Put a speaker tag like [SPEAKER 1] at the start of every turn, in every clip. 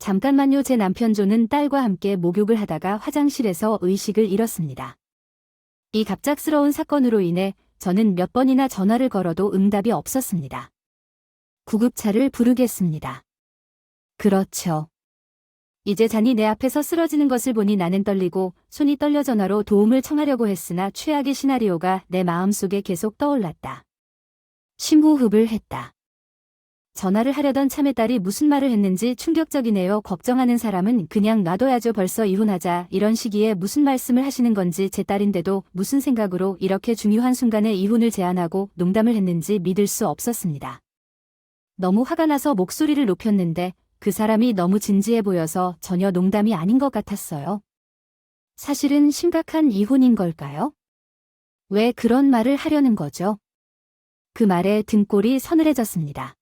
[SPEAKER 1] 잠깐만요. 제 남편 존은 딸과 함께 목욕을 하다가 화장실에서 의식을 잃었습니다. 이 갑작스러운 사건으로 인해 저는 몇 번이나 전화를 걸어도 응답이 없었습니다. 구급차를 부르겠습니다. 그렇죠. 이제 잔이 내 앞에서 쓰러지는 것을 보니 나는 떨리고 손이 떨려 전화로 도움을 청하려고 했으나 최악의 시나리오가 내 마음속에 계속 떠올랐다. 심호흡을 했다. 전화를 하려던 참의 딸이 무슨 말을 했는지 충격적이네요. 걱정하는 사람은 그냥 놔둬야죠. 벌써 이혼하자 이런 시기에 무슨 말씀을 하시는 건지 제 딸인데도 무슨 생각으로 이렇게 중요한 순간에 이혼을 제안하고 농담을 했는지 믿을 수 없었습니다. 너무 화가 나서 목소리를 높였는데 그 사람이 너무 진지해 보여서 전혀 농담이 아닌 것 같았어요. 사실은 심각한 이혼인 걸까요? 왜 그런 말을 하려는 거죠? 그 말에 등골이 서늘해졌습니다.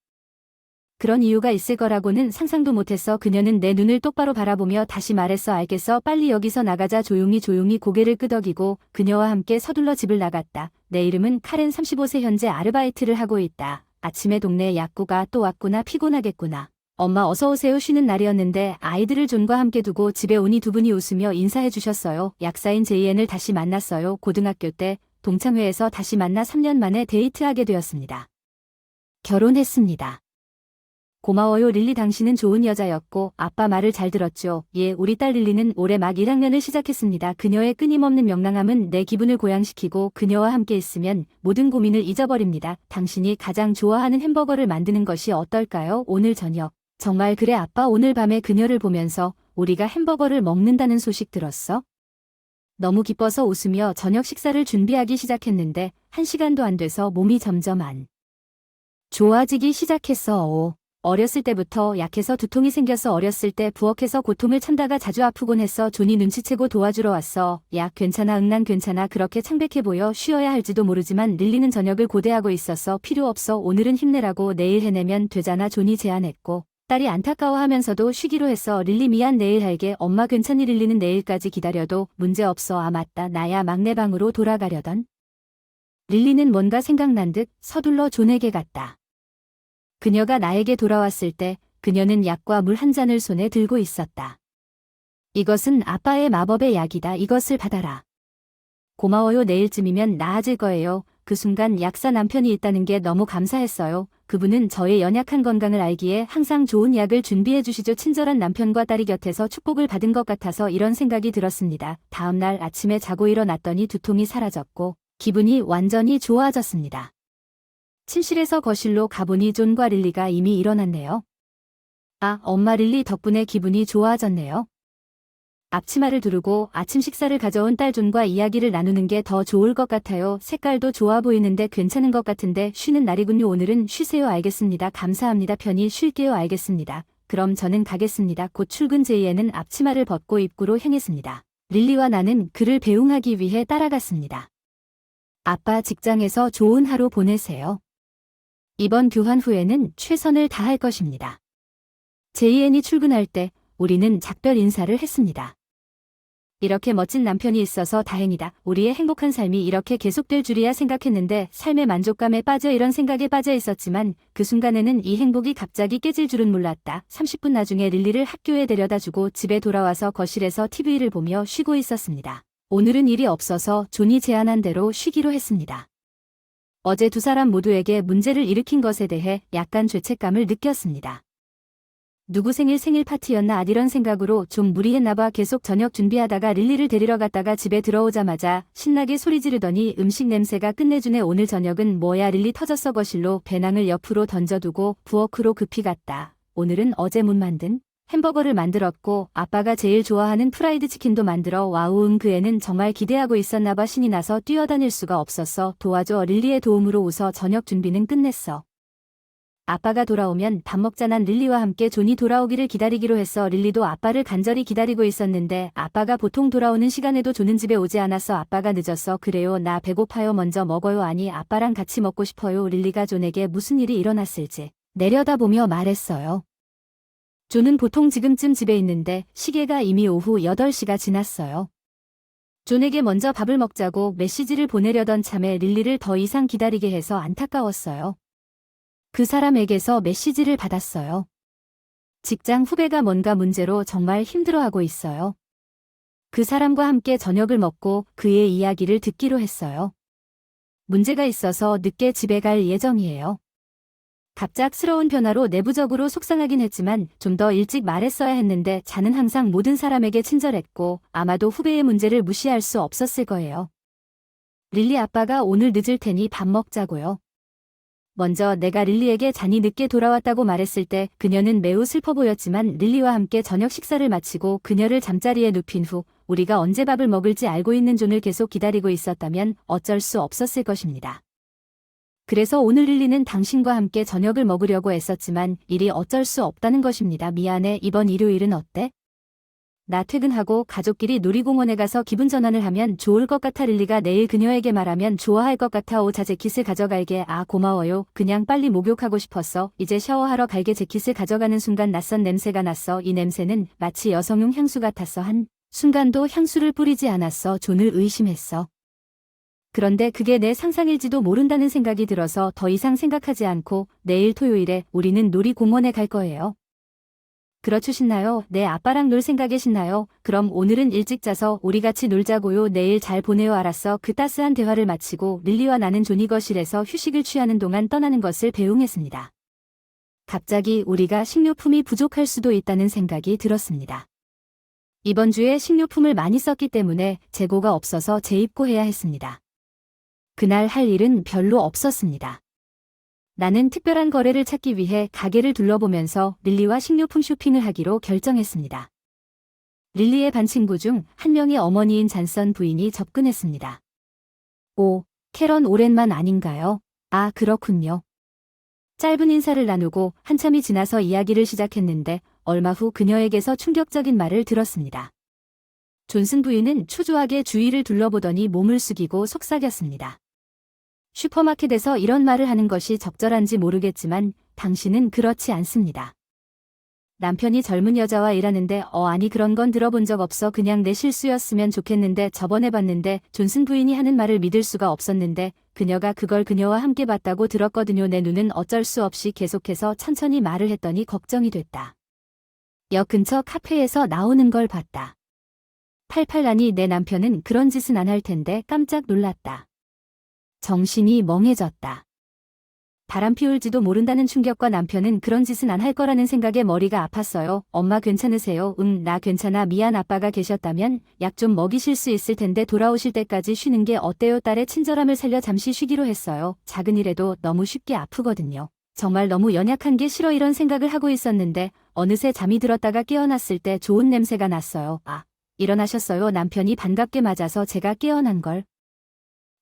[SPEAKER 1] 그런 이유가 있을 거라고는 상상도 못했어. 그녀는 내 눈을 똑바로 바라보며 다시 말했어. 알겠어. 빨리 여기서 나가자. 조용히 고개를 끄덕이고 그녀와 함께 서둘러 집을 나갔다. 내 이름은 카렌 35세 현재 아르바이트를 하고 있다. 아침에 동네 약구가 또 왔구나. 피곤하겠구나. 엄마 어서 오세요. 쉬는 날이었는데 아이들을 존과 함께 두고 집에 오니 두 분이 웃으며 인사해 주셨어요. 약사인 제이앤을 다시 만났어요. 고등학교 때 동창회에서 다시 만나 3년 만에 데이트하게 되었습니다. 결혼했습니다. 고마워요. 릴리 당신은 좋은 여자였고 아빠 말을 잘 들었죠. 예, 우리 딸 릴리는 올해 막 1학년을 시작했습니다. 그녀의 끊임없는 명랑함은 내 기분을 고양시키고 그녀와 함께 있으면 모든 고민을 잊어버립니다. 당신이 가장 좋아하는 햄버거를 만드는 것이 어떨까요? 오늘 저녁. 정말 그래 아빠. 오늘 밤에 그녀를 보면서 우리가 햄버거를 먹는다는 소식 들었어? 너무 기뻐서 웃으며 저녁 식사를 준비하기 시작했는데 1시간도 안 돼서 몸이 점점 안 좋아지기 시작했어. 어렸을 때부터 약해서 두통이 생겨서 어렸을 때 부엌에서 고통을 참다가 자주 아프곤 했어. 존이 눈치채고 도와주러 왔어. 야, 괜찮아. 응, 난 괜찮아. 그렇게 창백해 보여. 쉬어야 할지도 모르지만 릴리는 저녁을 고대하고 있었어. 필요 없어. 오늘은 힘내라고. 내일 해내면 되잖아. 존이 제안했고 딸이 안타까워하면서도 쉬기로 했어. 릴리 미안. 내일 할게. 엄마 괜찮니? 릴리는 내일까지 기다려도 문제 없어. 아 맞다. 나야 막내 방으로 돌아가려던. 릴리는 뭔가 생각난 듯 서둘러 존에게 갔다. 그녀가 나에게 돌아왔을 때 그녀는 약과 물 한 잔을 손에 들고 있었다. 이것은 아빠의 마법의 약이다. 이것을 받아라. 고마워요. 내일쯤이면 나아질 거예요. 그 순간 약사 남편이 있다는 게 너무 감사했어요. 그분은 저의 연약한 건강을 알기에 항상 좋은 약을 준비해 주시죠. 친절한 남편과 딸이 곁에서 축복을 받은 것 같아서 이런 생각이 들었습니다. 다음 날 아침에 자고 일어났더니 두통이 사라졌고 기분이 완전히 좋아졌습니다. 침실에서 거실로 가보니 존과 릴리가 이미 일어났네요. 아, 엄마. 릴리 덕분에 기분이 좋아졌네요. 앞치마를 두르고 아침 식사를 가져온 딸 존과 이야기를 나누는 게 더 좋을 것 같아요. 색깔도 좋아 보이는데 괜찮은 것 같은데 쉬는 날이군요. 오늘은 쉬세요. 알겠습니다. 감사합니다. 편히 쉴게요. 알겠습니다. 그럼 저는 가겠습니다. 곧 출근. 제이에는 앞치마를 벗고 입구로 향했습니다. 릴리와 나는 그를 배웅하기 위해 따라갔습니다. 아빠 직장에서 좋은 하루 보내세요. 이번 교환 후에는 최선을 다할 것입니다. 제이앤이 출근할 때 우리는 작별 인사를 했습니다. 이렇게 멋진 남편이 있어서 다행이다. 우리의 행복한 삶이 이렇게 계속될 줄이야 생각했는데 삶의 만족감에 빠져 이런 생각에 빠져 있었지만 그 순간에는 이 행복이 갑자기 깨질 줄은 몰랐다. 30분 나중에 릴리를 학교에 데려다주고 집에 돌아와서 거실에서 TV를 보며 쉬고 있었습니다. 오늘은 일이 없어서 존이 제안한 대로 쉬기로 했습니다. 어제 두 사람 모두에게 문제를 일으킨 것에 대해 약간 죄책감을 느꼈습니다. 누구 생일 파티였나 이런 생각으로 좀 무리했나봐. 계속 저녁 준비하다가 릴리를 데리러 갔다가 집에 들어오자마자 신나게 소리 지르더니 음식 냄새가 끝내주네. 오늘 저녁은 뭐야? 릴리 터졌어. 거실로 배낭을 옆으로 던져두고 부엌으로 급히 갔다. 오늘은 어제 못 만든 햄버거를 만들었고 아빠가 제일 좋아하는 프라이드 치킨도 만들어. 와우. 그 애는 정말 기대하고 있었나봐. 신이 나서 뛰어다닐 수가 없었어. 도와줘. 릴리의 도움으로 웃어 저녁 준비는 끝냈어. 아빠가 돌아오면 밥 먹자. 난 릴리와 함께 존이 돌아오기를 기다리기로 했어. 릴리도 아빠를 간절히 기다리고 있었는데 아빠가 보통 돌아오는 시간에도 존은 집에 오지 않았어. 아빠가 늦었어. 그래요. 나 배고파요. 먼저 먹어요. 아니 아빠랑 같이 먹고 싶어요. 릴리가 존에게 무슨 일이 일어났을지 내려다보며 말했어요. 존은 보통 지금쯤 집에 있는데 시계가 이미 오후 8시가 지났어요. 존에게 먼저 밥을 먹자고 메시지를 보내려던 참에 릴리를 더 이상 기다리게 해서 안타까웠어요. 그 사람에게서 메시지를 받았어요. 직장 후배가 뭔가 문제로 정말 힘들어하고 있어요. 그 사람과 함께 저녁을 먹고 그의 이야기를 듣기로 했어요. 문제가 있어서 늦게 집에 갈 예정이에요. 갑작스러운 변화로 내부적으로 속상하긴 했지만 좀 더 일찍 말했어야 했는데 자는 항상 모든 사람에게 친절했고 아마도 후배의 문제를 무시할 수 없었을 거예요. 릴리 아빠가 오늘 늦을 테니 밥 먹자고요. 먼저 내가 릴리에게 잔이 늦게 돌아왔다고 말했을 때 그녀는 매우 슬퍼 보였지만 릴리와 함께 저녁 식사를 마치고 그녀를 잠자리에 눕힌 후 우리가 언제 밥을 먹을지 알고 있는 존을 계속 기다리고 있었다면 어쩔 수 없었을 것입니다. 그래서 오늘 릴리는 당신과 함께 저녁을 먹으려고 애썼지만 일이 어쩔 수 없다는 것입니다. 미안해. 이번 일요일은 어때? 나 퇴근하고 가족끼리 놀이공원에 가서 기분 전환을 하면 좋을 것 같아. 릴리가 내일 그녀에게 말하면 좋아할 것 같아. 오, 자, 재킷을 가져갈게. 아, 고마워요. 그냥 빨리 목욕하고 싶었어. 이제 샤워하러 갈게. 재킷을 가져가는 순간 낯선 냄새가 났어. 이 냄새는 마치 여성용 향수 같았어. 한 순간도 향수를 뿌리지 않았어. 존을 의심했어. 그런데 그게 내 상상일지도 모른다는 생각이 들어서 더 이상 생각하지 않고 내일 토요일에 우리는 놀이공원에 갈 거예요. 그렇죠. 신나요? 네, 아빠랑 놀 생각에 신나요? 그럼 오늘은 일찍 자서 우리 같이 놀자고요. 내일 잘 보내요. 알았어. 그 따스한 대화를 마치고 릴리와 나는 존이 거실에서 휴식을 취하는 동안 떠나는 것을 배웅했습니다. 갑자기 우리가 식료품이 부족할 수도 있다는 생각이 들었습니다. 이번 주에 식료품을 많이 썼기 때문에 재고가 없어서 재입고해야 했습니다. 그날 할 일은 별로 없었습니다. 나는 특별한 거래를 찾기 위해 가게를 둘러보면서 릴리와 식료품 쇼핑을 하기로 결정했습니다. 릴리의 반 친구 중 한 명의 어머니인 잔선 부인이 접근했습니다. 오, 캐런 오랜만 아닌가요? 아, 그렇군요. 짧은 인사를 나누고 한참이 지나서 이야기를 시작했는데 얼마 후 그녀에게서 충격적인 말을 들었습니다. 존슨 부인은 초조하게 주위를 둘러보더니 몸을 숙이고 속삭였습니다. 슈퍼마켓에서 이런 말을 하는 것이 적절한지 모르겠지만 당신은 그렇지 않습니다. 남편이 젊은 여자와 일하는데 아니 그런 건 들어본 적 없어. 그냥 내 실수였으면 좋겠는데 저번에 봤는데 존슨 부인이 하는 말을 믿을 수가 없었는데 그녀가 그걸 그녀와 함께 봤다고 들었거든요. 내 눈은 어쩔 수 없이 계속해서 천천히 말을 했더니 걱정이 됐다. 역 근처 카페에서 나오는 걸 봤다. 팔팔라니 내 남편은 그런 짓은 안 할 텐데 깜짝 놀랐다. 정신이 멍해졌다. 바람 피울지도 모른다는 충격과 남편은 그런 짓은 안 할 거라는 생각에 머리가 아팠어요. 엄마 괜찮으세요? 나 괜찮아. 미안. 아빠가 계셨다면 약 좀 먹이실 수 있을 텐데 돌아오실 때까지 쉬는 게 어때요? 딸의 친절함을 살려 잠시 쉬기로 했어요. 작은 일에도 너무 쉽게 아프거든요. 정말 너무 연약한 게 싫어. 이런 생각을 하고 있었는데 어느새 잠이 들었다가 깨어났을 때 좋은 냄새가 났어요. 아, 일어나셨어요? 남편이 반갑게 맞아서 제가 깨어난 걸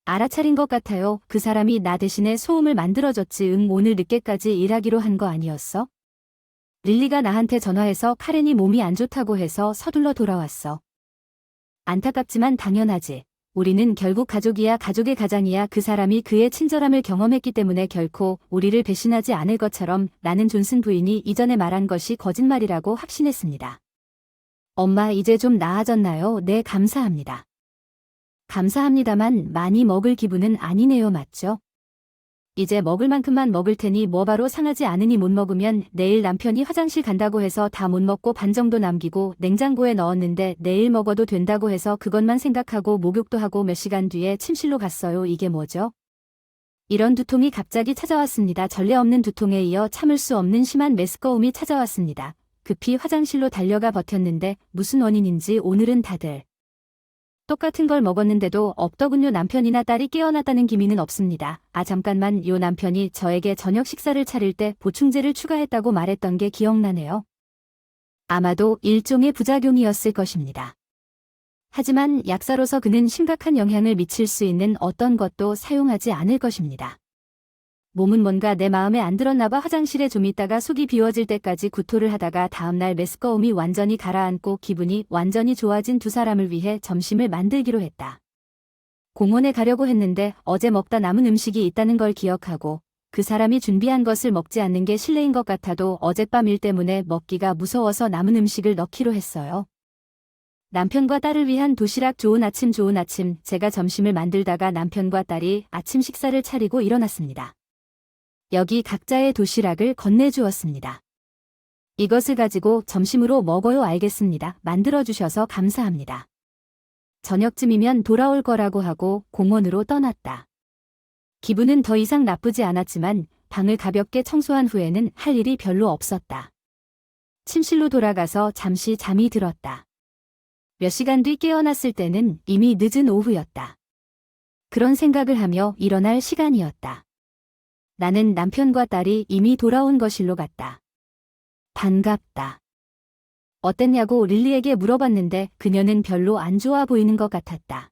[SPEAKER 1] 알아차린 것 같아요. 그 사람이 나 대신에 소음을 만들어줬지. 오늘 늦게까지 일하기로 한 거 아니었어? 릴리가 나한테 전화해서 카렌이 몸이 안 좋다고 해서 서둘러 돌아왔어. 안타깝지만 당연하지. 우리는 결국 가족이야. 가족의 가장이야. 그 사람이 그의 친절함을 경험했기 때문에 결코 우리를 배신하지 않을 것처럼 나는 존슨 부인이 이전에 말한 것이 거짓말이라고 확신했습니다. 엄마 이제 좀 나아졌나요? 네, 감사합니다. 감사합니다만 많이 먹을 기분은 아니네요. 맞죠? 이제 먹을 만큼만 먹을 테니 뭐 바로 상하지 않으니 못 먹으면 내일 남편이 화장실 간다고 해서 다 못 먹고 반 정도 남기고 냉장고에 넣었는데 내일 먹어도 된다고 해서 그것만 생각하고 목욕도 하고 몇 시간 뒤에 침실로 갔어요. 이게 뭐죠? 이런 두통이 갑자기 찾아왔습니다. 전례 없는 두통에 이어 참을 수 없는 심한 메스꺼움이 찾아왔습니다. 급히 화장실로 달려가 버텼는데 무슨 원인인지 오늘은 다들 똑같은 걸 먹었는데도 없더군요. 남편이나 딸이 깨어났다는 기미는 없습니다. 아 잠깐만, 요 남편이 저에게 저녁 식사를 차릴 때 보충제를 추가했다고 말했던 게 기억나네요. 아마도 일종의 부작용이었을 것입니다. 하지만 약사로서 그는 심각한 영향을 미칠 수 있는 어떤 것도 사용하지 않을 것입니다. 몸은 뭔가 내 마음에 안 들었나 봐. 화장실에 좀 있다가 속이 비워질 때까지 구토를 하다가 다음날 메스꺼움이 완전히 가라앉고 기분이 완전히 좋아진 두 사람을 위해 점심을 만들기로 했다. 공원에 가려고 했는데 어제 먹다 남은 음식이 있다는 걸 기억하고 그 사람이 준비한 것을 먹지 않는 게 실례인 것 같아도 어젯밤 일 때문에 먹기가 무서워서 남은 음식을 넣기로 했어요. 남편과 딸을 위한 도시락. 좋은 아침. 좋은 아침. 제가 점심을 만들다가 남편과 딸이 아침 식사를 차리고 일어났습니다. 여기 각자의 도시락을 건네주었습니다. 이것을 가지고 점심으로 먹어요. 알겠습니다. 만들어주셔서 감사합니다. 저녁쯤이면 돌아올 거라고 하고 공원으로 떠났다. 기분은 더 이상 나쁘지 않았지만 방을 가볍게 청소한 후에는 할 일이 별로 없었다. 침실로 돌아가서 잠시 잠이 들었다. 몇 시간 뒤 깨어났을 때는 이미 늦은 오후였다. 그런 생각을 하며 일어날 시간이었다. 나는 남편과 딸이 이미 돌아온 거실로 갔다. 반갑다. 어땠냐고 릴리에게 물어봤는데 그녀는 별로 안 좋아 보이는 것 같았다.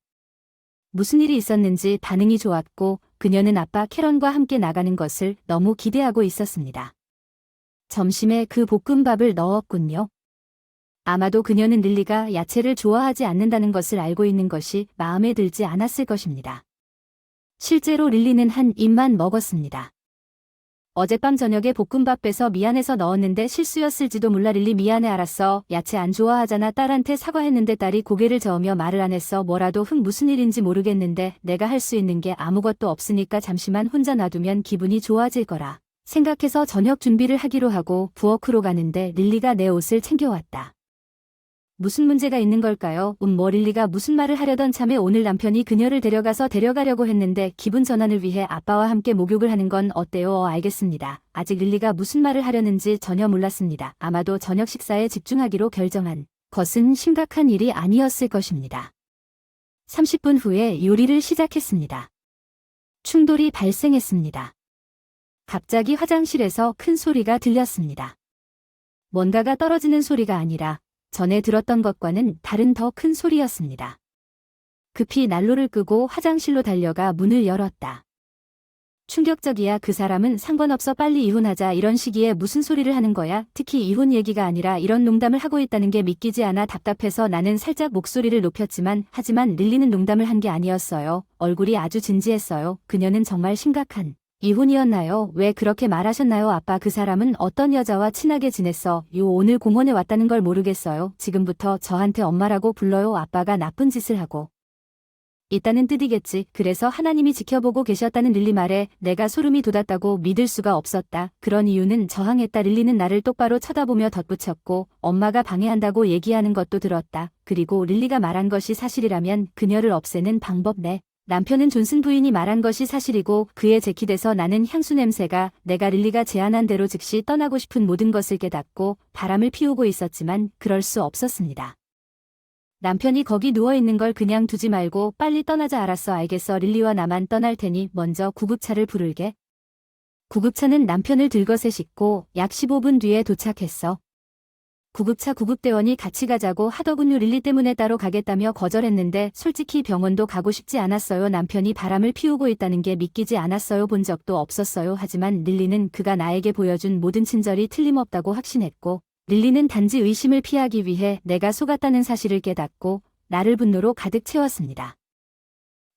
[SPEAKER 1] 무슨 일이 있었는지 반응이 좋았고 그녀는 아빠 캐런과 함께 나가는 것을 너무 기대하고 있었습니다. 점심에 그 볶음밥을 넣었군요. 아마도 그녀는 릴리가 야채를 좋아하지 않는다는 것을 알고 있는 것이 마음에 들지 않았을 것입니다. 실제로 릴리는 한 입만 먹었습니다. 어젯밤 저녁에 볶음밥 빼서 미안해서 넣었는데 실수였을지도 몰라. 릴리 미안해. 알았어. 야채 안 좋아하잖아. 딸한테 사과했는데 딸이 고개를 저으며 말을 안 했어. 뭐라도 무슨 일인지 모르겠는데 내가 할 수 있는 게 아무것도 없으니까 잠시만 혼자 놔두면 기분이 좋아질 거라 생각해서 저녁 준비를 하기로 하고 부엌으로 가는데 릴리가 내 옷을 챙겨왔다. 무슨 문제가 있는 걸까요? 릴리가 무슨 말을 하려던 참에 오늘 남편이 그녀를 데려가려고 했는데 기분 전환을 위해 아빠와 함께 목욕을 하는 건 어때요? 알겠습니다. 아직 릴리가 무슨 말을 하려는지 전혀 몰랐습니다. 아마도 저녁 식사에 집중하기로 결정한 것은 심각한 일이 아니었을 것입니다. 30분 후에 요리를 시작했습니다. 충돌이 발생했습니다. 갑자기 화장실에서 큰 소리가 들렸습니다. 뭔가가 떨어지는 소리가 아니라 전에 들었던 것과는 다른 더 큰 소리였습니다. 급히 난로를 끄고 화장실로 달려가 문을 열었다. 충격적이야. 그 사람은 상관없어. 빨리 이혼하자. 이런 시기에 무슨 소리를 하는 거야? 특히 이혼 얘기가 아니라 이런 농담을 하고 있다는 게 믿기지 않아. 답답해서 나는 살짝 목소리를 높였지만 하지만 릴리는 농담을 한 게 아니었어요. 얼굴이 아주 진지했어요. 그녀는 정말 심각한 이혼이었나요? 왜 그렇게 말하셨나요? 아빠, 그 사람은 어떤 여자와 친하게 지냈어? 오늘 공원에 왔다는 걸 모르겠어요. 지금부터 저한테 엄마라고 불러요. 아빠가 나쁜 짓을 하고 있다는 뜻이겠지. 그래서 하나님이 지켜보고 계셨다는 릴리 말에 내가 소름이 돋았다고 믿을 수가 없었다. 그런 이유는 저항했다. 릴리는 나를 똑바로 쳐다보며 덧붙였고 엄마가 방해한다고 얘기하는 것도 들었다. 그리고 릴리가 말한 것이 사실이라면 그녀를 없애는 방법. 내 남편은 존슨 부인이 말한 것이 사실이고 그에 제키돼서 나는 향수 냄새가 내가 릴리가 제안한 대로 즉시 떠나고 싶은 모든 것을 깨닫고 바람을 피우고 있었지만 그럴 수 없었습니다. 남편이 거기 누워있는 걸 그냥 두지 말고 빨리 떠나자. 알았어. 알겠어. 릴리와 나만 떠날 테니 먼저 구급차를 부를게. 구급차는 남편을 들것에 싣고 약 15분 뒤에 도착했어. 구급차 구급대원이 같이 가자고 하더군요. 릴리 때문에 따로 가겠다며 거절했는데 솔직히 병원도 가고 싶지 않았어요. 남편이 바람을 피우고 있다는 게 믿기지 않았어요. 본 적도 없었어요. 하지만 릴리는 그가 나에게 보여준 모든 친절이 틀림없다고 확신했고 릴리는 단지 의심을 피하기 위해 내가 속았다는 사실을 깨닫고 나를 분노로 가득 채웠습니다.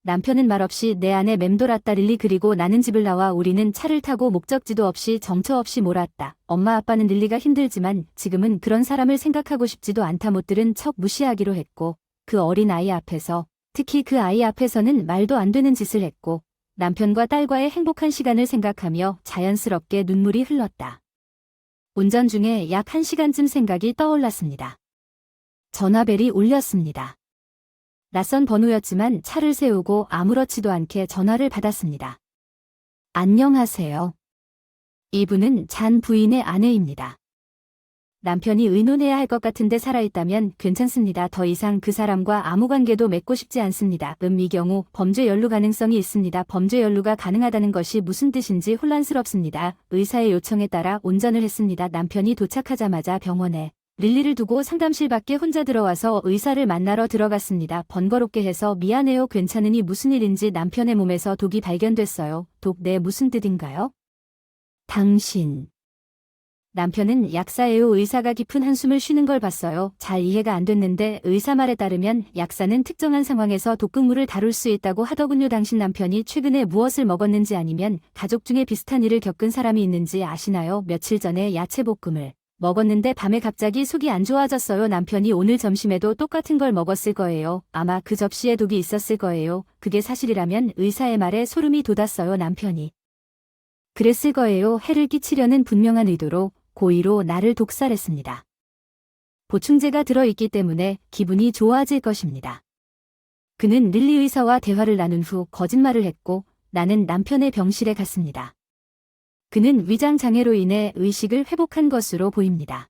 [SPEAKER 1] 남편은 말없이 내 안에 맴돌았다. 릴리 그리고 나는 집을 나와 우리는 차를 타고 목적지도 없이 정처 없이 몰았다. 엄마 아빠는 릴리가 힘들지만 지금은 그런 사람을 생각하고 싶지도 않다. 못 들은 척 무시하기로 했고 그 어린 아이 앞에서 특히 그 아이 앞에서는 말도 안 되는 짓을 했고 남편과 딸과의 행복한 시간을 생각하며 자연스럽게 눈물이 흘렀다. 운전 중에 약 1시간쯤 생각이 떠올랐습니다. 전화벨이 울렸습니다. 낯선 번호였지만 차를 세우고 아무렇지도 않게 전화를 받았습니다. 안녕하세요. 이분은 잔 부인의 아내입니다. 남편이 의논해야 할 것 같은데 살아있다면 괜찮습니다. 더 이상 그 사람과 아무 관계도 맺고 싶지 않습니다. 이 경우 범죄 연루 가능성이 있습니다. 범죄 연루가 가능하다는 것이 무슨 뜻인지 혼란스럽습니다. 의사의 요청에 따라 운전을 했습니다. 남편이 도착하자마자 병원에 릴리를 두고 상담실 밖에 혼자 들어와서 의사를 만나러 들어갔습니다. 번거롭게 해서 미안해요. 괜찮으니 무슨 일인지. 남편의 몸에서 독이 발견됐어요. 독, 네, 무슨 뜻인가요? 당신. 남편은 약사예요. 의사가 깊은 한숨을 쉬는 걸 봤어요. 잘 이해가 안 됐는데 의사 말에 따르면 약사는 특정한 상황에서 독극물을 다룰 수 있다고 하더군요. 당신 남편이 최근에 무엇을 먹었는지 아니면 가족 중에 비슷한 일을 겪은 사람이 있는지 아시나요? 며칠 전에 야채볶음을 먹었는데 밤에 갑자기 속이 안 좋아졌어요. 남편이 오늘 점심에도 똑같은 걸 먹었을 거예요. 아마 그 접시에 독이 있었을 거예요. 그게 사실이라면 의사의 말에 소름이 돋았어요. 남편이 그랬을 거예요. 해를 끼치려는 분명한 의도로 고의로 나를 독살했습니다. 보충제가 들어있기 때문에 기분이 좋아질 것입니다. 그는 릴리 의사와 대화를 나눈 후 거짓말을 했고 나는 남편의 병실에 갔습니다. 그는 위장 장애로 인해 의식을 회복한 것으로 보입니다.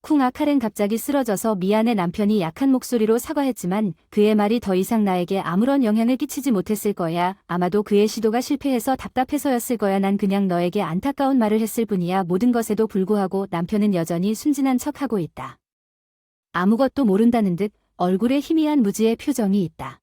[SPEAKER 1] 쿵아칼은 갑자기 쓰러져서 미안해 남편이 약한 목소리로 사과했지만 그의 말이 더 이상 나에게 아무런 영향을 끼치지 못했을 거야. 아마도 그의 시도가 실패해서 답답해서였을 거야. 난 그냥 너에게 안타까운 말을 했을 뿐이야. 모든 것에도 불구하고 남편은 여전히 순진한 척하고 있다. 아무것도 모른다는 듯 얼굴에 희미한 무지의 표정이 있다.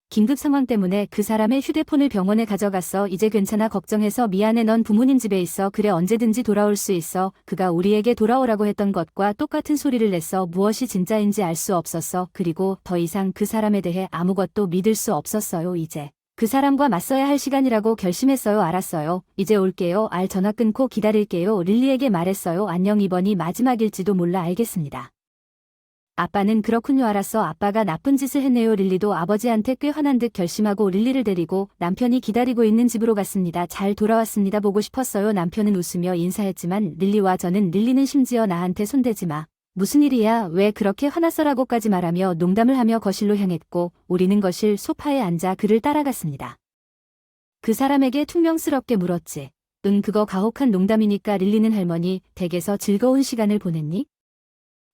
[SPEAKER 1] 긴급 상황 때문에 그 사람의 휴대폰을 병원에 가져갔어. 이제 괜찮아. 걱정해서 미안해. 넌 부모님 집에 있어. 그래 언제든지 돌아올 수 있어. 그가 우리에게 돌아오라고 했던 것과 똑같은 소리를 냈어. 무엇이 진짜인지 알 수 없었어. 그리고 더 이상 그 사람에 대해 아무것도 믿을 수 없었어요. 이제 그 사람과 맞서야 할 시간이라고 결심했어요. 알았어요. 이제 올게요. 전화 끊고 기다릴게요. 릴리에게 말했어요. 안녕. 이번이 마지막일지도 몰라. 알겠습니다. 아빠는 그렇군요. 알았어. 아빠가 나쁜 짓을 했네요. 릴리도 아버지한테 꽤 화난 듯 결심하고 릴리를 데리고 남편이 기다리고 있는 집으로 갔습니다. 잘 돌아왔습니다. 보고 싶었어요. 남편은 웃으며 인사했지만 릴리와 저는 릴리는 심지어 나한테 손대지 마. 무슨 일이야? 왜 그렇게 화났어라고까지 말하며 농담을 하며 거실로 향했고 우리는 거실 소파에 앉아 그를 따라갔습니다. 그 사람에게 퉁명스럽게 물었지. 응, 그거 가혹한 농담이니까. 릴리는 할머니 댁에서 즐거운 시간을 보냈니?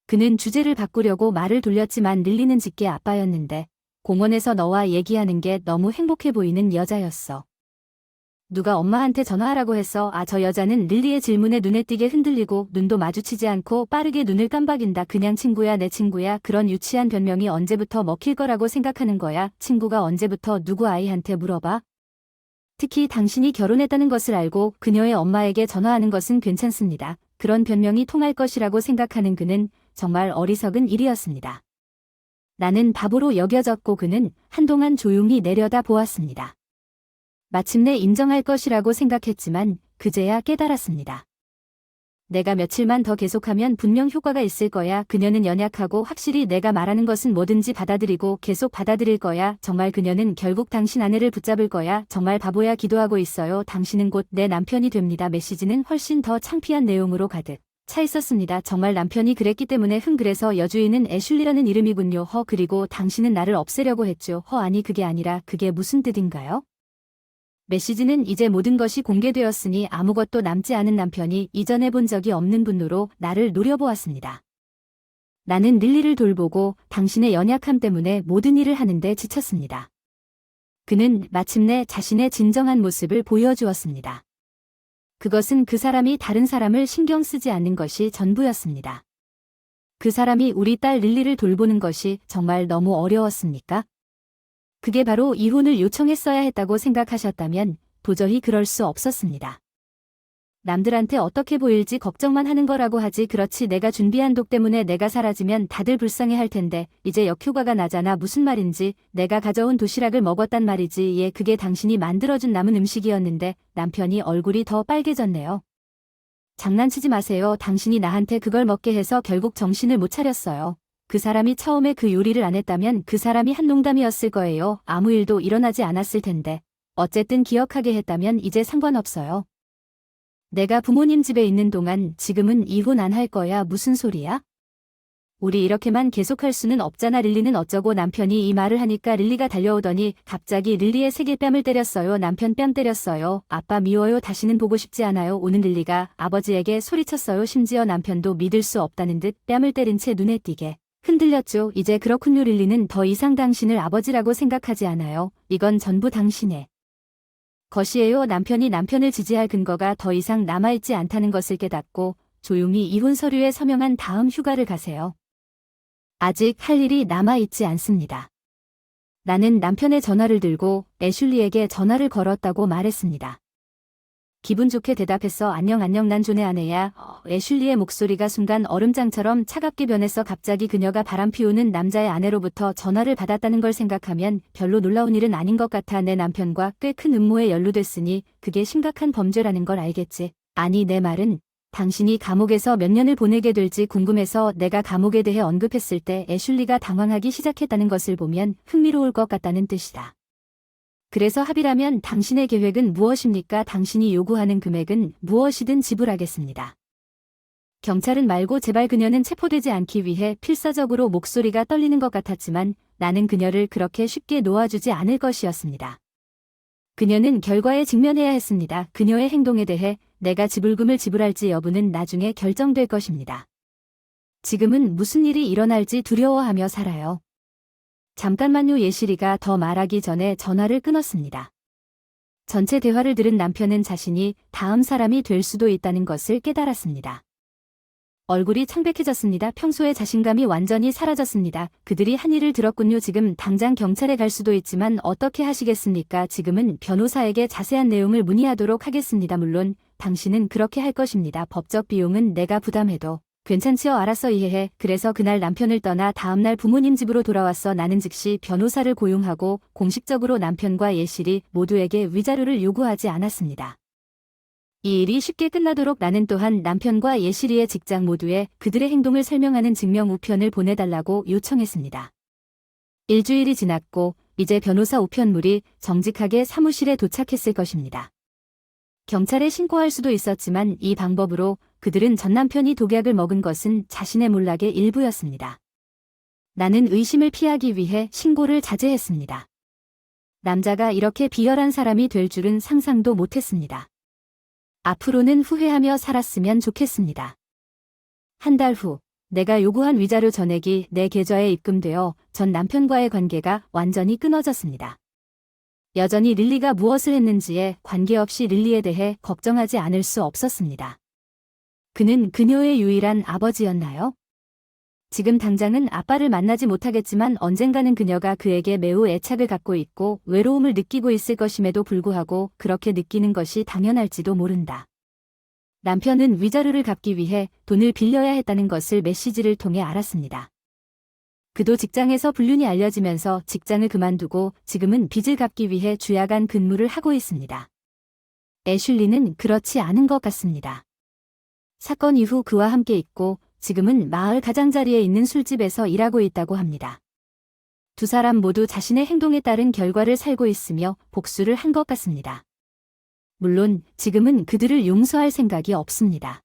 [SPEAKER 1] 그는 주제를 바꾸려고 말을 돌렸지만 릴리는 짙게 아빠였는데 공원에서 너와 얘기하는 게 너무 행복해 보이는 여자였어. 누가 엄마한테 전화하라고 했어? 저 여자는 릴리의 질문에 눈에 띄게 흔들리고 눈도 마주치지 않고 빠르게 눈을 깜박인다. 그냥 친구야. 내 친구야. 그런 유치한 변명이 언제부터 먹힐 거라고 생각하는 거야? 친구가 언제부터 누구 아이한테 물어봐? 특히 당신이 결혼했다는 것을 알고 그녀의 엄마에게 전화하는 것은 괜찮습니다. 그런 변명이 통할 것이라고 생각하는 그는 정말 어리석은 일이었습니다. 나는 바보로 여겨졌고 그는 한동안 조용히 내려다 보았습니다. 마침내 인정할 것이라고 생각했지만 그제야 깨달았습니다. 내가 며칠만 더 계속하면 분명 효과가 있을 거야. 그녀는 연약하고 확실히 내가 말하는 것은 뭐든지 받아들이고 계속 받아들일 거야. 정말 그녀는 결국 당신 아내를 붙잡을 거야. 정말 바보야. 기도하고 있어요. 당신은 곧 내 남편이 됩니다. 메시지는 훨씬 더 창피한 내용으로 가득 차 있었습니다. 정말 남편이 그랬기 때문에 그래서 여주인은 애슐리라는 이름이군요. 그리고 당신은 나를 없애려고 했죠. 아니 그게 아니라 그게 무슨 뜻인가요? 메시지는 이제 모든 것이 공개되었으니 아무것도 남지 않은 남편이 이전에 본 적이 없는 분노로 나를 노려보았습니다. 나는 릴리를 돌보고 당신의 연약함 때문에 모든 일을 하는데 지쳤습니다. 그는 마침내 자신의 진정한 모습을 보여주었습니다. 그것은 그 사람이 다른 사람을 신경 쓰지 않는 것이 전부였습니다. 그 사람이 우리 딸 릴리를 돌보는 것이 정말 너무 어려웠습니까? 그게 바로 이혼을 요청했어야 했다고 생각하셨다면 도저히 그럴 수 없었습니다. 남들한테 어떻게 보일지 걱정만 하는 거라고 하지. 그렇지. 내가 준비한 독 때문에 내가 사라지면 다들 불쌍해할 텐데 이제 역효과가 나잖아. 무슨 말인지. 내가 가져온 도시락을 먹었단 말이지. 예, 그게 당신이 만들어준 남은 음식이었는데. 남편이 얼굴이 더 빨개졌네요. 장난치지 마세요. 당신이 나한테 그걸 먹게 해서 결국 정신을 못 차렸어요. 그 사람이 처음에 그 요리를 안 했다면 그 사람이 한 농담이었을 거예요. 아무 일도 일어나지 않았을 텐데. 어쨌든 기억하게 했다면 이제 상관없어요. 내가 부모님 집에 있는 동안 지금은 이혼 안 할 거야. 무슨 소리야? 우리 이렇게만 계속할 수는 없잖아. 릴리는 어쩌고. 남편이 이 말을 하니까 릴리가 달려오더니 갑자기 릴리의 세게 뺨을 때렸어요. 남편 뺨 때렸어요. 아빠 미워요. 다시는 보고 싶지 않아요. 오는 릴리가 아버지에게 소리쳤어요. 심지어 남편도 믿을 수 없다는 듯 뺨을 때린 채 눈에 띄게 흔들렸죠. 이제 그렇군요. 릴리는 더 이상 당신을 아버지라고 생각하지 않아요. 이건 전부 당신의 것이에요. 남편이 남편을 지지할 근거가 더 이상 남아있지 않다는 것을 깨닫고 조용히 이혼 서류에 서명한 다음 휴가를 가세요. 아직 할 일이 남아있지 않습니다. 나는 남편의 전화를 들고 애슐리에게 전화를 걸었다고 말했습니다. 기분 좋게 대답했어. 안녕 난 존의 아내야. 애슐리의 목소리가 순간 얼음장처럼 차갑게 변했어. 갑자기 그녀가 바람 피우는 남자의 아내로부터 전화를 받았다는 걸 생각하면 별로 놀라운 일은 아닌 것 같아. 내 남편과 꽤 큰 음모에 연루됐으니 그게 심각한 범죄라는 걸 알겠지. 아니 내 말은 당신이 감옥에서 몇 년을 보내게 될지 궁금해서. 내가 감옥에 대해 언급했을 때 애슐리가 당황하기 시작했다는 것을 보면 흥미로울 것 같다는 뜻이다. 그래서 합의라면 당신의 계획은 무엇입니까? 당신이 요구하는 금액은 무엇이든 지불하겠습니다. 경찰은 말고 제발 그녀는 체포되지 않기 위해 필사적으로 목소리가 떨리는 것 같았지만 나는 그녀를 그렇게 쉽게 놓아주지 않을 것이었습니다. 그녀는 결과에 직면해야 했습니다. 그녀의 행동에 대해 내가 지불금을 지불할지 여부는 나중에 결정될 것입니다. 지금은 무슨 일이 일어날지 두려워하며 살아요. 잠깐만요. 예실이가 더 말하기 전에 전화를 끊었습니다. 전체 대화를 들은 남편은 자신이 다음 사람이 될 수도 있다는 것을 깨달았습니다. 얼굴이 창백해졌습니다. 평소의 자신감이 완전히 사라졌습니다. 그들이 한 일을 들었군요. 지금 당장 경찰에 갈 수도 있지만 어떻게 하시겠습니까? 지금은 변호사에게 자세한 내용을 문의하도록 하겠습니다. 물론 당신은 그렇게 할 것입니다. 법적 비용은 내가 부담해도 괜찮지요? 알았어, 이해해. 그래서 그날 남편을 떠나 다음날 부모님 집으로 돌아왔어. 나는 즉시 변호사를 고용하고 공식적으로 남편과 예실이 모두에게 위자료를 요구하지 않았습니다. 이 일이 쉽게 끝나도록 나는 또한 남편과 예실이의 직장 모두에 그들의 행동을 설명하는 증명 우편을 보내달라고 요청했습니다. 일주일이 지났고 이제 변호사 우편물이 정직하게 사무실에 도착했을 것입니다. 경찰에 신고할 수도 있었지만 이 방법으로 그들은 전 남편이 독약을 먹은 것은 자신의 몰락의 일부였습니다. 나는 의심을 피하기 위해 신고를 자제했습니다. 남자가 이렇게 비열한 사람이 될 줄은 상상도 못했습니다. 앞으로는 후회하며 살았으면 좋겠습니다. 한 달 후, 내가 요구한 위자료 전액이 내 계좌에 입금되어 전 남편과의 관계가 완전히 끊어졌습니다. 여전히 릴리가 무엇을 했는지에 관계없이 릴리에 대해 걱정하지 않을 수 없었습니다. 그는 그녀의 유일한 아버지였나요? 지금 당장은 아빠를 만나지 못하겠지만 언젠가는 그녀가 그에게 매우 애착을 갖고 있고 외로움을 느끼고 있을 것임에도 불구하고 그렇게 느끼는 것이 당연할지도 모른다. 남편은 위자료를 갚기 위해 돈을 빌려야 했다는 것을 메시지를 통해 알았습니다. 그도 직장에서 불륜이 알려지면서 직장을 그만두고 지금은 빚을 갚기 위해 주야간 근무를 하고 있습니다. 애슐리는 그렇지 않은 것 같습니다. 사건 이후 그와 함께 있고 지금은 마을 가장자리에 있는 술집에서 일하고 있다고 합니다. 두 사람 모두 자신의 행동에 따른 결과를 살고 있으며 복수를 한 것 같습니다. 물론 지금은 그들을 용서할 생각이 없습니다.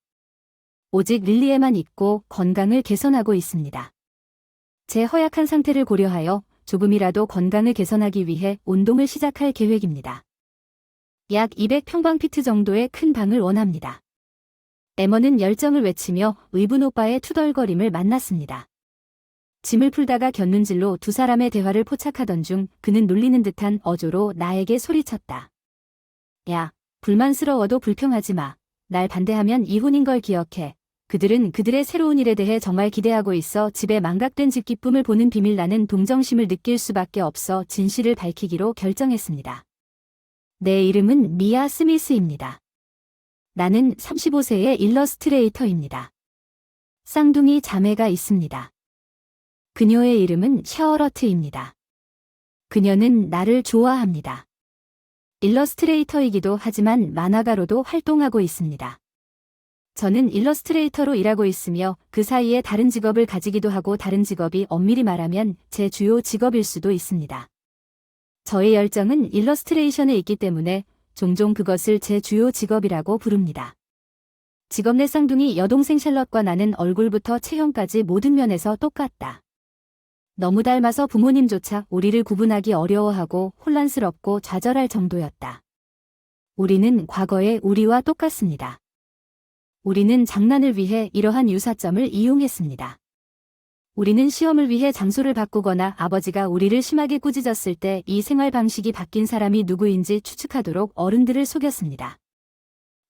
[SPEAKER 1] 오직 릴리에만 있고 건강을 개선하고 있습니다. 제 허약한 상태를 고려하여 조금이라도 건강을 개선하기 위해 운동을 시작할 계획입니다. 약 200평방피트 정도의 큰 방을 원합니다. 에머는 열정을 외치며 의분 오빠의 투덜거림을 만났습니다. 짐을 풀다가 곁눈질로 두 사람의 대화를 포착하던 중 그는 놀리는 듯한 어조로 나에게 소리쳤다. 야, 불만스러워도 불평하지 마. 날 반대하면 이혼인 걸 기억해. 그들은 그들의 새로운 일에 대해 정말 기대하고 있어 집에 망각된 집 기쁨을 보는 비밀. 나는 동정심을 느낄 수밖에 없어 진실을 밝히기로 결정했습니다. 내 이름은 미아 스미스입니다. 나는 35세의 일러스트레이터입니다. 쌍둥이 자매가 있습니다. 그녀의 이름은 샤어러트입니다. 그녀는 나를 좋아합니다. 일러스트레이터이기도 하지만 만화가로도 활동하고 있습니다. 저는 일러스트레이터로 일하고 있으며 그 사이에 다른 직업을 가지기도 하고 다른 직업이 엄밀히 말하면 제 주요 직업일 수도 있습니다. 저의 열정은 일러스트레이션에 있기 때문에 종종 그것을 제 주요 직업이라고 부릅니다. 직업 내 쌍둥이 여동생 샬럿과 나는 얼굴부터 체형까지 모든 면에서 똑같다. 너무 닮아서 부모님조차 우리를 구분하기 어려워하고 혼란스럽고 좌절할 정도였다. 우리는 과거의 우리와 똑같습니다. 우리는 장난을 위해 이러한 유사점을 이용했습니다. 우리는 시험을 위해 장소를 바꾸거나 아버지가 우리를 심하게 꾸짖었을 때 이 생활 방식이 바뀐 사람이 누구인지 추측하도록 어른들을 속였습니다.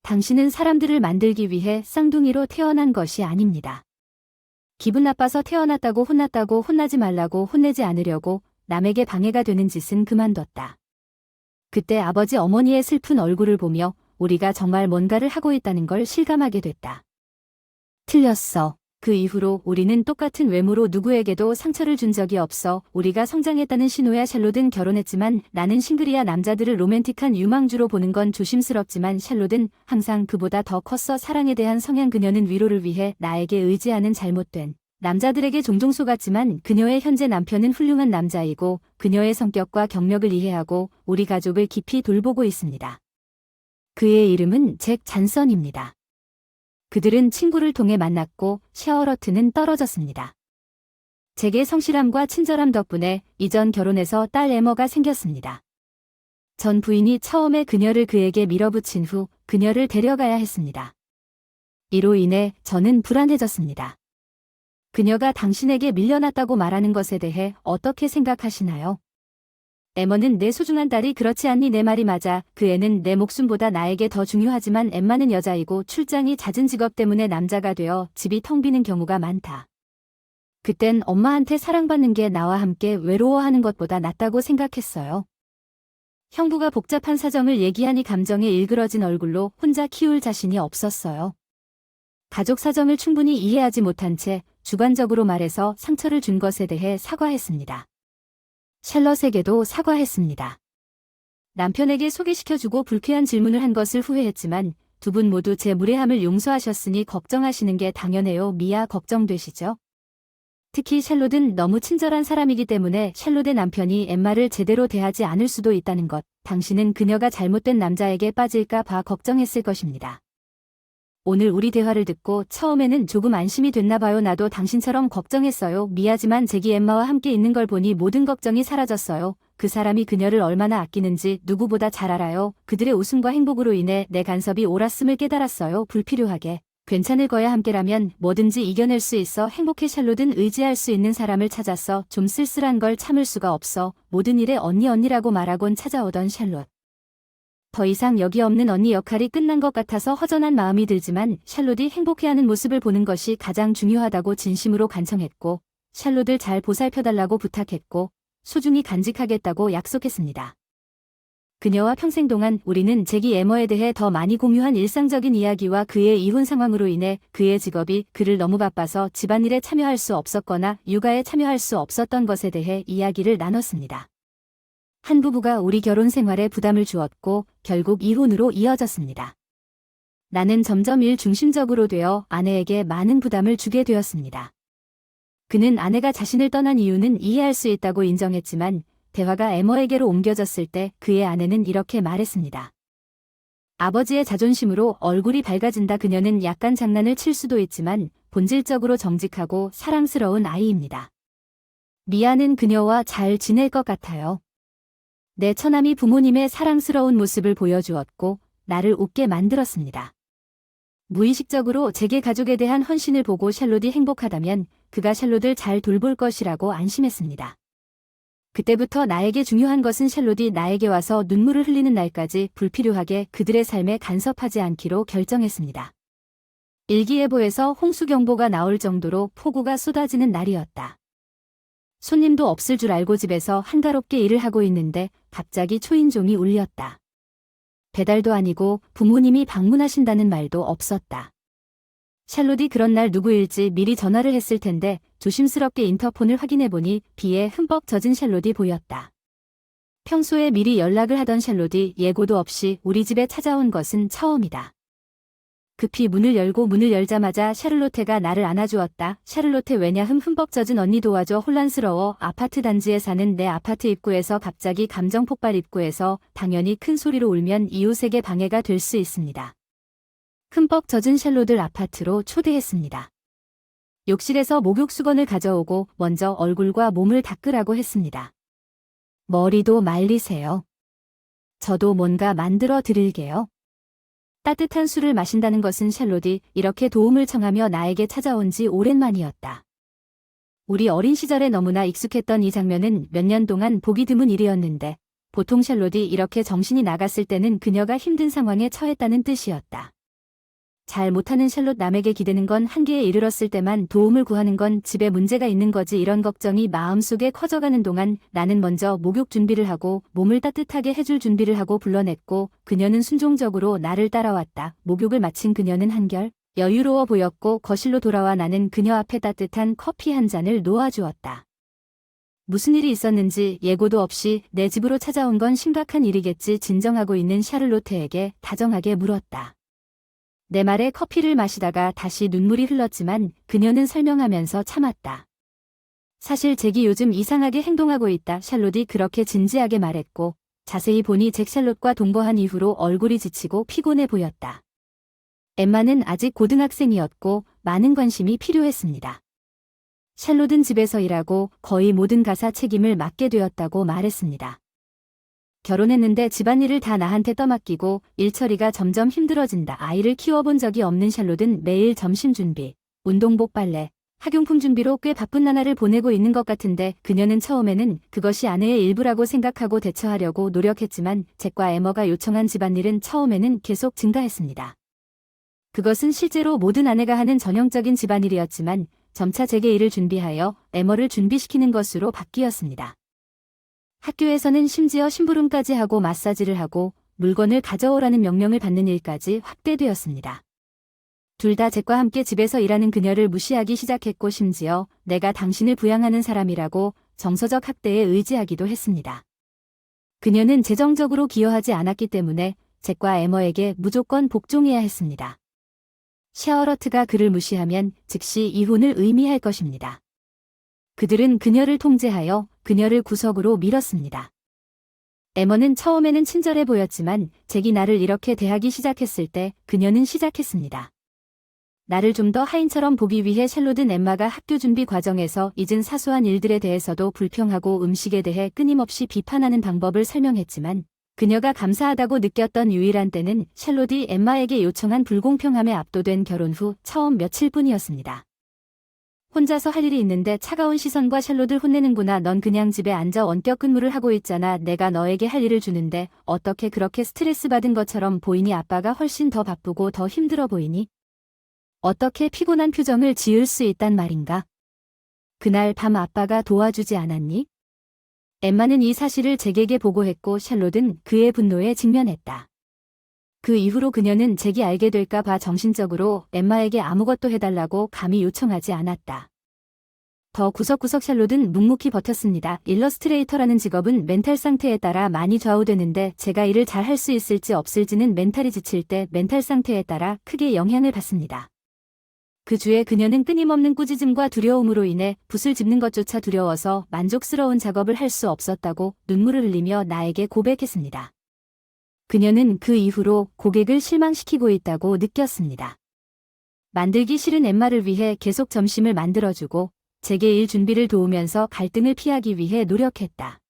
[SPEAKER 1] 당신은 사람들을 만들기 위해 쌍둥이로 태어난 것이 아닙니다. 기분 나빠서 태어났다고 혼났다고 혼나지 말라고 혼내지 않으려고 남에게 방해가 되는 짓은 그만뒀다. 그때 아버지 어머니의 슬픈 얼굴을 보며 우리가 정말 뭔가를 하고 있다는 걸 실감하게 됐다. 틀렸어. 그 이후로 우리는 똑같은 외모로 누구에게도 상처를 준 적이 없어. 우리가 성장했다는 신호야. 샬롯은 결혼했지만 나는 싱글이야. 남자들을 로맨틱한 유망주로 보는 건 조심스럽지만 샬롯은 항상 그보다 더 컸어. 사랑에 대한 성향. 그녀는 위로를 위해 나에게 의지하는 잘못된 남자들에게 종종 속았지만 그녀의 현재 남편은 훌륭한 남자이고 그녀의 성격과 경력을 이해하고 우리 가족을 깊이 돌보고 있습니다. 그의 이름은 잭 잔선입니다. 그들은 친구를 통해 만났고 샤얼러트는 떨어졌습니다. 제게 성실함과 친절함 덕분에 이전 결혼해서 딸 에머가 생겼습니다. 전 부인이 처음에 그녀를 그에게 밀어붙인 후 그녀를 데려가야 했습니다. 이로 인해 저는 불안해졌습니다. 그녀가 당신에게 밀려났다고 말하는 것에 대해 어떻게 생각하시나요? 에머는 내 소중한 딸이 그렇지 않니? 내 말이 맞아. 그 애는 내 목숨보다 나에게 더 중요하지만 엠마는 여자이고 출장이 잦은 직업 때문에 남자가 되어 집이 텅 비는 경우가 많다. 그땐 엄마한테 사랑받는 게 나와 함께 외로워하는 것보다 낫다고 생각했어요. 형부가 복잡한 사정을 얘기하니 감정에 일그러진 얼굴로 혼자 키울 자신이 없었어요. 가족 사정을 충분히 이해하지 못한 채 주관적으로 말해서 상처를 준 것에 대해 사과했습니다. 샬럿에게도 사과했습니다. 남편에게 소개시켜주고 불쾌한 질문을 한 것을 후회했지만 두 분 모두 제 무례함을 용서하셨으니 걱정하시는 게 당연해요. 미아 걱정되시죠? 특히 샬롯은 너무 친절한 사람이기 때문에 샬롯의 남편이 엠마를 제대로 대하지 않을 수도 있다는 것, 당신은 그녀가 잘못된 남자에게 빠질까 봐 걱정했을 것입니다. 오늘 우리 대화를 듣고 처음에는 조금 안심이 됐나 봐요. 나도 당신처럼 걱정했어요. 미아지만 잭이 엠마와 함께 있는 걸 보니 모든 걱정이 사라졌어요. 그 사람이 그녀를 얼마나 아끼는지 누구보다 잘 알아요. 그들의 웃음과 행복으로 인해 내 간섭이 옳았음을 깨달았어요. 불필요하게. 괜찮을 거야. 함께라면 뭐든지 이겨낼 수 있어. 행복해. 샬롯은 의지할 수 있는 사람을 찾았어. 좀 쓸쓸한 걸 참을 수가 없어. 모든 일에 언니라고 말하곤 찾아오던 샬롯. 더 이상 여기 없는 언니 역할이 끝난 것 같아서 허전한 마음이 들지만 샬롯이 행복해하는 모습을 보는 것이 가장 중요하다고 진심으로 간청했고 샬롯을 잘 보살펴달라고 부탁했고 소중히 간직하겠다고 약속했습니다. 그녀와 평생 동안 우리는 잭이 에머에 대해 더 많이 공유한 일상적인 이야기와 그의 이혼 상황으로 인해 그의 직업이 그를 너무 바빠서 집안일에 참여할 수 없었거나 육아에 참여할 수 없었던 것에 대해 이야기를 나눴습니다. 한 부부가 우리 결혼 생활에 부담을 주었고 결국 이혼으로 이어졌습니다. 나는 점점 일 중심적으로 되어 아내에게 많은 부담을 주게 되었습니다. 그는 아내가 자신을 떠난 이유는 이해할 수 있다고 인정했지만 대화가 에머에게로 옮겨졌을 때 그의 아내는 이렇게 말했습니다. 아버지의 자존심으로 얼굴이 밝아진다. 그녀는 약간 장난을 칠 수도 있지만 본질적으로 정직하고 사랑스러운 아이입니다. 미아는 그녀와 잘 지낼 것 같아요. 내 처남이 부모님의 사랑스러운 모습을 보여주었고 나를 웃게 만들었습니다. 무의식적으로 잭의 가족에 대한 헌신을 보고 샬롯이 행복하다면 그가 샬롯을 잘 돌볼 것이라고 안심했습니다. 그때부터 나에게 중요한 것은 샬롯이 나에게 와서 눈물을 흘리는 날까지 불필요하게 그들의 삶에 간섭하지 않기로 결정했습니다. 일기예보에서 홍수경보가 나올 정도로 폭우가 쏟아지는 날이었다. 손님도 없을 줄 알고 집에서 한가롭게 일을 하고 있는데 갑자기 초인종이 울렸다. 배달도 아니고 부모님이 방문하신다는 말도 없었다. 샬롯이 그런 날 누구일지 미리 전화를 했을 텐데 조심스럽게 인터폰을 확인해보니 비에 흠뻑 젖은 샬롯이 보였다. 평소에 미리 연락을 하던 샬롯이 예고도 없이 우리 집에 찾아온 것은 처음이다. 급히 문을 열고 문을 열자마자 샤를로테가 나를 안아주었다. 샤를로테 왜냐 흠뻑 젖은 언니 도와줘. 혼란스러워. 아파트 단지에 사는 내 아파트 입구에서 갑자기 감정 폭발. 입구에서 당연히 큰 소리로 울면 이웃에게 방해가 될 수 있습니다. 흠뻑 젖은 샬롯을 아파트로 초대했습니다. 욕실에서 목욕수건을 가져오고 먼저 얼굴과 몸을 닦으라고 했습니다. 머리도 말리세요. 저도 뭔가 만들어 드릴게요. 따뜻한 술을 마신다는 것은 샬롯이 이렇게 도움을 청하며 나에게 찾아온 지 오랜만이었다. 우리 어린 시절에 너무나 익숙했던 이 장면은 몇 년 동안 보기 드문 일이었는데 보통 샬롯이 이렇게 정신이 나갔을 때는 그녀가 힘든 상황에 처했다는 뜻이었다. 잘 못하는 샬롯 남에게 기대는 건 한계에 이르렀을 때만 도움을 구하는 건 집에 문제가 있는 거지. 이런 걱정이 마음속에 커져가는 동안 나는 먼저 목욕 준비를 하고 몸을 따뜻하게 해줄 준비를 하고 불러냈고 그녀는 순종적으로 나를 따라왔다. 목욕을 마친 그녀는 한결 여유로워 보였고 거실로 돌아와 나는 그녀 앞에 따뜻한 커피 한 잔을 놓아주었다. 무슨 일이 있었는지 예고도 없이 내 집으로 찾아온 건 심각한 일이겠지. 진정하고 있는 샤를로테에게 다정하게 물었다. 내 말에 커피를 마시다가 다시 눈물이 흘렀지만 그녀는 설명하면서 참았다. 사실 잭이 요즘 이상하게 행동하고 있다. 샬롯이 그렇게 진지하게 말했고 자세히 보니 잭 샬롯과 동거한 이후로 얼굴이 지치고 피곤해 보였다. 엠마는 아직 고등학생이었고 많은 관심이 필요했습니다. 샬롯은 집에서 일하고 거의 모든 가사 책임을 맡게 되었다고 말했습니다. 결혼했는데 집안일을 다 나한테 떠맡기고 일처리가 점점 힘들어진다. 아이를 키워본 적이 없는 샬롯은 매일 점심 준비, 운동복 빨래, 학용품 준비로 꽤 바쁜 나날을 보내고 있는 것 같은데 그녀는 처음에는 그것이 아내의 일부라고 생각하고 대처하려고 노력했지만 잭과 에머가 요청한 집안일은 처음에는 계속 증가했습니다. 그것은 실제로 모든 아내가 하는 전형적인 집안일이었지만 점차 잭의 일을 준비하여 에머를 준비시키는 것으로 바뀌었습니다. 학교에서는 심지어 심부름까지 하고 마사지를 하고 물건을 가져오라는 명령을 받는 일까지 확대되었습니다. 둘 다 잭과 함께 집에서 일하는 그녀를 무시하기 시작했고 심지어 내가 당신을 부양하는 사람이라고 정서적 학대에 의지하기도 했습니다. 그녀는 재정적으로 기여하지 않았기 때문에 잭과 에머에게 무조건 복종해야 했습니다. 샤얼러트가 그를 무시하면 즉시 이혼을 의미할 것입니다. 그들은 그녀를 통제하여 그녀를 구석으로 밀었습니다. 에머는 처음에는 친절해 보였지만 잭이 나를 이렇게 대하기 시작했을 때 그녀는 시작했습니다. 나를 좀 더 하인처럼 보기 위해 샬롯은 엠마가 학교 준비 과정에서 잊은 사소한 일들에 대해서도 불평하고 음식에 대해 끊임없이 비판하는 방법을 설명했지만 그녀가 감사하다고 느꼈던 유일한 때는 샬롯이 엠마에게 요청한 불공평함에 압도된 결혼 후 처음 며칠뿐이었습니다. 혼자서 할 일이 있는데 차가운 시선과 샬롯을 혼내는구나. 넌 그냥 집에 앉아 원격 근무를 하고 있잖아. 내가 너에게 할 일을 주는데 어떻게 그렇게 스트레스 받은 것처럼 보이니? 아빠가 훨씬 더 바쁘고 더 힘들어 보이니? 어떻게 피곤한 표정을 지을 수 있단 말인가? 그날 밤 아빠가 도와주지 않았니? 엠마는 이 사실을 잭에게 보고했고 샬롯은 그의 분노에 직면했다. 그 이후로 그녀는 잭이 알게 될까 봐 정신적으로 엠마에게 아무것도 해달라고 감히 요청하지 않았다. 더 구석구석 샬롯은 묵묵히 버텼습니다. 일러스트레이터라는 직업은 멘탈 상태에 따라 많이 좌우되는데 제가 일을 잘 할 수 있을지 없을지는 멘탈이 지칠 때 멘탈 상태에 따라 크게 영향을 받습니다. 그 주에 그녀는 끊임없는 꾸짖음과 두려움으로 인해 붓을 짚는 것조차 두려워서 만족스러운 작업을 할 수 없었다고 눈물을 흘리며 나에게 고백했습니다. 그녀는 그 이후로 고객을 실망시키고 있다고 느꼈습니다. 만들기 싫은 엠마를 위해 계속 점심을 만들어주고 잭의 일 준비를 도우면서 갈등을 피하기 위해 노력했다.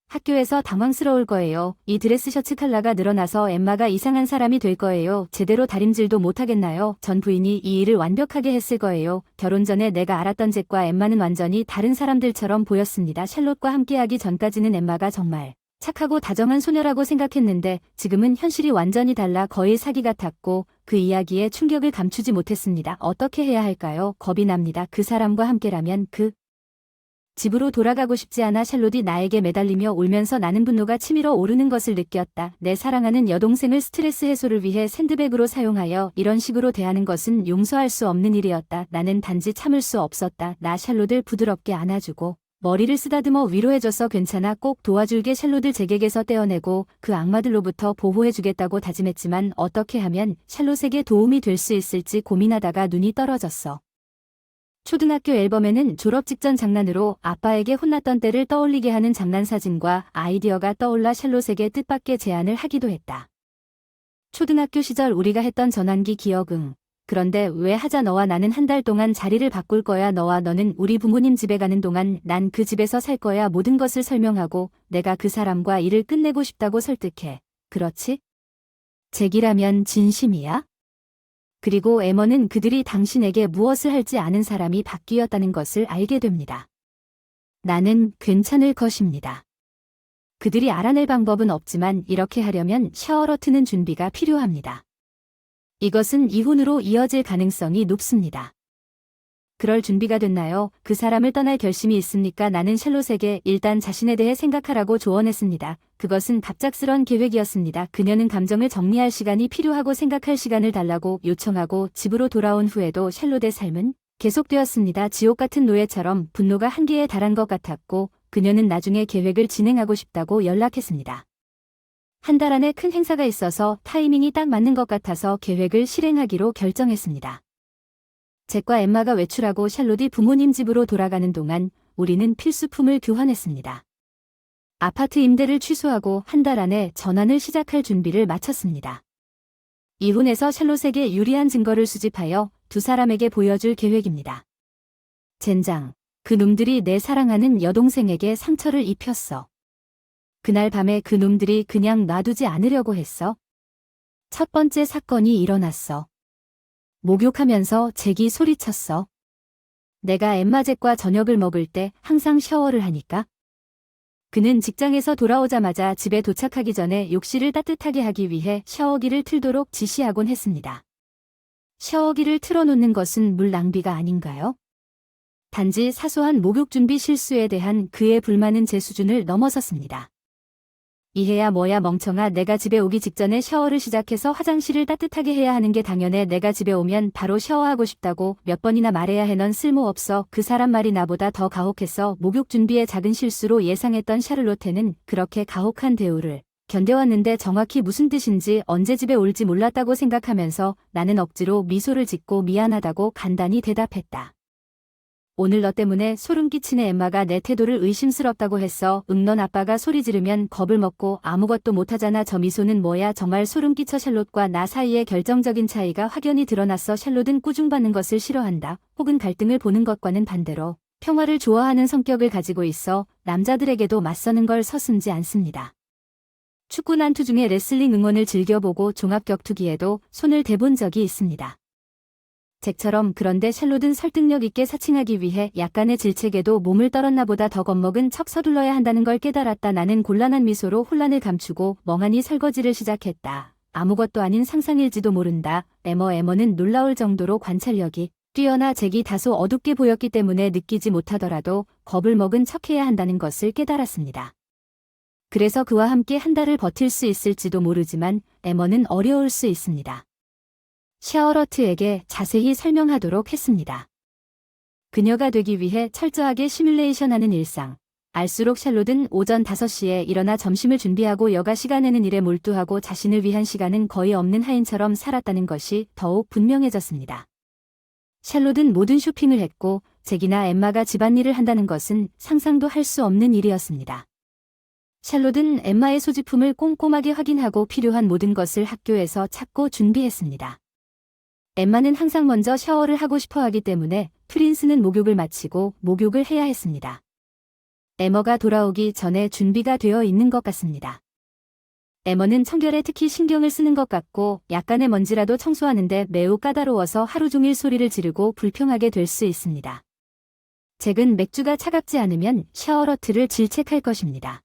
[SPEAKER 1] 학교에서 당황스러울 거예요. 이 드레스 셔츠 컬러가 늘어나서 엠마가 이상한 사람이 될 거예요. 제대로 다림질도 못하겠나요? 전 부인이 이 일을 완벽하게 했을 거예요. 결혼 전에 내가 알았던 잭과 엠마는 완전히 다른 사람들처럼 보였습니다. 샬롯과 함께하기 전까지는 엠마가 정말 착하고 다정한 소녀라고 생각했는데 지금은 현실이 완전히 달라 거의 사기 같았고 그 이야기에 충격을 감추지 못했습니다. 어떻게 해야 할까요? 겁이 납니다. 그 사람과 함께라면 집으로 돌아가고 싶지 않아. 샬롯이 나에게 매달리며 울면서 나는 분노가 치밀어 오르는 것을 느꼈다. 내 사랑하는 여동생을 스트레스 해소를 위해 샌드백으로 사용하여 이런 식으로 대하는 것은 용서할 수 없는 일이었다. 나는 단지 참을 수 없었다. 나 샬롯을 부드럽게 안아주고 머리를 쓰다듬어 위로해줘서 괜찮아. 꼭 도와줄게. 샬롯을 잭에게서 떼어내고 그 악마들로부터 보호해주겠다고 다짐했지만 어떻게 하면 샬롯에게 도움이 될 수 있을지 고민하다가 눈이 떨어졌어. 초등학교 앨범에는 졸업 직전 장난으로 아빠에게 혼났던 때를 떠올리게 하는 장난사진과 아이디어가 떠올라 샬롯에게 뜻밖의 제안을 하기도 했다. 초등학교 시절 우리가 했던 전환기 기억. 그런데 왜 하자. 너와 나는 한 달 동안 자리를 바꿀 거야. 너와 너는 우리 부모님 집에 가는 동안 난 그 집에서 살 거야. 모든 것을 설명하고 내가 그 사람과 일을 끝내고 싶다고 설득해. 그렇지? 잭이라면 진심이야? 그리고 에머는 그들이 당신에게 무엇을 할지 아는 사람이 바뀌었다는 것을 알게 됩니다. 나는 괜찮을 것입니다. 그들이 알아낼 방법은 없지만 이렇게 하려면 샤얼러트는 준비가 필요합니다. 이것은 이혼으로 이어질 가능성이 높습니다. 그럴 준비가 됐나요? 그 사람을 떠날 결심이 있습니까? 나는 샬롯에게 일단 자신에 대해 생각하라고 조언했습니다. 그것은 갑작스런 계획이었습니다. 그녀는 감정을 정리할 시간이 필요하고 생각할 시간을 달라고 요청하고 집으로 돌아온 후에도 샬롯의 삶은 계속되었습니다. 지옥 같은 노예처럼 분노가 한계에 달한 것 같았고 그녀는 나중에 계획을 진행하고 싶다고 연락했습니다. 한 달 안에 큰 행사가 있어서 타이밍이 딱 맞는 것 같아서 계획을 실행하기로 결정했습니다. 잭과 엠마가 외출하고 샬롯이 부모님 집으로 돌아가는 동안 우리는 필수품을 교환했습니다. 아파트 임대를 취소하고 한 달 안에 전환을 시작할 준비를 마쳤습니다. 이혼해서 샬롯에게 유리한 증거를 수집하여 두 사람에게 보여줄 계획입니다. 젠장, 그 놈들이 내 사랑하는 여동생에게 상처를 입혔어. 그날 밤에 그 놈들이 그냥 놔두지 않으려고 했어. 첫 번째 사건이 일어났어. 목욕하면서 잭이 소리쳤어. 내가 엠마잭과 저녁을 먹을 때 항상 샤워를 하니까. 그는 직장에서 돌아오자마자 집에 도착하기 전에 욕실을 따뜻하게 하기 위해 샤워기를 틀도록 지시하곤 했습니다. 샤워기를 틀어놓는 것은 물 낭비가 아닌가요? 단지 사소한 목욕 준비 실수에 대한 그의 불만은 제 수준을 넘어섰습니다. 이해야 뭐야 멍청아, 내가 집에 오기 직전에 샤워를 시작해서 화장실을 따뜻하게 해야 하는 게 당연해. 내가 집에 오면 바로 샤워하고 싶다고 몇 번이나 말해야 해. 넌 쓸모없어. 그 사람 말이 나보다 더 가혹했어. 목욕 준비의 작은 실수로 예상했던 샤를로테는 그렇게 가혹한 대우를 견뎌왔는데 정확히 무슨 뜻인지 언제 집에 올지 몰랐다고 생각하면서 나는 억지로 미소를 짓고 미안하다고 간단히 대답했다. 오늘 너 때문에 소름 끼치네. 엠마가 내 태도를 의심스럽다고 했어. 넌 아빠가 소리 지르면 겁을 먹고 아무것도 못하잖아. 저 미소는 뭐야. 정말 소름 끼쳐. 샬롯과 나 사이의 결정적인 차이가 확연히 드러났어. 샬롯은 꾸중받는 것을 싫어한다. 혹은 갈등을 보는 것과는 반대로 평화를 좋아하는 성격을 가지고 있어 남자들에게도 맞서는 걸 서슴지 않습니다. 축구 난투 중에 레슬링 응원을 즐겨보고 종합격투기에도 손을 대본 적이 있습니다. 잭처럼. 그런데 샬롯은 설득력 있게 사칭하기 위해 약간의 질책에도 몸을 떨었나 보다. 더 겁먹은 척 서둘러야 한다는 걸 깨달았다. 나는 곤란한 미소로 혼란을 감추고 멍하니 설거지를 시작했다. 아무것도 아닌 상상일지도 모른다. 에머는 놀라울 정도로 관찰력이 뛰어나 잭이 다소 어둡게 보였기 때문에 느끼지 못하더라도 겁을 먹은 척해야 한다는 것을 깨달았습니다. 그래서 그와 함께 한 달을 버틸 수 있을지도 모르지만 에머는 어려울 수 있습니다. 샤를로트에게 자세히 설명하도록 했습니다. 그녀가 되기 위해 철저하게 시뮬레이션하는 일상. 알수록 샬롯은 오전 5시에 일어나 점심을 준비하고 여가 시간에는 일에 몰두하고 자신을 위한 시간은 거의 없는 하인처럼 살았다는 것이 더욱 분명해졌습니다. 샬롯은 모든 쇼핑을 했고 잭이나 엠마가 집안일을 한다는 것은 상상도 할 수 없는 일이었습니다. 샬롯은 엠마의 소지품을 꼼꼼하게 확인하고 필요한 모든 것을 학교에서 찾고 준비했습니다. 엠마는 항상 먼저 샤워를 하고 싶어 하기 때문에 프린스는 목욕을 마치고 목욕을 해야 했습니다. 에머가 돌아오기 전에 준비가 되어 있는 것 같습니다. 에머는 청결에 특히 신경을 쓰는 것 같고 약간의 먼지라도 청소하는데 매우 까다로워서 하루 종일 소리를 지르고 불평하게 될 수 있습니다. 잭은 맥주가 차갑지 않으면 샤를로트를 질책할 것입니다.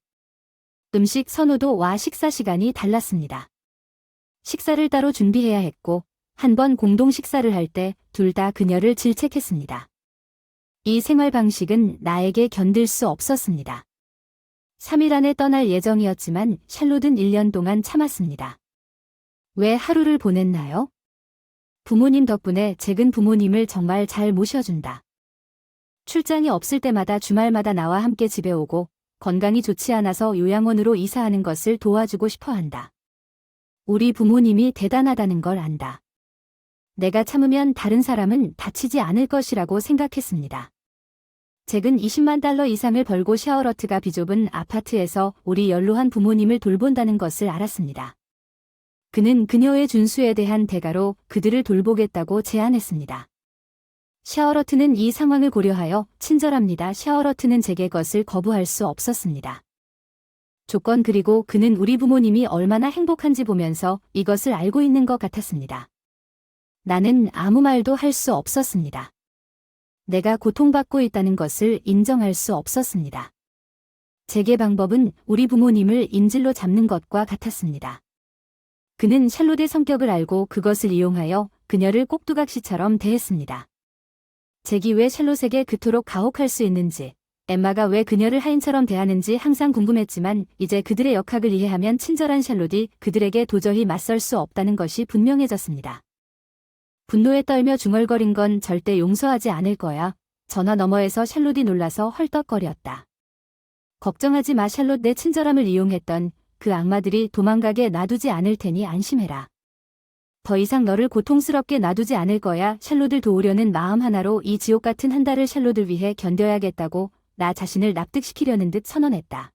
[SPEAKER 1] 음식 선호도와 식사 시간이 달랐습니다. 식사를 따로 준비해야 했고 한 번 공동 식사를 할 때 둘 다 그녀를 질책했습니다. 이 생활 방식은 나에게 견딜 수 없었습니다. 3일 안에 떠날 예정이었지만 샬롯은 1년 동안 참았습니다. 왜 하루를 보냈나요? 부모님 덕분에 잭은 부모님을 정말 잘 모셔준다. 출장이 없을 때마다 주말마다 나와 함께 집에 오고 건강이 좋지 않아서 요양원으로 이사하는 것을 도와주고 싶어 한다. 우리 부모님이 대단하다는 걸 안다. 내가 참으면 다른 사람은 다치지 않을 것이라고 생각했습니다. 잭은 $200,000 이상을 벌고 샤를로트가 비좁은 아파트에서 우리 연로한 부모님을 돌본다는 것을 알았습니다. 그는 그녀의 준수에 대한 대가로 그들을 돌보겠다고 제안했습니다. 샤를로트는 이 상황을 고려하여 친절합니다. 샤를로트는 잭의 것을 거부할 수 없었습니다. 조건 그리고 그는 우리 부모님이 얼마나 행복한지 보면서 이것을 알고 있는 것 같았습니다. 나는 아무 말도 할 수 없었습니다. 내가 고통받고 있다는 것을 인정할 수 없었습니다. 잭의 방법은 우리 부모님을 인질로 잡는 것과 같았습니다. 그는 샬롯의 성격을 알고 그것을 이용하여 그녀를 꼭두각시처럼 대했습니다. 잭이 왜 샬롯에게 그토록 가혹할 수 있는지, 엠마가 왜 그녀를 하인처럼 대하는지 항상 궁금했지만 이제 그들의 역학을 이해하면 친절한 샬롯이 그들에게 도저히 맞설 수 없다는 것이 분명해졌습니다. 분노에 떨며 중얼거린 건 절대 용서하지 않을 거야. 전화 너머에서 샬롯이 놀라서 헐떡거렸다. 걱정하지 마. 샬롯, 내 친절함을 이용했던 그 악마들이 도망가게 놔두지 않을 테니 안심해라. 더 이상 너를 고통스럽게 놔두지 않을 거야. 샬롯을 도우려는 마음 하나로 이 지옥 같은 한 달을 샬롯을 위해 견뎌야겠다고 나 자신을 납득시키려는 듯 선언했다.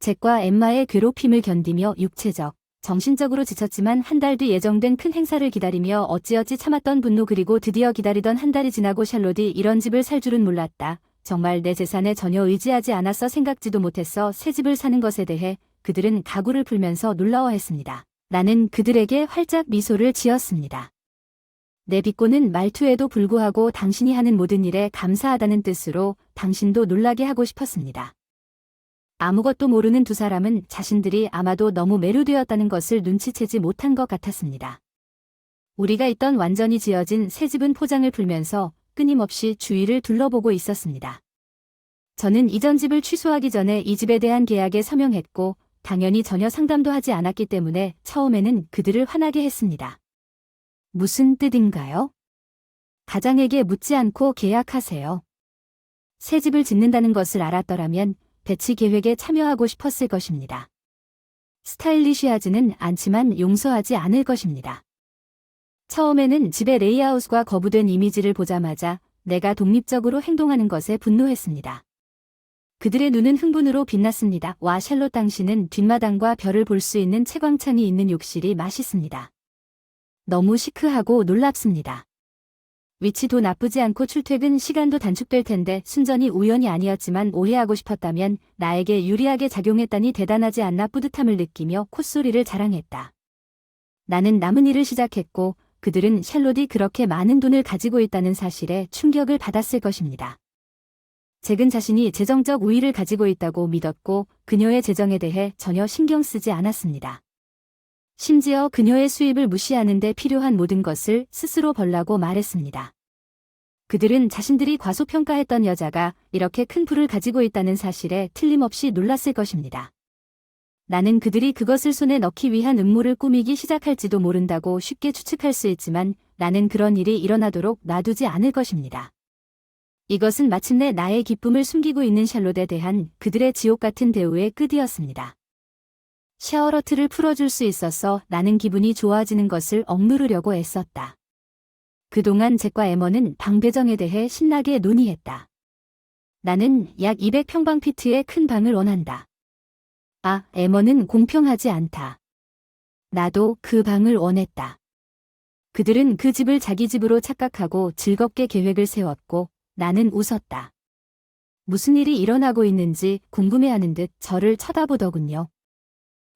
[SPEAKER 1] 잭과 엠마의 괴롭힘을 견디며 육체적, 정신적으로 지쳤지만 한 달 뒤 예정된 큰 행사를 기다리며 어찌어찌 참았던 분노 그리고 드디어 기다리던 한 달이 지나고 샬롯이 이런 집을 살 줄은 몰랐다. 정말 내 재산에 전혀 의지하지 않았어 생각지도 못했어 새 집을 사는 것에 대해 그들은 가구를 풀면서 놀라워했습니다. 나는 그들에게 활짝 미소를 지었습니다. 내 비꼬는 말투에도 불구하고 당신이 하는 모든 일에 감사하다는 뜻으로 당신도 놀라게 하고 싶었습니다. 아무것도 모르는 두 사람은 자신들이 아마도 너무 매료되었다는 것을 눈치채지 못한 것 같았습니다. 우리가 있던 완전히 지어진 새 집은 포장을 풀면서 끊임없이 주위를 둘러보고 있었습니다. 저는 이전 집을 취소하기 전에 이 집에 대한 계약에 서명했고 당연히 전혀 상담도 하지 않았기 때문에 처음에는 그들을 화나게 했습니다. 무슨 뜻인가요? 가장에게 묻지 않고 계약하세요. 새 집을 짓는다는 것을 알았더라면 배치 계획에 참여하고 싶었을 것입니다. 스타일리시하지는 않지만 용서하지 않을 것입니다. 처음에는 집의 레이아웃과 거부된 이미지를 보자마자 내가 독립적으로 행동하는 것에 분노했습니다. 그들의 눈은 흥분으로 빛났습니다. 와 샬롯 당신은 뒷마당과 별을 볼 수 있는 채광창이 있는 욕실이 맛있습니다. 너무 시크하고 놀랍습니다. 위치도 나쁘지 않고 출퇴근 시간도 단축될 텐데 순전히 우연이 아니었지만 오해하고 싶었다면 나에게 유리하게 작용했다니 대단하지 않나 뿌듯함을 느끼며 콧소리를 자랑했다. 나는 남은 일을 시작했고 그들은 샬롯이 그렇게 많은 돈을 가지고 있다는 사실에 충격을 받았을 것입니다. 잭은 자신이 재정적 우위를 가지고 있다고 믿었고 그녀의 재정에 대해 전혀 신경 쓰지 않았습니다. 심지어 그녀의 수입을 무시하는 데 필요한 모든 것을 스스로 벌라고 말했습니다. 그들은 자신들이 과소평가했던 여자가 이렇게 큰 부를 가지고 있다는 사실에 틀림없이 놀랐을 것입니다. 나는 그들이 그것을 손에 넣기 위한 음모를 꾸미기 시작할지도 모른다고 쉽게 추측할 수 있지만 나는 그런 일이 일어나도록 놔두지 않을 것입니다. 이것은 마침내 나의 기쁨을 숨기고 있는 샬롯에 대한 그들의 지옥 같은 대우의 끝이었습니다. 샤워러트를 풀어줄 수 있어서 나는 기분이 좋아지는 것을 억누르려고 애썼다. 그동안 잭과 에머는 방 배정에 대해 신나게 논의했다. 나는 약 200평방피트의 큰 방을 원한다. 아, 에머는 공평하지 않다. 나도 그 방을 원했다. 그들은 그 집을 자기 집으로 착각하고 즐겁게 계획을 세웠고 나는 웃었다. 무슨 일이 일어나고 있는지 궁금해하는 듯 저를 쳐다보더군요.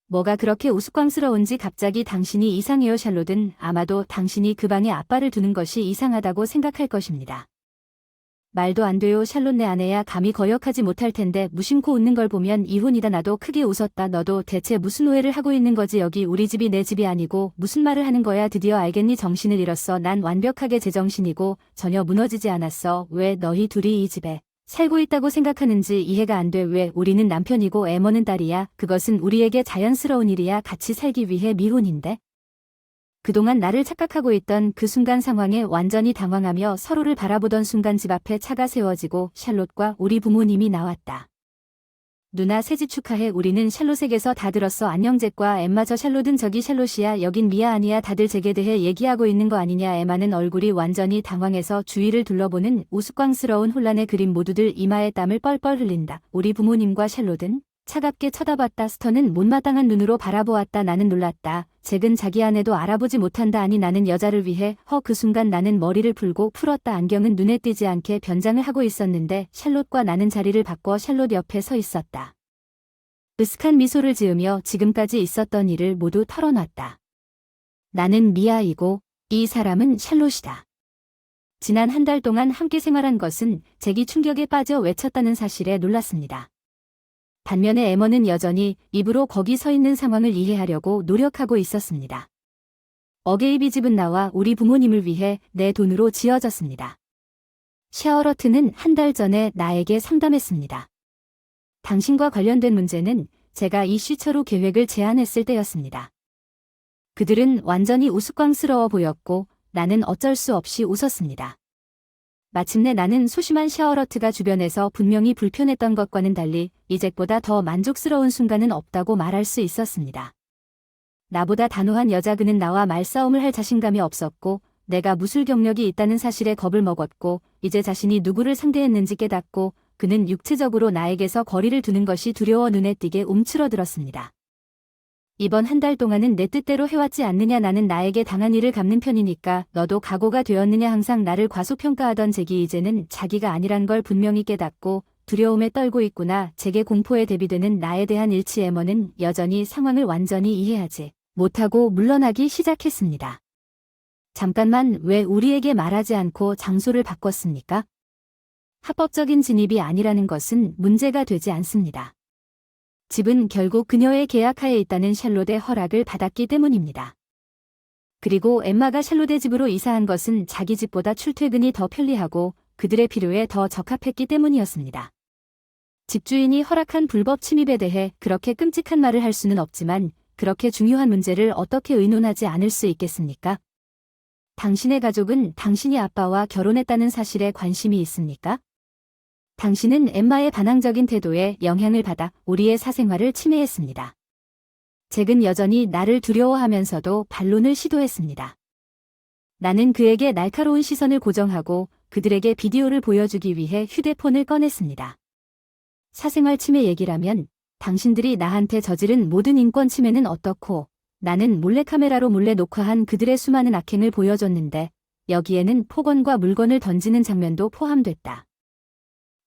[SPEAKER 1] 뭐가 그렇게 우스꽝스러운지 갑자기 당신이 이상해요 샬롯은 아마도 당신이 그 방에 아빠를 두는 것이 이상하다고 생각할 것입니다. 말도 안 돼요 샬롯 내 아내야 감히 거역하지 못할 텐데 무심코 웃는 걸 보면 이혼이다 나도 크게 웃었다 너도 대체 무슨 오해를 하고 있는 거지 여기 우리 집이 내 집이 아니고 무슨 말을 하는 거야 드디어 알겠니 정신을 잃었어 난 완벽하게 제정신이고 전혀 무너지지 않았어 왜 너희 둘이 이 집에 살고 있다고 생각하는지 이해가 안 돼 왜 우리는 남편이고 에머는 딸이야 그것은 우리에게 자연스러운 일이야 같이 살기 위해 미혼인데 그동안 나를 착각하고 있던 그 순간 상황에 완전히 당황하며 서로를 바라보던 순간 집 앞에 차가 세워지고 샬롯과 우리 부모님이 나왔다. 누나 새집 축하해 우리는 샬롯에게서 다 들었어 안녕 잭과 엠마 저 샬롯은 저기 샬롯이야 여긴 미아 아니야 다들 잭에 대해 얘기하고 있는 거 아니냐 엠마는 얼굴이 완전히 당황해서 주위를 둘러보는 우스꽝스러운 혼란의 그림 모두들 이마에 땀을 뻘뻘 흘린다. 우리 부모님과 샬롯은 차갑게 쳐다봤다. 스터는 못마땅한 눈으로 바라보았다. 나는 놀랐다. 잭은 자기 아내도 알아보지 못한다. 아니 나는 여자를 위해 그 순간 나는 머리를 풀고 풀었다. 안경은 눈에 띄지 않게 변장을 하고 있었는데 샬롯과 나는 자리를 바꿔 샬롯 옆에 서 있었다. 으슥한 미소를 지으며 지금까지 있었던 일을 모두 털어놨다. 나는 미아이고 이 사람은 샬롯이다. 지난 한 달 동안 함께 생활한 것은 잭이 충격에 빠져 외쳤다는 사실에 놀랐습니다. 반면에 에머는 여전히 입으로 거기 서 있는 상황을 이해하려고 노력하고 있었습니다. 어게이비 집은 나와 우리 부모님을 위해 내 돈으로 지어졌습니다. 샤워러트는 한 달 전에 나에게 상담했습니다. 당신과 관련된 문제는 제가 이 슈처로 계획을 제안했을 때였습니다. 그들은 완전히 우스꽝스러워 보였고 나는 어쩔 수 없이 웃었습니다. 마침내 나는 소심한 샤워러트가 주변에서 분명히 불편했던 것과는 달리 이 잭보다 더 만족스러운 순간은 없다고 말할 수 있었습니다. 나보다 단호한 여자 그는 나와 말싸움을 할 자신감이 없었고 내가 무술 경력이 있다는 사실에 겁을 먹었고 이제 자신이 누구를 상대했는지 깨닫고 그는 육체적으로 나에게서 거리를 두는 것이 두려워 눈에 띄게 움츠러들었습니다. 이번 한 달 동안은 내 뜻대로 해왔지 않느냐. 나는 나에게 당한 일을 갚는 편이니까 너도 각오가 되었느냐. 항상 나를 과소평가하던 잭이 이제는 자기가 아니란 걸 분명히 깨닫고 두려움에 떨고 있구나. 잭의 공포에 대비되는 나에 대한 일치. 에머는 여전히 상황을 완전히 이해하지 못하고 물러나기 시작했습니다. 잠깐만, 왜 우리에게 말하지 않고 장소를 바꿨습니까? 합법적인 진입이 아니라는 것은 문제가 되지 않습니다. 집은 결국 그녀의 계약하에 있다는 샬롯의 허락을 받았기 때문입니다. 그리고 엠마가 샬롯의 집으로 이사한 것은 자기 집보다 출퇴근이 더 편리하고 그들의 필요에 더 적합했기 때문이었습니다. 집주인이 허락한 불법 침입에 대해 그렇게 끔찍한 말을 할 수는 없지만 그렇게 중요한 문제를 어떻게 의논하지 않을 수 있겠습니까? 당신의 가족은 당신이 아빠와 결혼했다는 사실에 관심이 있습니까? 당신은 엠마의 반항적인 태도에 영향을 받아 우리의 사생활을 침해했습니다. 잭은 여전히 나를 두려워하면서도 반론을 시도했습니다. 나는 그에게 날카로운 시선을 고정하고 그들에게 비디오를 보여주기 위해 휴대폰을 꺼냈습니다. 사생활 침해 얘기라면 당신들이 나한테 저지른 모든 인권 침해는 어떻고, 나는 몰래카메라로 몰래 녹화한 그들의 수많은 악행을 보여줬는데 여기에는 폭언과 물건을 던지는 장면도 포함됐다.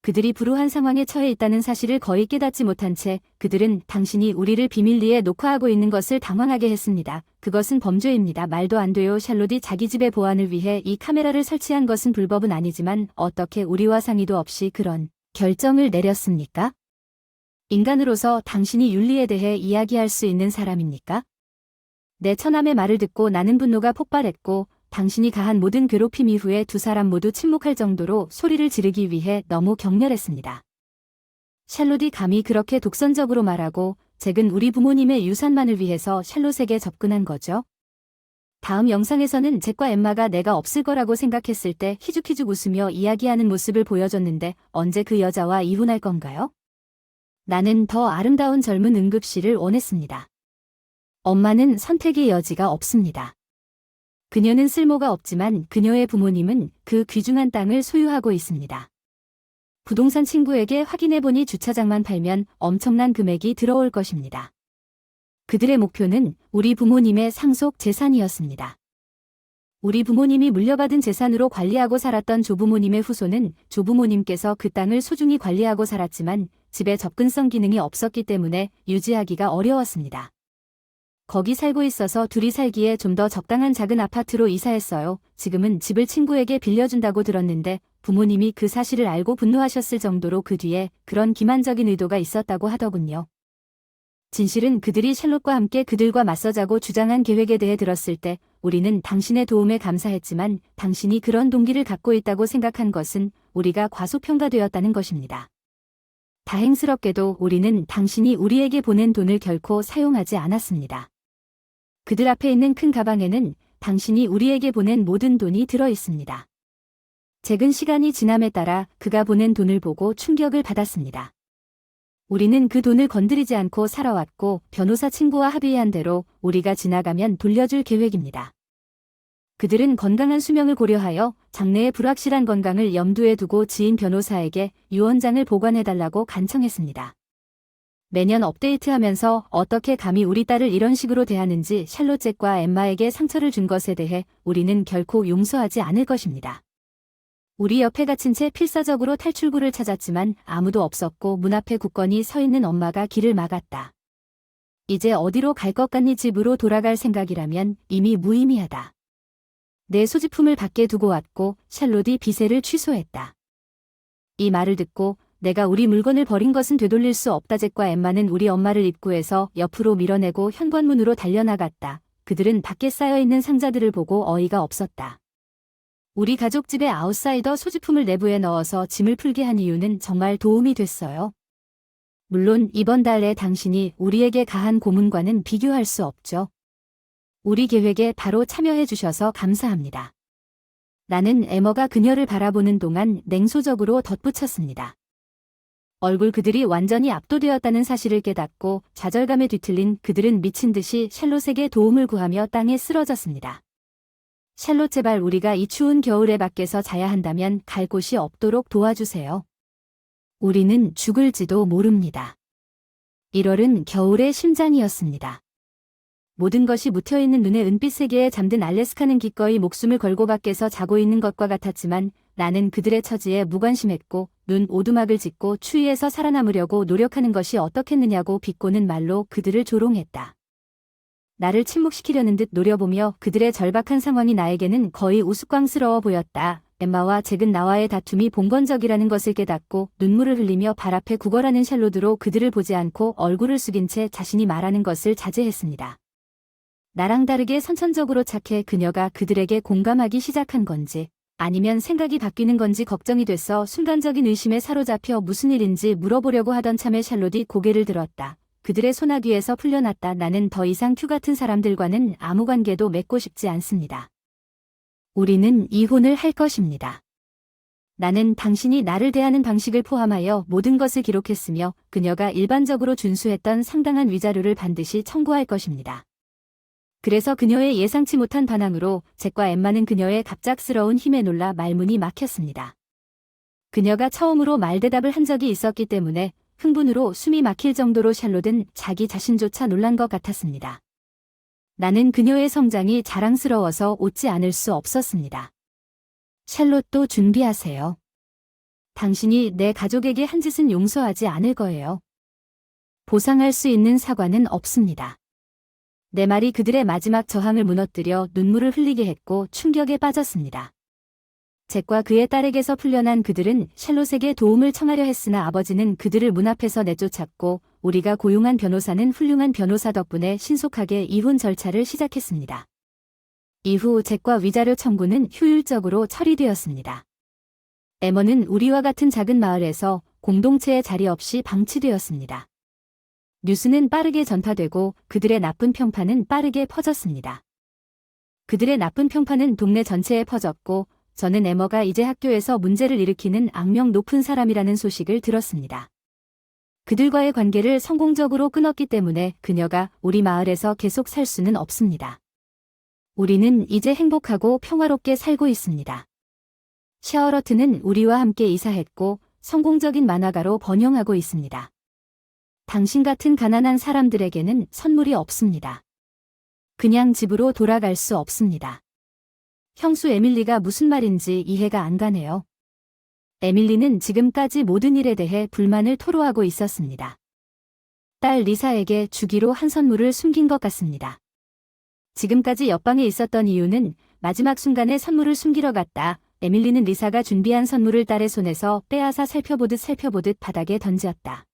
[SPEAKER 1] 그들이 불우한 상황에 처해 있다는 사실을 거의 깨닫지 못한 채 그들은 당신이 우리를 비밀리에 녹화하고 있는 것을 당황하게 했습니다. 그것은 범죄입니다. 말도 안 돼요. 샬롯이 자기 집의 보안을 위해 이 카메라를 설치한 것은 불법은 아니지만 어떻게 우리와 상의도 없이 그런 결정을 내렸습니까? 인간으로서 당신이 윤리에 대해 이야기할 수 있는 사람입니까? 내 처남의 말을 듣고 나는 분노가 폭발했고 당신이 가한 모든 괴롭힘 이후에 두 사람 모두 침묵할 정도로 소리를 지르기 위해 너무 격렬했습니다. 샬롯이 감히 그렇게 독선적으로 말하고 잭은 우리 부모님의 유산만을 위해서 샬롯에게 접근한 거죠. 다음 영상에서는 잭과 엠마가 내가 없을 거라고 생각했을 때 희죽희죽 웃으며 이야기하는 모습을 보여줬는데 언제 그 여자와 이혼할 건가요? 나는 더 아름다운 젊은 응급실을 원했습니다. 엄마는 선택의 여지가 없습니다. 그녀는 쓸모가 없지만 그녀의 부모님은 그 귀중한 땅을 소유하고 있습니다. 부동산 친구에게 확인해보니 주차장만 팔면 엄청난 금액이 들어올 것입니다. 그들의 목표는 우리 부모님의 상속 재산이었습니다. 우리 부모님이 물려받은 재산으로 관리하고 살았던 조부모님의 후손은 조부모님께서 그 땅을 소중히 관리하고 살았지만 집에 접근성 기능이 없었기 때문에 유지하기가 어려웠습니다. 거기 살고 있어서 둘이 살기에 좀 더 적당한 작은 아파트로 이사했어요. 지금은 집을 친구에게 빌려준다고 들었는데 부모님이 그 사실을 알고 분노하셨을 정도로 그 뒤에 그런 기만적인 의도가 있었다고 하더군요. 진실은 그들이 샬롯과 함께 그들과 맞서자고 주장한 계획에 대해 들었을 때 우리는 당신의 도움에 감사했지만 당신이 그런 동기를 갖고 있다고 생각한 것은 우리가 과소평가되었다는 것입니다. 다행스럽게도 우리는 당신이 우리에게 보낸 돈을 결코 사용하지 않았습니다. 그들 앞에 있는 큰 가방에는 당신이 우리에게 보낸 모든 돈이 들어 있습니다. 잭은 시간이 지남에 따라 그가 보낸 돈을 보고 충격을 받았습니다. 우리는 그 돈을 건드리지 않고 살아왔고 변호사 친구와 합의한 대로 우리가 지나가면 돌려줄 계획입니다. 그들은 건강한 수명을 고려하여 장래의 불확실한 건강을 염두에 두고 지인 변호사에게 유언장을 보관해달라고 간청했습니다. 매년 업데이트하면서 어떻게 감히 우리 딸을 이런 식으로 대하는지 샬롯 잭과 엠마에게 상처를 준 것에 대해 우리는 결코 용서하지 않을 것입니다. 우리 옆에 갇힌 채 필사적으로 탈출구를 찾았지만 아무도 없었고 문 앞에 굳건히 서 있는 엄마가 길을 막았다. 이제 어디로 갈 것 같니? 집으로 돌아갈 생각이라면 이미 무의미하다. 내 소지품을 밖에 두고 왔고 샬롯이 비세를 취소했다. 이 말을 듣고 내가 우리 물건을 버린 것은 되돌릴 수 없다. 잭과 엠마는 우리 엄마를 입구에서 옆으로 밀어내고 현관문으로 달려나갔다. 그들은 밖에 쌓여있는 상자들을 보고 어이가 없었다. 우리 가족 집에 아웃사이더 소지품을 내부에 넣어서 짐을 풀게 한 이유는 정말 도움이 됐어요. 물론 이번 달에 당신이 우리에게 가한 고문과는 비교할 수 없죠. 우리 계획에 바로 참여해 주셔서 감사합니다. 나는 에머가 그녀를 바라보는 동안 냉소적으로 덧붙였습니다. 얼굴 그들이 완전히 압도되었다는 사실을 깨닫고 좌절감에 뒤틀린 그들은 미친 듯이 샬롯에게 도움을 구하며 땅에 쓰러졌습니다. 샬롯, 제발 우리가 이 추운 겨울에 밖에서 자야 한다면 갈 곳이 없도록 도와주세요. 우리는 죽을지도 모릅니다. 1월은 겨울의 심장이었습니다. 모든 것이 묻혀있는 눈의 은빛 세계에 잠든 알래스카는 기꺼이 목숨을 걸고 밖에서 자고 있는 것과 같았지만 나는 그들의 처지에 무관심했고 눈 오두막을 짓고 추위에서 살아남으려고 노력하는 것이 어떻겠느냐고 비꼬는 말로 그들을 조롱했다. 나를 침묵시키려는 듯 노려보며 그들의 절박한 상황이 나에게는 거의 우스꽝스러워 보였다. 엠마와 잭은 나와의 다툼이 봉건적이라는 것을 깨닫고 눈물을 흘리며 발 앞에 구걸하는 샬롯으로 그들을 보지 않고 얼굴을 숙인 채 자신이 말하는 것을 자제했습니다. 나랑 다르게 선천적으로 착해 그녀가 그들에게 공감하기 시작한 건지 아니면 생각이 바뀌는 건지 걱정이 돼서 순간적인 의심에 사로잡혀 무슨 일인지 물어보려고 하던 참에 샬롯이 고개를 들었다. 그들의 소나귀에서 풀려났다. 나는 더 이상 큐 같은 사람들과는 아무 관계도 맺고 싶지 않습니다. 우리는 이혼을 할 것입니다. 나는 당신이 나를 대하는 방식을 포함하여 모든 것을 기록했으며 그녀가 일반적으로 준수했던 상당한 위자료를 반드시 청구할 것입니다. 그래서 그녀의 예상치 못한 반항으로 잭과 엠마는 그녀의 갑작스러운 힘에 놀라 말문이 막혔습니다. 그녀가 처음으로 말대답을 한 적이 있었기 때문에 흥분으로 숨이 막힐 정도로 샬롯은 자기 자신조차 놀란 것 같았습니다. 나는 그녀의 성장이 자랑스러워서 웃지 않을 수 없었습니다. 샬롯도 준비하세요. 당신이 내 가족에게 한 짓은 용서하지 않을 거예요. 보상할 수 있는 사과는 없습니다. 내 말이 그들의 마지막 저항을 무너뜨려 눈물을 흘리게 했고 충격에 빠졌습니다. 잭과 그의 딸에게서 풀려난 그들은 샬롯에게 도움을 청하려 했으나 아버지는 그들을 문 앞에서 내쫓았고 우리가 고용한 변호사는 훌륭한 변호사 덕분에 신속하게 이혼 절차를 시작했습니다. 이후 잭과 위자료 청구는 효율적으로 처리되었습니다. 에머는 우리와 같은 작은 마을에서 공동체의 자리 없이 방치되었습니다. 뉴스는 빠르게 전파되고 그들의 나쁜 평판은 빠르게 퍼졌습니다. 그들의 나쁜 평판은 동네 전체에 퍼졌고 저는 에머가 이제 학교에서 문제를 일으키는 악명 높은 사람이라는 소식을 들었습니다. 그들과의 관계를 성공적으로 끊었기 때문에 그녀가 우리 마을에서 계속 살 수는 없습니다. 우리는 이제 행복하고 평화롭게 살고 있습니다. 샤어러트는 우리와 함께 이사했고 성공적인 만화가로 번영하고 있습니다. 당신 같은 가난한 사람들에게는 선물이 없습니다. 그냥 집으로 돌아갈 수 없습니다. 형수 에밀리가 무슨 말인지 이해가 안 가네요. 에밀리는 지금까지 모든 일에 대해 불만을 토로하고 있었습니다. 딸 리사에게 주기로 한 선물을 숨긴 것 같습니다. 지금까지 옆방에 있었던 이유는 마지막 순간에 선물을 숨기러 갔다. 에밀리는 리사가 준비한 선물을 딸의 손에서 빼앗아 살펴보듯 바닥에 던졌다.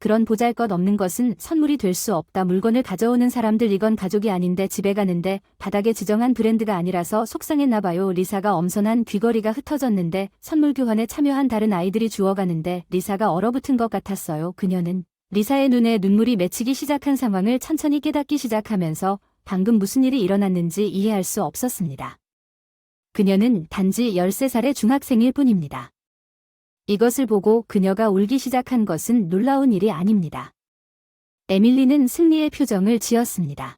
[SPEAKER 1] 그런 보잘것없는 것은 선물이 될 수 없다. 물건을 가져오는 사람들 이건 가족이 아닌데 집에 가는데 바닥에 지정한 브랜드가 아니라서 속상했나 봐요. 리사가 엄선한 귀걸이가 흩어졌는데 선물 교환에 참여한 다른 아이들이 주워가는데 리사가 얼어붙은 것 같았어요. 그녀는 리사의 눈에 눈물이 맺히기 시작한 상황을 천천히 깨닫기 시작하면서 방금 무슨 일이 일어났는지 이해할 수 없었습니다. 그녀는 단지 13살의 중학생일 뿐입니다. 이것을 보고 그녀가 울기 시작한 것은 놀라운 일이 아닙니다. 에밀리는 승리의 표정을 지었습니다.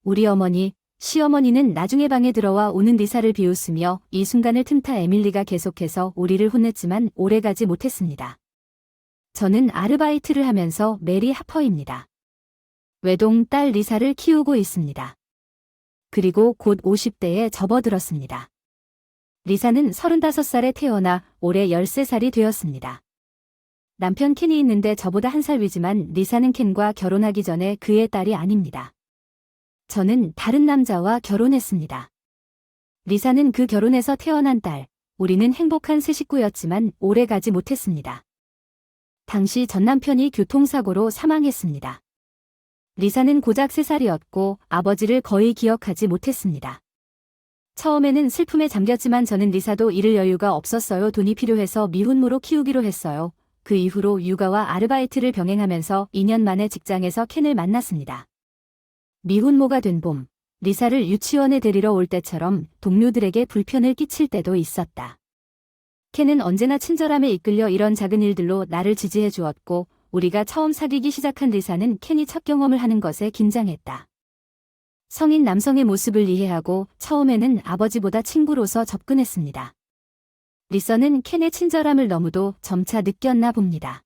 [SPEAKER 1] 우리 어머니, 시어머니는 나중에 방에 들어와 우는 리사를 비웃으며 이 순간을 틈타 에밀리가 계속해서 우리를 혼냈지만 오래가지 못했습니다. 저는 아르바이트를 하면서 메리 하퍼입니다. 외동 딸 리사를 키우고 있습니다. 그리고 곧 50대에 접어들었습니다. 리사는 35살에 태어나 올해 13살이 되었습니다. 남편 켄이 있는데 저보다 1살 위지만 리사는 켄과 결혼하기 전에 그의 딸이 아닙니다. 저는 다른 남자와 결혼했습니다. 리사는 그 결혼에서 태어난 딸, 우리는 행복한 세 식구였지만 오래 가지 못했습니다. 당시 전 남편이 교통사고로 사망했습니다. 리사는 고작 3살이었고 아버지를 거의 기억하지 못했습니다. 처음에는 슬픔에 잠겼지만 저는 리사도 잃을 여유가 없었어요. 돈이 필요해서 미혼모로 키우기로 했어요. 그 이후로 육아와 아르바이트를 병행하면서 2년 만에 직장에서 켄을 만났습니다. 미혼모가 된 봄, 리사를 유치원에 데리러 올 때처럼 동료들에게 불편을 끼칠 때도 있었다. 켄은 언제나 친절함에 이끌려 이런 작은 일들로 나를 지지해 주었고 우리가 처음 사귀기 시작한 리사는 켄이 첫 경험을 하는 것에 긴장했다. 성인 남성의 모습을 이해하고 처음에는 아버지보다 친구로서 접근했습니다. 리서는 켄의 친절함을 너무도 점차 느꼈나 봅니다.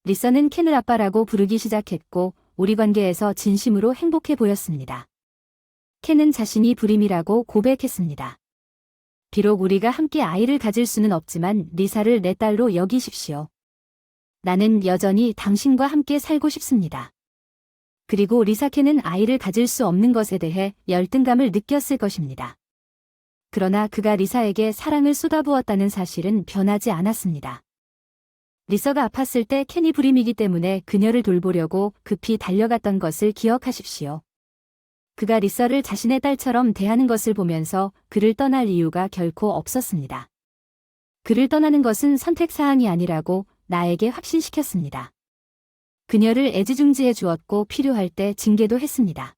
[SPEAKER 1] 리서는 켄을 아빠라고 부르기 시작했고 우리 관계에서 진심으로 행복해 보였습니다. 켄은 자신이 불임이라고 고백했습니다. 비록 우리가 함께 아이를 가질 수는 없지만 리사를 내 딸로 여기십시오. 나는 여전히 당신과 함께 살고 싶습니다. 그리고 리사 켄은 아이를 가질 수 없는 것에 대해 열등감을 느꼈을 것입니다. 그러나 그가 리사에게 사랑을 쏟아부었다는 사실은 변하지 않았습니다. 리사가 아팠을 때 켄이 불임이기 때문에 그녀를 돌보려고 급히 달려갔던 것을 기억하십시오. 그가 리사를 자신의 딸처럼 대하는 것을 보면서 그를 떠날 이유가 결코 없었습니다. 그를 떠나는 것은 선택사항이 아니라고 나에게 확신시켰습니다. 그녀를 애지중지해 주었고 필요할 때 징계도 했습니다.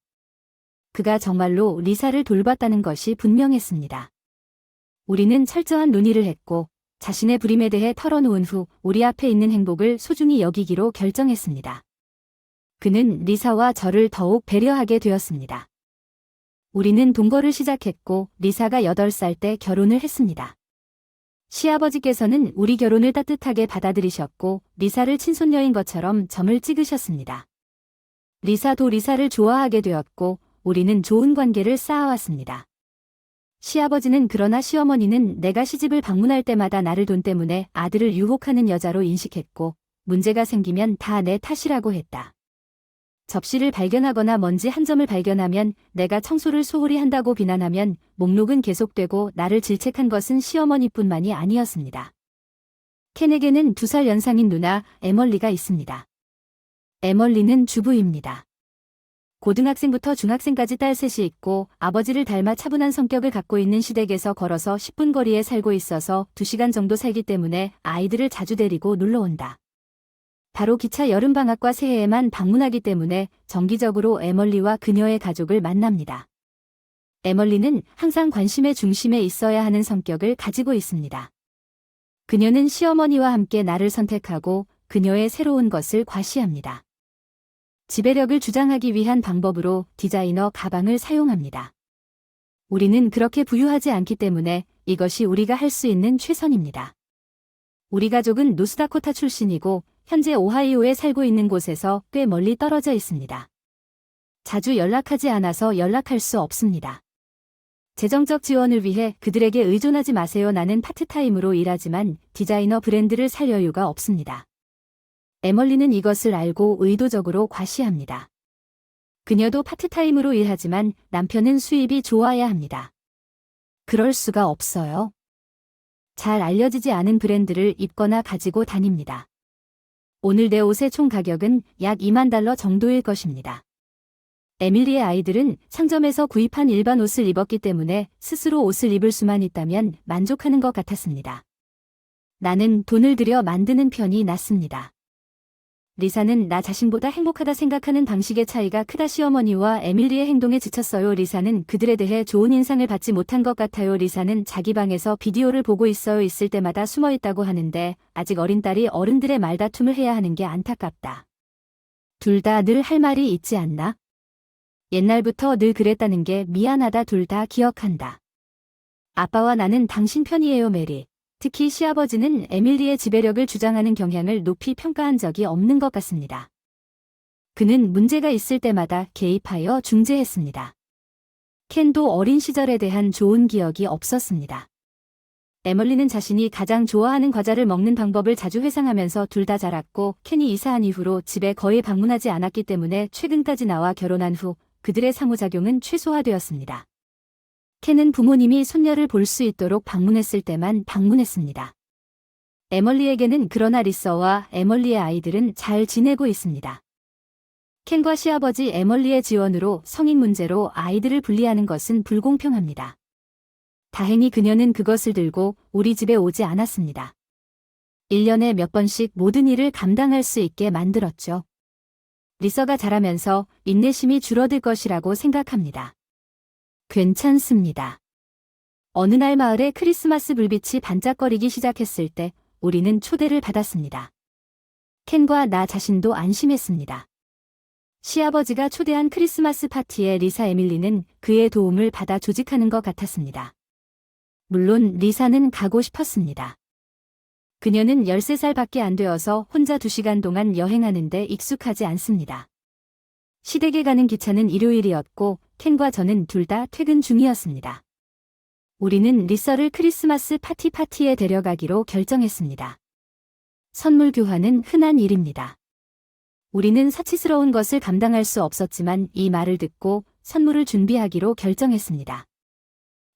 [SPEAKER 1] 그가 정말로 리사를 돌봤다는 것이 분명했습니다. 우리는 철저한 논의를 했고 자신의 불임에 대해 털어놓은 후 우리 앞에 있는 행복을 소중히 여기기로 결정했습니다. 그는 리사와 저를 더욱 배려하게 되었습니다. 우리는 동거를 시작했고 리사가 8살 때 결혼을 했습니다. 시아버지께서는 우리 결혼을 따뜻하게 받아들이셨고 리사를 친손녀인 것처럼 점을 찍으셨습니다. 리사도 리사를 좋아하게 되었고 우리는 좋은 관계를 쌓아왔습니다. 시아버지는 그러나 시어머니는 내가 시집을 방문할 때마다 나를 돈 때문에 아들을 유혹하는 여자로 인식했고 문제가 생기면 다 내 탓이라고 했다. 접시를 발견하거나 먼지 한 점을 발견하면 내가 청소를 소홀히 한다고 비난하면 목록은 계속되고 나를 질책한 것은 시어머니뿐만이 아니었습니다. 켄에게는 2살 연상인 누나 에멀리가 있습니다. 에멀리는 주부입니다. 고등학생부터 중학생까지 딸 셋이 있고 아버지를 닮아 차분한 성격을 갖고 있는 시댁에서 걸어서 10분 거리에 살고 있어서 2시간 정도 살기 때문에 아이들을 자주 데리고 놀러온다. 바로 기차 여름방학과 새해에만 방문하기 때문에 정기적으로 에멀리와 그녀의 가족을 만납니다. 에멀리는 항상 관심의 중심에 있어야 하는 성격을 가지고 있습니다. 그녀는 시어머니와 함께 나를 선택하고 그녀의 새로운 것을 과시합니다. 지배력을 주장하기 위한 방법으로 디자이너 가방을 사용합니다. 우리는 그렇게 부유하지 않기 때문에 이것이 우리가 할 수 있는 최선입니다. 우리 가족은 노스다코타 출신이고 현재 오하이오에 살고 있는 곳에서 꽤 멀리 떨어져 있습니다. 자주 연락하지 않아서 연락할 수 없습니다. 재정적 지원을 위해 그들에게 의존하지 마세요. 나는 파트타임으로 일하지만 디자이너 브랜드를 살 여유가 없습니다. 에멀리는 이것을 알고 의도적으로 과시합니다. 그녀도 파트타임으로 일하지만 남편은 수입이 좋아야 합니다. 그럴 수가 없어요. 잘 알려지지 않은 브랜드를 입거나 가지고 다닙니다. 오늘 내 옷의 총 가격은 약 $20,000 정도일 것입니다. 에밀리의 아이들은 상점에서 구입한 일반 옷을 입었기 때문에 스스로 옷을 입을 수만 있다면 만족하는 것 같았습니다. 나는 돈을 들여 만드는 편이 낫습니다. 리사는 나 자신보다 행복하다 생각하는 방식의 차이가 크다. 시어머니와 에밀리의 행동에 지쳤어요. 리사는 그들에 대해 좋은 인상을 받지 못한 것 같아요. 리사는 자기 방에서 비디오를 보고 있어요. 있을 때마다 숨어 있다고 하는데 아직 어린 딸이 어른들의 말다툼을 해야 하는 게 안타깝다. 둘 다 늘 할 말이 있지 않나? 옛날부터 늘 그랬다는 게 미안하다. 둘 다 기억한다. 아빠와 나는 당신 편이에요. 메리. 특히 시아버지는 에밀리의 지배력을 주장하는 경향을 높이 평가한 적이 없는 것 같습니다. 그는 문제가 있을 때마다 개입하여 중재했습니다. 켄도 어린 시절에 대한 좋은 기억이 없었습니다. 에멀리는 자신이 가장 좋아하는 과자를 먹는 방법을 자주 회상하면서 둘 다 자랐고 켄이 이사한 이후로 집에 거의 방문하지 않았기 때문에 최근까지 나와 결혼한 후 그들의 상호작용은 최소화되었습니다. 켄은 부모님이 손녀를 볼 수 있도록 방문했을 때만 방문했습니다. 에멀리에게는 그러나 리서와 에멀리의 아이들은 잘 지내고 있습니다. 켄과 시아버지 에멀리의 지원으로 성인 문제로 아이들을 분리하는 것은 불공평합니다. 다행히 그녀는 그것을 들고 우리 집에 오지 않았습니다. 1년에 몇 번씩 모든 일을 감당할 수 있게 만들었죠. 리서가 자라면서 인내심이 줄어들 것이라고 생각합니다. 괜찮습니다. 어느 날 마을에 크리스마스 불빛이 반짝거리기 시작했을 때 우리는 초대를 받았습니다. 켄과 나 자신도 안심했습니다. 시아버지가 초대한 크리스마스 파티에 리사 에밀리는 그의 도움을 받아 조직하는 것 같았습니다. 물론 리사는 가고 싶었습니다. 그녀는 13살밖에 안 되어서 혼자 2시간 동안 여행하는데 익숙하지 않습니다. 시댁에 가는 기차는 일요일이었고 켄과 저는 둘 다 퇴근 중이었습니다. 우리는 리서를 크리스마스 파티에 데려가기로 결정했습니다. 선물 교환은 흔한 일입니다. 우리는 사치스러운 것을 감당할 수 없었지만 이 말을 듣고 선물을 준비하기로 결정했습니다.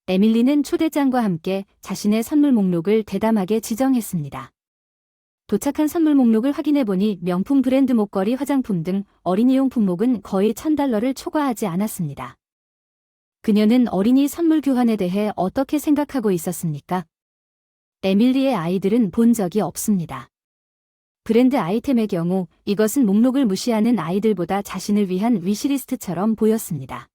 [SPEAKER 1] 에밀리는 초대장과 함께 자신의 선물 목록을 대담하게 지정했습니다. 도착한 선물 목록을 확인해보니 명품 브랜드 목걸이, 화장품 등 어린이용 품목은 거의 $1,000를 초과하지 않았습니다. 그녀는 어린이 선물 교환에 대해 어떻게 생각하고 있었습니까? 에밀리의 아이들은 본 적이 없습니다. 브랜드 아이템의 경우 이것은 목록을 무시하는 아이들보다 자신을 위한 위시리스트처럼 보였습니다.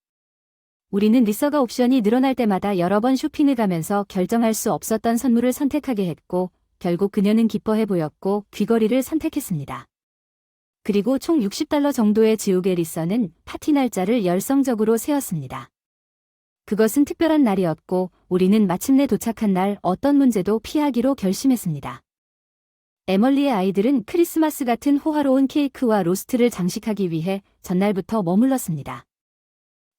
[SPEAKER 1] 우리는 리서가 옵션이 늘어날 때마다 여러 번 쇼핑을 가면서 결정할 수 없었던 선물을 선택하게 했고 결국 그녀는 기뻐해 보였고 귀걸이를 선택했습니다. 그리고 총 $60 정도의 지옥의 리서는 파티 날짜를 열성적으로 세웠습니다. 그것은 특별한 날이었고 우리는 마침내 도착한 날 어떤 문제도 피하기로 결심했습니다. 에멀리의 아이들은 크리스마스 같은 호화로운 케이크와 로스트를 장식하기 위해 전날부터 머물렀습니다.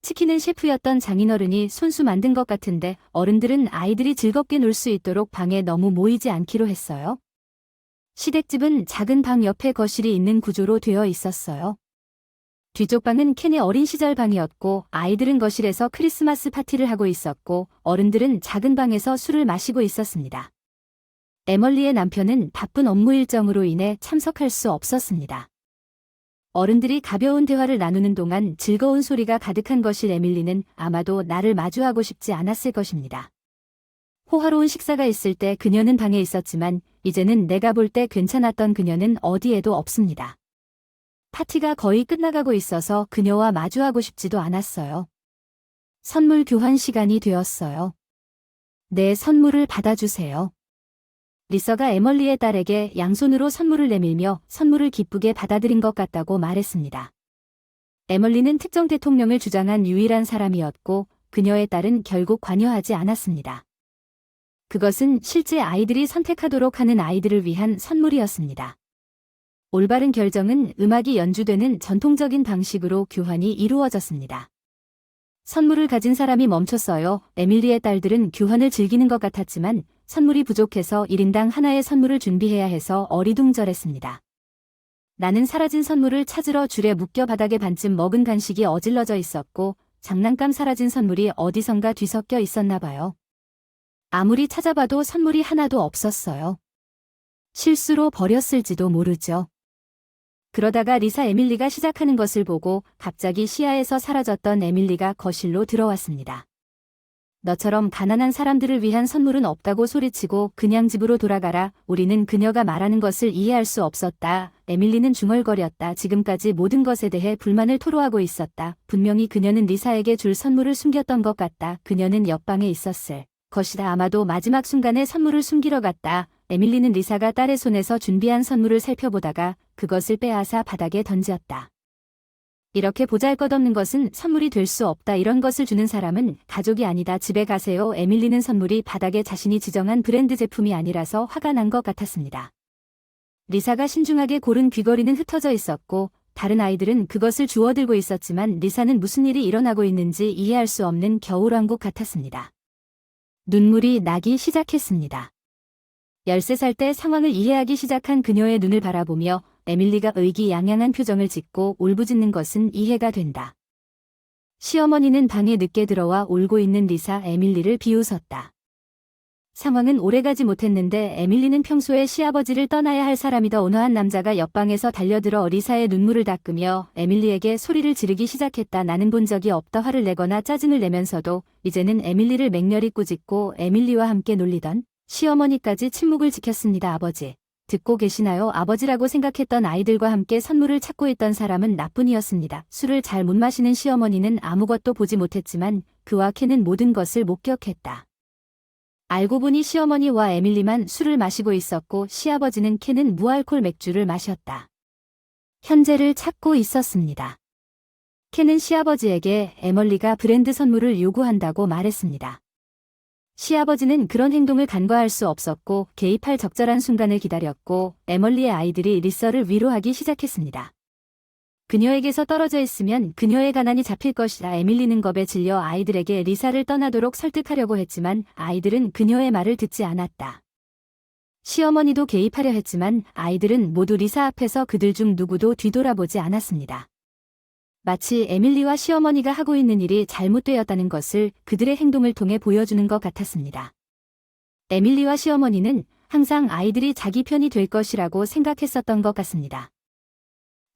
[SPEAKER 1] 치킨은 셰프였던 장인어른이 손수 만든 것 같은데 어른들은 아이들이 즐겁게 놀 수 있도록 방에 너무 모이지 않기로 했어요. 시댁집은 작은 방 옆에 거실이 있는 구조로 되어 있었어요. 뒤쪽 방은 켄의 어린 시절 방이었고 아이들은 거실에서 크리스마스 파티를 하고 있었고 어른들은 작은 방에서 술을 마시고 있었습니다. 에멀리의 남편은 바쁜 업무 일정으로 인해 참석할 수 없었습니다. 어른들이 가벼운 대화를 나누는 동안 즐거운 소리가 가득한 거실 에밀리는 아마도 나를 마주하고 싶지 않았을 것입니다. 호화로운 식사가 있을 때 그녀는 방에 있었지만 이제는 내가 볼 때 괜찮았던 그녀는 어디에도 없습니다. 파티가 거의 끝나가고 있어서 그녀와 마주하고 싶지도 않았어요. 선물 교환 시간이 되었어요. 내 선물을 받아주세요. 리서가 에멀리의 딸에게 양손으로 선물을 내밀며 선물을 기쁘게 받아들인 것 같다고 말했습니다. 에멀리는 특정 대통령을 주장한 유일한 사람이었고 그녀의 딸은 결국 관여하지 않았습니다. 그것은 실제 아이들이 선택하도록 하는 아이들을 위한 선물이었습니다. 올바른 결정은 음악이 연주되는 전통적인 방식으로 교환이 이루어졌습니다. 선물을 가진 사람이 멈췄어요. 에밀리의 딸들은 교환을 즐기는 것 같았지만 선물이 부족해서 1인당 하나의 선물을 준비해야 해서 어리둥절했습니다. 나는 사라진 선물을 찾으러 줄에 묶여 바닥에 반쯤 먹은 간식이 어질러져 있었고 장난감 사라진 선물이 어디선가 뒤섞여 있었나 봐요. 아무리 찾아봐도 선물이 하나도 없었어요. 실수로 버렸을지도 모르죠. 그러다가 리사 에밀리가 시작하는 것을 보고 갑자기 시야에서 사라졌던 에밀리가 거실로 들어왔습니다. 너처럼 가난한 사람들을 위한 선물은 없다고 소리치고 그냥 집으로 돌아가라. 우리는 그녀가 말하는 것을 이해할 수 없었다. 에밀리는 중얼거렸다. 지금까지 모든 것에 대해 불만을 토로하고 있었다. 분명히 그녀는 리사에게 줄 선물을 숨겼던 것 같다. 그녀는 옆방에 있었을 것이다. 아마도 마지막 순간에 선물을 숨기러 갔다. 에밀리는 리사가 딸의 손에서 준비한 선물을 살펴보다가 그것을 빼앗아 바닥에 던졌다. 이렇게 보잘것없는 것은 선물이 될 수 없다. 이런 것을 주는 사람은 가족이 아니다. 집에 가세요. 에밀리는 선물이 바닥에 자신이 지정한 브랜드 제품이 아니라서 화가 난 것 같았습니다. 리사가 신중하게 고른 귀걸이는 흩어져 있었고 다른 아이들은 그것을 주워들고 있었지만 리사는 무슨 일이 일어나고 있는지 이해할 수 없는 겨울왕국 같았습니다. 눈물이 나기 시작했습니다. 13살 때 상황을 이해하기 시작한 그녀의 눈을 바라보며 에밀리가 의기양양한 표정을 짓고 울부짖는 것은 이해가 된다. 시어머니는 방에 늦게 들어와 울고 있는 리사 에밀리를 비웃었다. 상황은 오래가지 못했는데 에밀리는 평소에 시아버지를 떠나야 할 사람이 더 온화한 남자가 옆방에서 달려들어 리사의 눈물을 닦으며 에밀리에게 소리를 지르기 시작했다. 나는 본 적이 없다. 화를 내거나 짜증을 내면서도 이제는 에밀리를 맹렬히 꾸짖고 에밀리와 함께 놀리던 시어머니까지 침묵을 지켰습니다. 아버지, 듣고 계시나요? 아버지라고 생각했던 아이들과 함께 선물을 찾고 있던 사람은 나뿐이었습니다. 술을 잘 못 마시는 시어머니는 아무것도 보지 못했지만 그와 켄은 모든 것을 목격했다. 알고 보니 시어머니와 에밀리만 술을 마시고 있었고 시아버지는 켄은 무알콜 맥주를 마셨다. 현재를 찾고 있었습니다. 켄은 시아버지에게 에멀리가 브랜드 선물을 요구한다고 말했습니다. 시아버지는 그런 행동을 간과할 수 없었고 개입할 적절한 순간을 기다렸고 에멀리의 아이들이 리서를 위로하기 시작했습니다. 그녀에게서 떨어져 있으면 그녀의 가난이 잡힐 것이라 에밀리는 겁에 질려 아이들에게 리사를 떠나도록 설득하려고 했지만 아이들은 그녀의 말을 듣지 않았다. 시어머니도 개입하려 했지만 아이들은 모두 리사 앞에서 그들 중 누구도 뒤돌아보지 않았습니다. 마치 에밀리와 시어머니가 하고 있는 일이 잘못되었다는 것을 그들의 행동을 통해 보여주는 것 같았습니다. 에밀리와 시어머니는 항상 아이들이 자기 편이 될 것이라고 생각했었던 것 같습니다.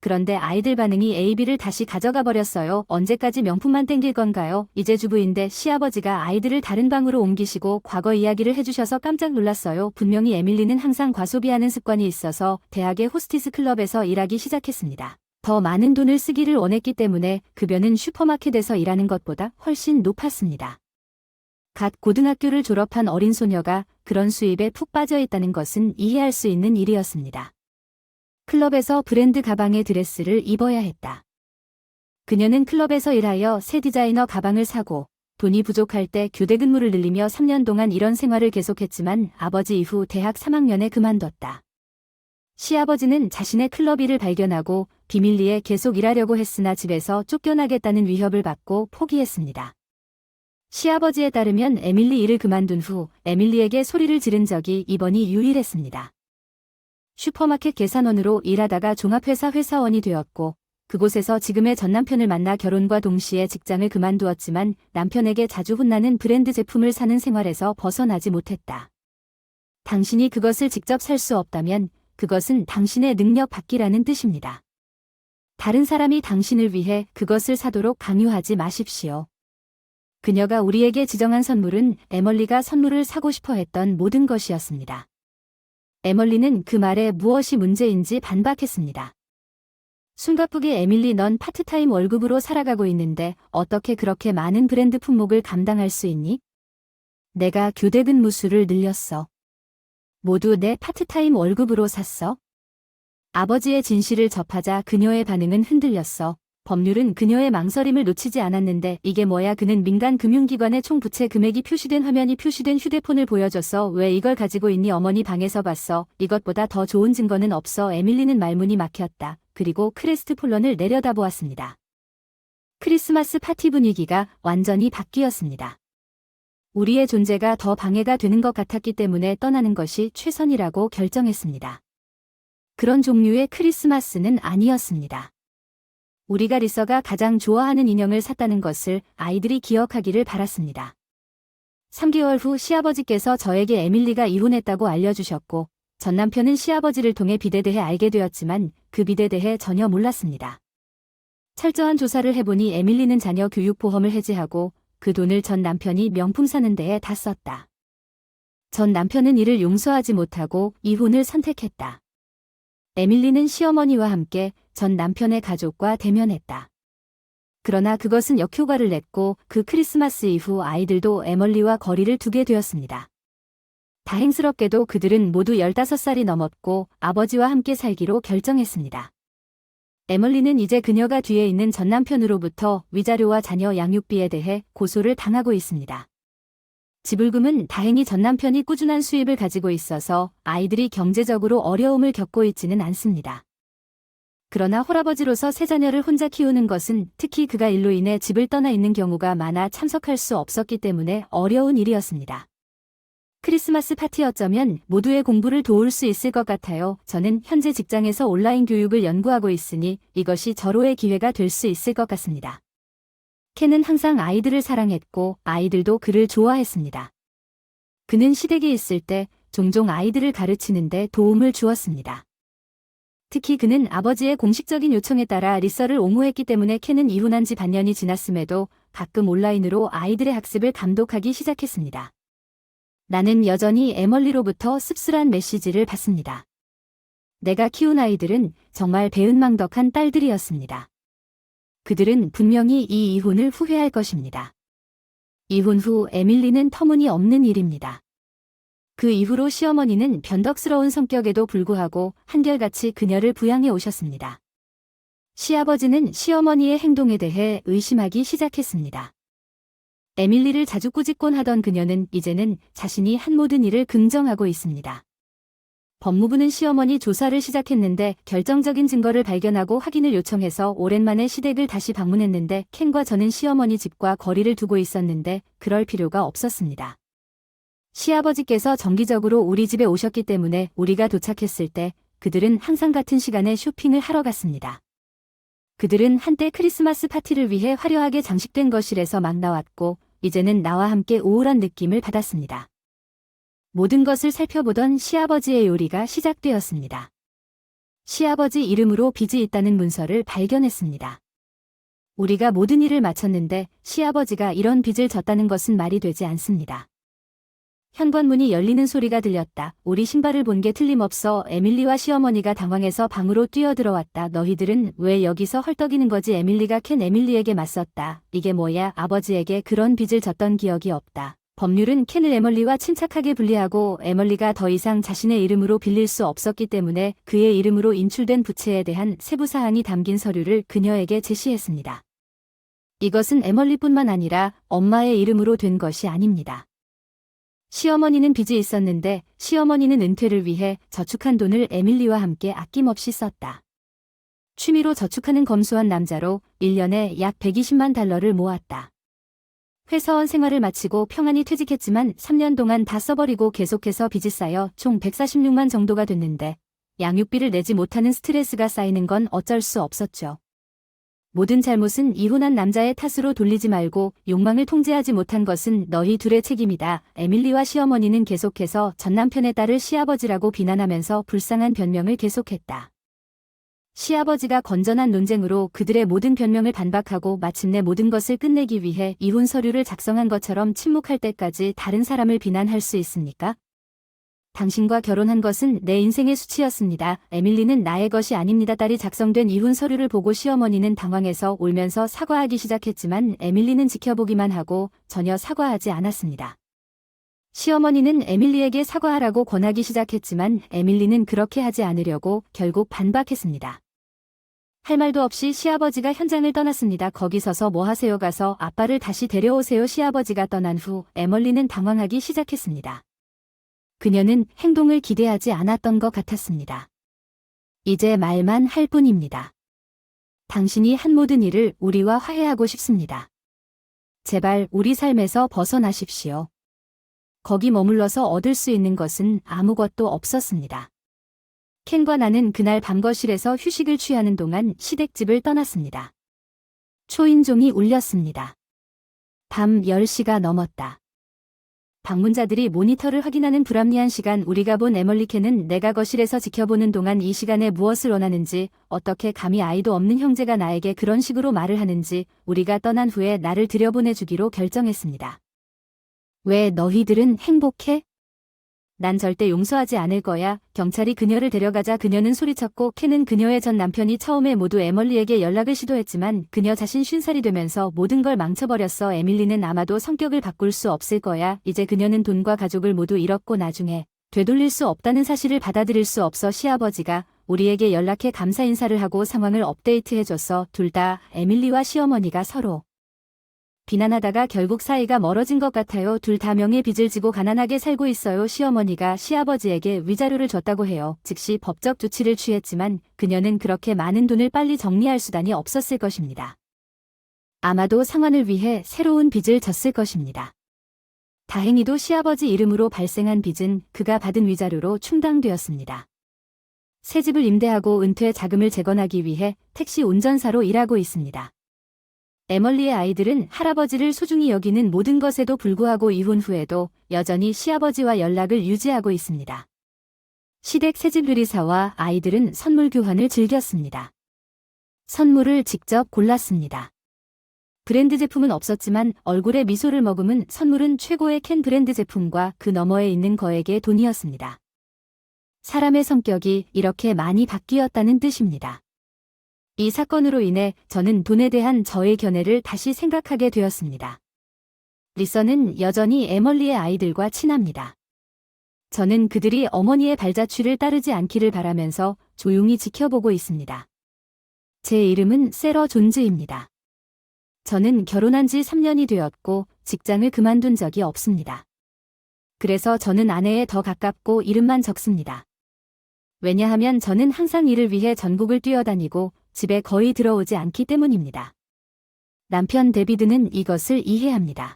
[SPEAKER 1] 그런데 아이들 반응이 AB를 다시 가져가 버렸어요. 언제까지 명품만 땡길 건가요? 이제 주부인데 시아버지가 아이들을 다른 방으로 옮기시고 과거 이야기를 해주셔서 깜짝 놀랐어요. 분명히 에밀리는 항상 과소비하는 습관이 있어서 대학의 호스티스 클럽에서 일하기 시작했습니다. 더 많은 돈을 쓰기를 원했기 때문에 급여는 슈퍼마켓에서 일하는 것보다 훨씬 높았습니다. 갓 고등학교를 졸업한 어린 소녀가 그런 수입에 푹 빠져 있다는 것은 이해할 수 있는 일이었습니다. 클럽에서 브랜드 가방의 드레스를 입어야 했다. 그녀는 클럽에서 일하여 새 디자이너 가방을 사고 돈이 부족할 때 교대 근무를 늘리며 3년 동안 이런 생활을 계속했지만 아버지 이후 대학 3학년에 그만뒀다. 시아버지는 자신의 클럽 일을 발견하고 비밀리에 계속 일하려고 했으나 집에서 쫓겨나겠다는 위협을 받고 포기했습니다. 시아버지에 따르면 에밀리 일을 그만둔 후 에밀리에게 소리를 지른 적이 이번이 유일했습니다. 슈퍼마켓 계산원으로 일하다가 종합회사 회사원이 되었고 그곳에서 지금의 전 남편을 만나 결혼과 동시에 직장을 그만두었지만 남편에게 자주 혼나는 브랜드 제품을 사는 생활에서 벗어나지 못했다. 당신이 그것을 직접 살 수 없다면 그것은 당신의 능력 밖이라는 뜻입니다. 다른 사람이 당신을 위해 그것을 사도록 강요하지 마십시오. 그녀가 우리에게 지정한 선물은 에멀리가 선물을 사고 싶어 했던 모든 것이었습니다. 에멀리는 그 말에 무엇이 문제인지 반박했습니다. 숨가쁘게 에밀리 넌 파트타임 월급으로 살아가고 있는데 어떻게 그렇게 많은 브랜드 품목을 감당할 수 있니? 내가 교대 근무수를 늘렸어. 모두 내 파트타임 월급으로 샀어? 아버지의 진실을 접하자 그녀의 반응은 흔들렸어. 법률은 그녀의 망설임을 놓치지 않았는데 이게 뭐야? 그는 민간 금융기관의 총 부채 금액이 표시된 화면이 표시된 휴대폰을 보여줬어. 왜 이걸 가지고 있니? 어머니 방에서 봤어. 이것보다 더 좋은 증거는 없어. 에밀리는 말문이 막혔다. 그리고 크레스트 폴런을 내려다보았습니다. 크리스마스 파티 분위기가 완전히 바뀌었습니다. 우리의 존재가 더 방해가 되는 것 같았기 때문에 떠나는 것이 최선이라고 결정했습니다. 그런 종류의 크리스마스는 아니었습니다. 우리가 리서가 가장 좋아하는 인형을 샀다는 것을 아이들이 기억하기를 바랐습니다. 3개월 후 시아버지께서 저에게 에밀리가 이혼했다고 알려주셨고 전 남편은 시아버지를 통해 빚에 대해 알게 되었지만 그 빚에 대해 전혀 몰랐습니다. 철저한 조사를 해보니 에밀리는 자녀 교육보험을 해지하고 그 돈을 전 남편이 명품 사는 데에 다 썼다. 전 남편은 이를 용서하지 못하고 이혼을 선택했다. 에밀리는 시어머니와 함께 전 남편의 가족과 대면했다. 그러나 그것은 역효과를 냈고 그 크리스마스 이후 아이들도 에멀리와 거리를 두게 되었습니다. 다행스럽게도 그들은 모두 15살이 넘었고 아버지와 함께 살기로 결정했습니다. 에멀리는 이제 그녀가 뒤에 있는 전 남편으로부터 위자료와 자녀 양육비에 대해 고소를 당하고 있습니다. 지불금은 다행히 전 남편이 꾸준한 수입을 가지고 있어서 아이들이 경제적으로 어려움을 겪고 있지는 않습니다. 그러나 홀아버지로서 세 자녀를 혼자 키우는 것은 특히 그가 일로 인해 집을 떠나 있는 경우가 많아 참석할 수 없었기 때문에 어려운 일이었습니다. 크리스마스 파티 어쩌면 모두의 공부를 도울 수 있을 것 같아요. 저는 현재 직장에서 온라인 교육을 연구하고 있으니 이것이 절호의 기회가 될 수 있을 것 같습니다. 켄은 항상 아이들을 사랑했고 아이들도 그를 좋아했습니다. 그는 시댁에 있을 때 종종 아이들을 가르치는데 도움을 주었습니다. 특히 그는 아버지의 공식적인 요청에 따라 리서를 옹호했기 때문에 켄은 이혼한 지 반년이 지났음에도 가끔 온라인으로 아이들의 학습을 감독하기 시작했습니다. 나는 여전히 에멀리로부터 씁쓸한 메시지를 받습니다. 내가 키운 아이들은 정말 배은망덕한 딸들이었습니다. 그들은 분명히 이 이혼을 후회할 것입니다. 이혼 후 에밀리는 터무니없는 일입니다. 그 이후로 시어머니는 변덕스러운 성격에도 불구하고 한결같이 그녀를 부양해 오셨습니다. 시아버지는 시어머니의 행동에 대해 의심하기 시작했습니다. 에밀리를 자주 꾸짖곤 하던 그녀는 이제는 자신이 한 모든 일을 긍정하고 있습니다. 법무부는 시어머니 조사를 시작했는데 결정적인 증거를 발견하고 확인을 요청해서 오랜만에 시댁을 다시 방문했는데 켄과 저는 시어머니 집과 거리를 두고 있었는데 그럴 필요가 없었습니다. 시아버지께서 정기적으로 우리 집에 오셨기 때문에 우리가 도착했을 때 그들은 항상 같은 시간에 쇼핑을 하러 갔습니다. 그들은 한때 크리스마스 파티를 위해 화려하게 장식된 거실에서 막 나왔고 이제는 나와 함께 우울한 느낌을 받았습니다. 모든 것을 살펴보던 시아버지의 요리가 시작되었습니다. 시아버지 이름으로 빚이 있다는 문서를 발견했습니다. 우리가 모든 일을 마쳤는데 시아버지가 이런 빚을 졌다는 것은 말이 되지 않습니다. 현관문이 열리는 소리가 들렸다. 우리 신발을 본 게 틀림없어. 에밀리와 시어머니가 당황해서 방으로 뛰어들어왔다. 너희들은 왜 여기서 헐떡이는 거지? 에밀리가 에밀리에게 맞섰다. 이게 뭐야? 아버지에게 그런 빚을 졌던 기억이 없다. 법률은 켄을 에멀리와 침착하게 분리하고 에멀리가 더 이상 자신의 이름으로 빌릴 수 없었기 때문에 그의 이름으로 인출된 부채에 대한 세부사항이 담긴 서류를 그녀에게 제시했습니다. 이것은 에멀리뿐만 아니라 엄마의 이름으로 된 것이 아닙니다. 시어머니는 빚이 있었는데 시어머니는 은퇴를 위해 저축한 돈을 에밀리와 함께 아낌없이 썼다. 취미로 저축하는 검소한 남자로 1년에 약 120만 달러를 모았다. 회사원 생활을 마치고 평안히 퇴직했지만 3년 동안 다 써버리고 계속해서 빚이 쌓여 총 146만 정도가 됐는데 양육비를 내지 못하는 스트레스가 쌓이는 건 어쩔 수 없었죠. 모든 잘못은 이혼한 남자의 탓으로 돌리지 말고 욕망을 통제하지 못한 것은 너희 둘의 책임이다. 에밀리와 시어머니는 계속해서 전 남편의 딸을 시아버지라고 비난하면서 불쌍한 변명을 계속했다. 시아버지가 건전한 논쟁으로 그들의 모든 변명을 반박하고 마침내 모든 것을 끝내기 위해 이혼 서류를 작성한 것처럼 침묵할 때까지 다른 사람을 비난할 수 있습니까? 당신과 결혼한 것은 내 인생의 수치였습니다. 에밀리는 나의 것이 아닙니다. 딸이 작성된 이혼 서류를 보고 시어머니는 당황해서 울면서 사과하기 시작했지만 에밀리는 지켜보기만 하고 전혀 사과하지 않았습니다. 시어머니는 에밀리에게 사과하라고 권하기 시작했지만 에밀리는 그렇게 하지 않으려고 결국 반박했습니다. 할 말도 없이 시아버지가 현장을 떠났습니다. 거기 서서 뭐 하세요? 가서 아빠를 다시 데려오세요. 시아버지가 떠난 후 에멀리는 당황하기 시작했습니다. 그녀는 행동을 기대하지 않았던 것 같았습니다. 이제 말만 할 뿐입니다. 당신이 한 모든 일을 우리와 화해하고 싶습니다. 제발 우리 삶에서 벗어나십시오. 거기 머물러서 얻을 수 있는 것은 아무것도 없었습니다. 켄과 나는 그날 밤 거실에서 휴식을 취하는 동안 시댁집을 떠났습니다. 초인종이 울렸습니다. 밤 10시가 넘었다. 방문자들이 모니터를 확인하는 불합리한 시간. 우리가 본 에멀리 켄은 내가 거실에서 지켜보는 동안 이 시간에 무엇을 원하는지, 어떻게 감히 아이도 없는 형제가 나에게 그런 식으로 말을 하는지, 우리가 떠난 후에 나를 들여보내주기로 결정했습니다. 왜 너희들은 행복해? 난 절대 용서하지 않을 거야. 경찰이 그녀를 데려가자 그녀는 소리쳤고 켄은 그녀의 전 남편이 처음에 모두 에멀리에게 연락을 시도했지만 그녀 자신 50살이 되면서 모든 걸 망쳐버렸어. 에밀리는 아마도 성격을 바꿀 수 없을 거야. 이제 그녀는 돈과 가족을 모두 잃었고 나중에 되돌릴 수 없다는 사실을 받아들일 수 없어. 시아버지가 우리에게 연락해 감사 인사를 하고 상황을 업데이트해줬어. 둘 다 에밀리와 시어머니가 서로 비난하다가 결국 사이가 멀어진 것 같아요. 둘 다 명예빚을 지고 가난하게 살고 있어요. 시어머니가 시아버지에게 위자료를 줬다고 해요. 즉시 법적 조치를 취했지만 그녀는 그렇게 많은 돈을 빨리 정리할 수단이 없었을 것입니다. 아마도 상환을 위해 새로운 빚을 졌을 것입니다. 다행히도 시아버지 이름으로 발생한 빚은 그가 받은 위자료로 충당되었습니다. 새 집을 임대하고 은퇴 자금을 재건하기 위해 택시 운전사로 일하고 있습니다. 에멀리의 아이들은 할아버지를 소중히 여기는 모든 것에도 불구하고 이혼 후에도 여전히 시아버지와 연락을 유지하고 있습니다. 시댁 새집 요리사와 아이들은 선물 교환을 즐겼습니다. 선물을 직접 골랐습니다. 브랜드 제품은 없었지만 얼굴에 미소를 머금은 선물은 최고의 켄 브랜드 제품과 그 너머에 있는 거액의 돈이었습니다. 사람의 성격이 이렇게 많이 바뀌었다는 뜻입니다. 이 사건으로 인해 저는 돈에 대한 저의 견해를 다시 생각하게 되었습니다. 리서는 여전히 에멀리의 아이들과 친합니다. 저는 그들이 어머니의 발자취를 따르지 않기를 바라면서 조용히 지켜보고 있습니다. 제 이름은 세러 존즈입니다. 저는 결혼한 지 3년이 되었고 직장을 그만둔 적이 없습니다. 그래서 저는 아내에 더 가깝고 이름만 적습니다. 왜냐하면 저는 항상 일을 위해 전국을 뛰어다니고 집에 거의 들어오지 않기 때문입니다. 남편 데비드는 이것을 이해합니다.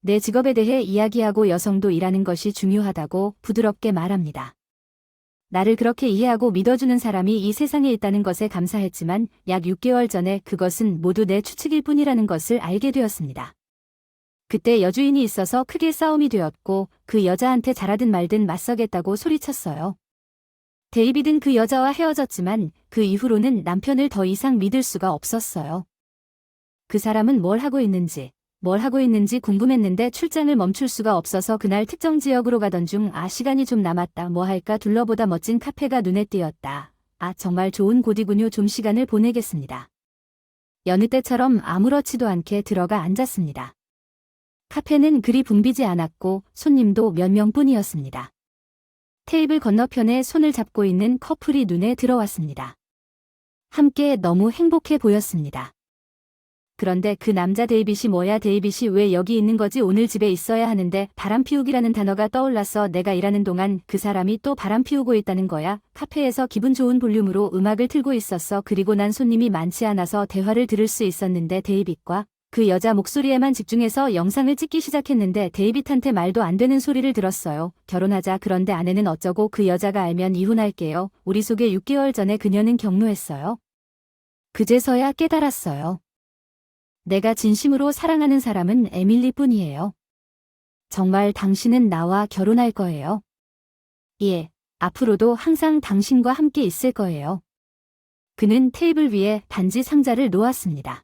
[SPEAKER 1] 내 직업에 대해 이야기하고 여성도 일하는 것이 중요하다고 부드럽게 말합니다. 나를 그렇게 이해하고 믿어주는 사람이 이 세상에 있다는 것에 감사했지만 약 6개월 전에 그것은 모두 내 추측일 뿐이라는 것을 알게 되었습니다. 그때 여주인이 있어서 크게 싸움이 되었고 그 여자한테 잘하든 말든 맞서겠다고 소리쳤어요. 데이비드는 그 여자와 헤어졌지만 그 이후로는 남편을 더 이상 믿을 수가 없었어요. 그 사람은 뭘 하고 있는지 궁금했는데 출장을 멈출 수가 없어서 그날 특정 지역으로 가던 중 시간이 좀 남았다. 뭐 할까 둘러보다 멋진 카페가 눈에 띄었다. 정말 좋은 곳이군요. 좀 시간을 보내겠습니다. 여느 때처럼 아무렇지도 않게 들어가 앉았습니다. 카페는 그리 붐비지 않았고 손님도 몇 명뿐이었습니다. 테이블 건너편에 손을 잡고 있는 커플이 눈에 들어왔습니다. 함께 너무 행복해 보였습니다. 그런데 그 남자 데이빗이 뭐야 데이빗이 왜 여기 있는 거지 오늘 집에 있어야 하는데 바람피우기라는 단어가 떠올라서 내가 일하는 동안 그 사람이 또 바람피우고 있다는 거야. 카페에서 기분 좋은 볼륨으로 음악을 틀고 있었어. 그리고 난 손님이 많지 않아서 대화를 들을 수 있었는데 데이빗과 그 여자 목소리에만 집중해서 영상을 찍기 시작했는데 데이빗한테 말도 안 되는 소리를 들었어요. 결혼하자. 그런데 아내는 어쩌고 그 여자가 알면 이혼할게요. 우리 속에 6개월 전에 그녀는 경로했어요. 그제서야 깨달았어요. 내가 진심으로 사랑하는 사람은 에밀리 뿐이에요. 정말 당신은 나와 결혼할 거예요. 예, 앞으로도 항상 당신과 함께 있을 거예요. 그는 테이블 위에 반지 상자를 놓았습니다.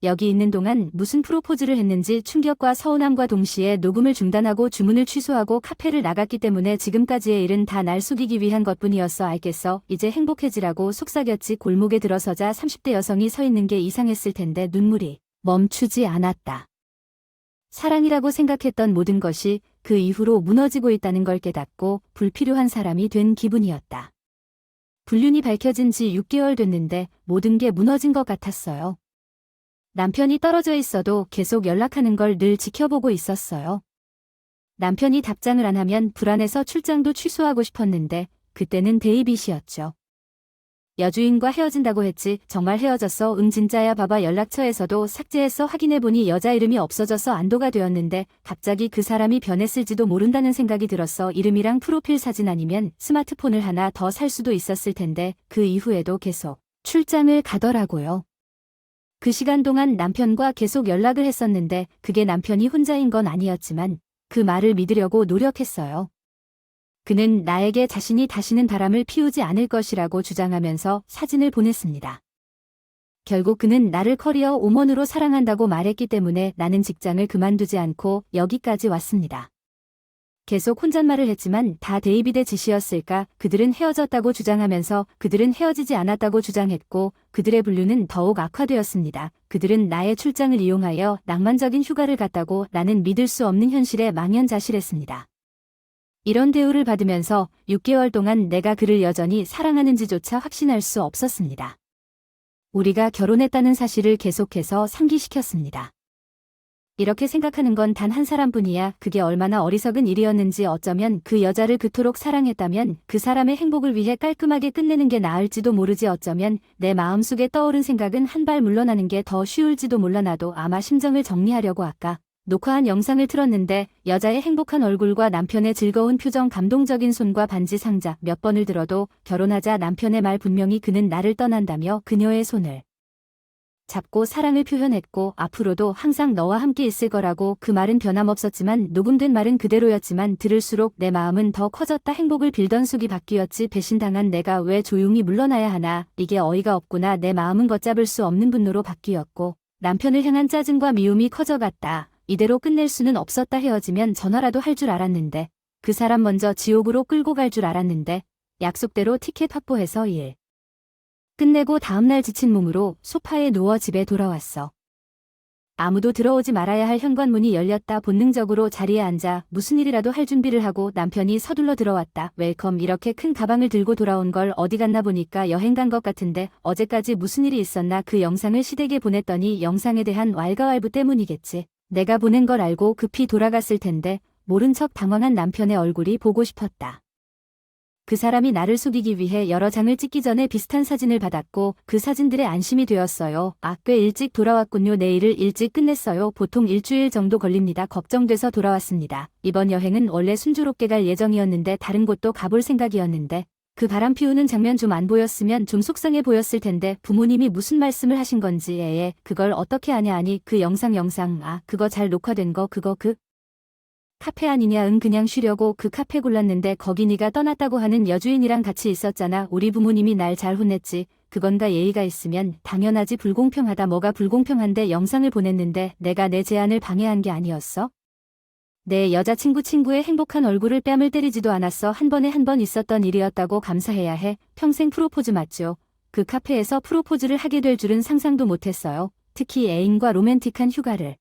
[SPEAKER 1] 여기 있는 동안 무슨 프로포즈를 했는지 충격과 서운함과 동시에 녹음을 중단하고 주문을 취소하고 카페를 나갔기 때문에 지금까지의 일은 다 날 속이기 위한 것뿐이었어. 알겠어. 이제 행복해지라고 속삭였지. 골목에 들어서자 30대 여성이 서 있는 게 이상했을 텐데 눈물이 멈추지 않았다. 사랑이라고 생각했던 모든 것이 그 이후로 무너지고 있다는 걸 깨닫고 불필요한 사람이 된 기분이었다. 불륜이 밝혀진 지 6개월 됐는데 모든 게 무너진 것 같았어요. 남편이 떨어져 있어도 계속 연락하는 걸 늘 지켜보고 있었어요. 남편이 답장을 안 하면 불안해서 출장도 취소하고 싶었는데 그때는 데이빗이었죠. 여주인과 헤어진다고 했지. 정말 헤어졌어. 응 진짜야. 봐봐. 연락처에서도 삭제해서 확인해보니 여자 이름이 없어져서 안도가 되었는데 갑자기 그 사람이 변했을지도 모른다는 생각이 들었어. 이름이랑 프로필 사진 아니면 스마트폰을 하나 더 살 수도 있었을 텐데 그 이후에도 계속 출장을 가더라고요. 그 시간 동안 남편과 계속 연락을 했었는데 그게 남편이 혼자인 건 아니었지만 그 말을 믿으려고 노력했어요. 그는 나에게 자신이 다시는 바람을 피우지 않을 것이라고 주장하면서 사진을 보냈습니다. 결국 그는 나를 커리어 우먼으로 사랑한다고 말했기 때문에 나는 직장을 그만두지 않고 여기까지 왔습니다. 계속 혼잣말을 했지만 다 데이빗의 짓이었을까? 그들은 헤어졌다고 주장하면서 그들은 헤어지지 않았다고 주장했고 그들의 분류는 더욱 악화되었습니다. 그들은 나의 출장을 이용하여 낭만적인 휴가를 갔다고 나는 믿을 수 없는 현실에 망연자실했습니다. 이런 대우를 받으면서 6개월 동안 내가 그를 여전히 사랑하는지조차 확신할 수 없었습니다. 우리가 결혼했다는 사실을 계속해서 상기시켰습니다. 이렇게 생각하는 건 단 한 사람뿐이야. 그게 얼마나 어리석은 일이었는지 어쩌면 그 여자를 그토록 사랑했다면 그 사람의 행복을 위해 깔끔하게 끝내는 게 나을지도 모르지 어쩌면 내 마음속에 떠오른 생각은 한 발 물러나는 게 더 쉬울지도 몰라 나도 아마 심정을 정리하려고 아까 녹화한 영상을 틀었는데 여자의 행복한 얼굴과 남편의 즐거운 표정 감동적인 손과 반지 상자 몇 번을 들어도 결혼하자 남편의 말 분명히 그는 나를 떠난다며 그녀의 손을 잡고 사랑을 표현했고 앞으로도 항상 너와 함께 있을 거라고 그 말은 변함없었지만 녹음된 말은 그대로였지만 들을수록 내 마음은 더 커졌다. 행복을 빌던 숙이 바뀌었지. 배신당한 내가 왜 조용히 물러나야 하나. 이게 어이가 없구나. 내 마음은 걷잡을 수 없는 분노로 바뀌었고 남편을 향한 짜증과 미움이 커져갔다. 이대로 끝낼 수는 없었다. 헤어지면 전화라도 할 줄 알았는데 그 사람 먼저 지옥으로 끌고 갈 줄 알았는데 약속대로 티켓 확보해서 일 끝내고 다음날 지친 몸으로 소파에 누워 집에 돌아왔어. 아무도 들어오지 말아야 할 현관문이 열렸다. 본능적으로 자리에 앉아 무슨 일이라도 할 준비를 하고 남편이 서둘러 들어왔다. 웰컴. 이렇게 큰 가방을 들고 돌아온 걸 어디 갔나 보니까 여행 간 것 같은데 어제까지 무슨 일이 있었나. 그 영상을 시댁에 보냈더니 영상에 대한 왈가왈부 때문이겠지. 내가 보낸 걸 알고 급히 돌아갔을 텐데 모른 척 당황한 남편의 얼굴이 보고 싶었다. 그 사람이 나를 속이기 위해 여러 장을 찍기 전에 비슷한 사진을 받았고 그 사진들에 안심이 되었어요. 꽤 일찍 돌아왔군요. 내일을 일찍 끝냈어요. 보통 일주일 정도 걸립니다. 걱정돼서 돌아왔습니다. 이번 여행은 원래 순조롭게 갈 예정이었는데 다른 곳도 가볼 생각이었는데 그 바람 피우는 장면 좀 안 보였으면 좀 속상해 보였을 텐데 부모님이 무슨 말씀을 하신 건지 그걸 어떻게 아냐 아니 그 영상 그거 잘 녹화된 거 그거 그 카페 아니냐 그냥 쉬려고 그 카페 골랐는데 거기 네가 떠났다고 하는 여주인이랑 같이 있었잖아. 우리 부모님이 날 잘 혼냈지. 그건가 예의가 있으면 당연하지. 불공평하다. 뭐가 불공평한데 영상을 보냈는데 내가 내 제안을 방해한 게 아니었어? 내 여자친구의 행복한 얼굴을 뺨을 때리지도 않았어. 한 번에 한 번 있었던 일이었다고 감사해야 해. 평생 프로포즈 맞죠? 그 카페에서 프로포즈를 하게 될 줄은 상상도 못했어요. 특히 애인과 로맨틱한 휴가를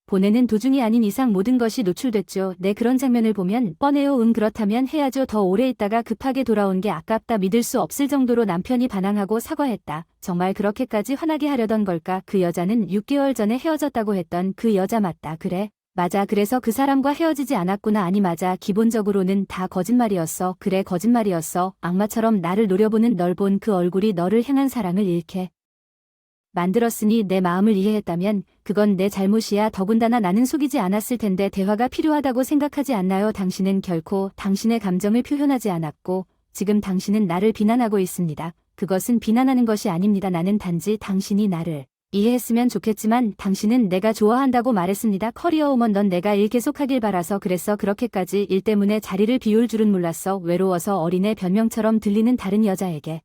[SPEAKER 1] 보내는 도중이 아닌 이상 모든 것이 노출됐죠. 네, 그런 장면을 보면 뻔해요. 그렇다면 해야죠. 더 오래 있다가 급하게 돌아온 게 아깝다. 믿을 수 없을 정도로 남편이 반항하고 사과했다. 정말 그렇게까지 화나게 하려던 걸까? 그 여자는 6개월 전에 헤어졌다고 했던 그 여자 맞다. 그래? 맞아. 그래서 그 사람과 헤어지지 않았구나. 아니 맞아. 기본적으로는 다 거짓말이었어. 그래, 거짓말이었어. 악마처럼 나를 노려보는 널 본 그 얼굴이 너를 향한 사랑을 잃게 만들었으니 내 마음을 이해했다면 그건 내 잘못이야. 더군다나 나는 속이지 않았을 텐데 대화가 필요하다고 생각하지 않나요? 당신은 결코 당신의 감정을 표현하지 않았고 지금 당신은 나를 비난하고 있습니다. 그것은 비난하는 것이 아닙니다. 나는 단지 당신이 나를 이해했으면 좋겠지만 당신은 내가 좋아한다고 말했습니다. 커리어우먼 넌 내가 일 계속하길 바라서 그랬어. 그렇게까지 일 때문에 자리를 비울 줄은 몰랐어. 외로워서 어린애 변명처럼 들리는 다른 여자에게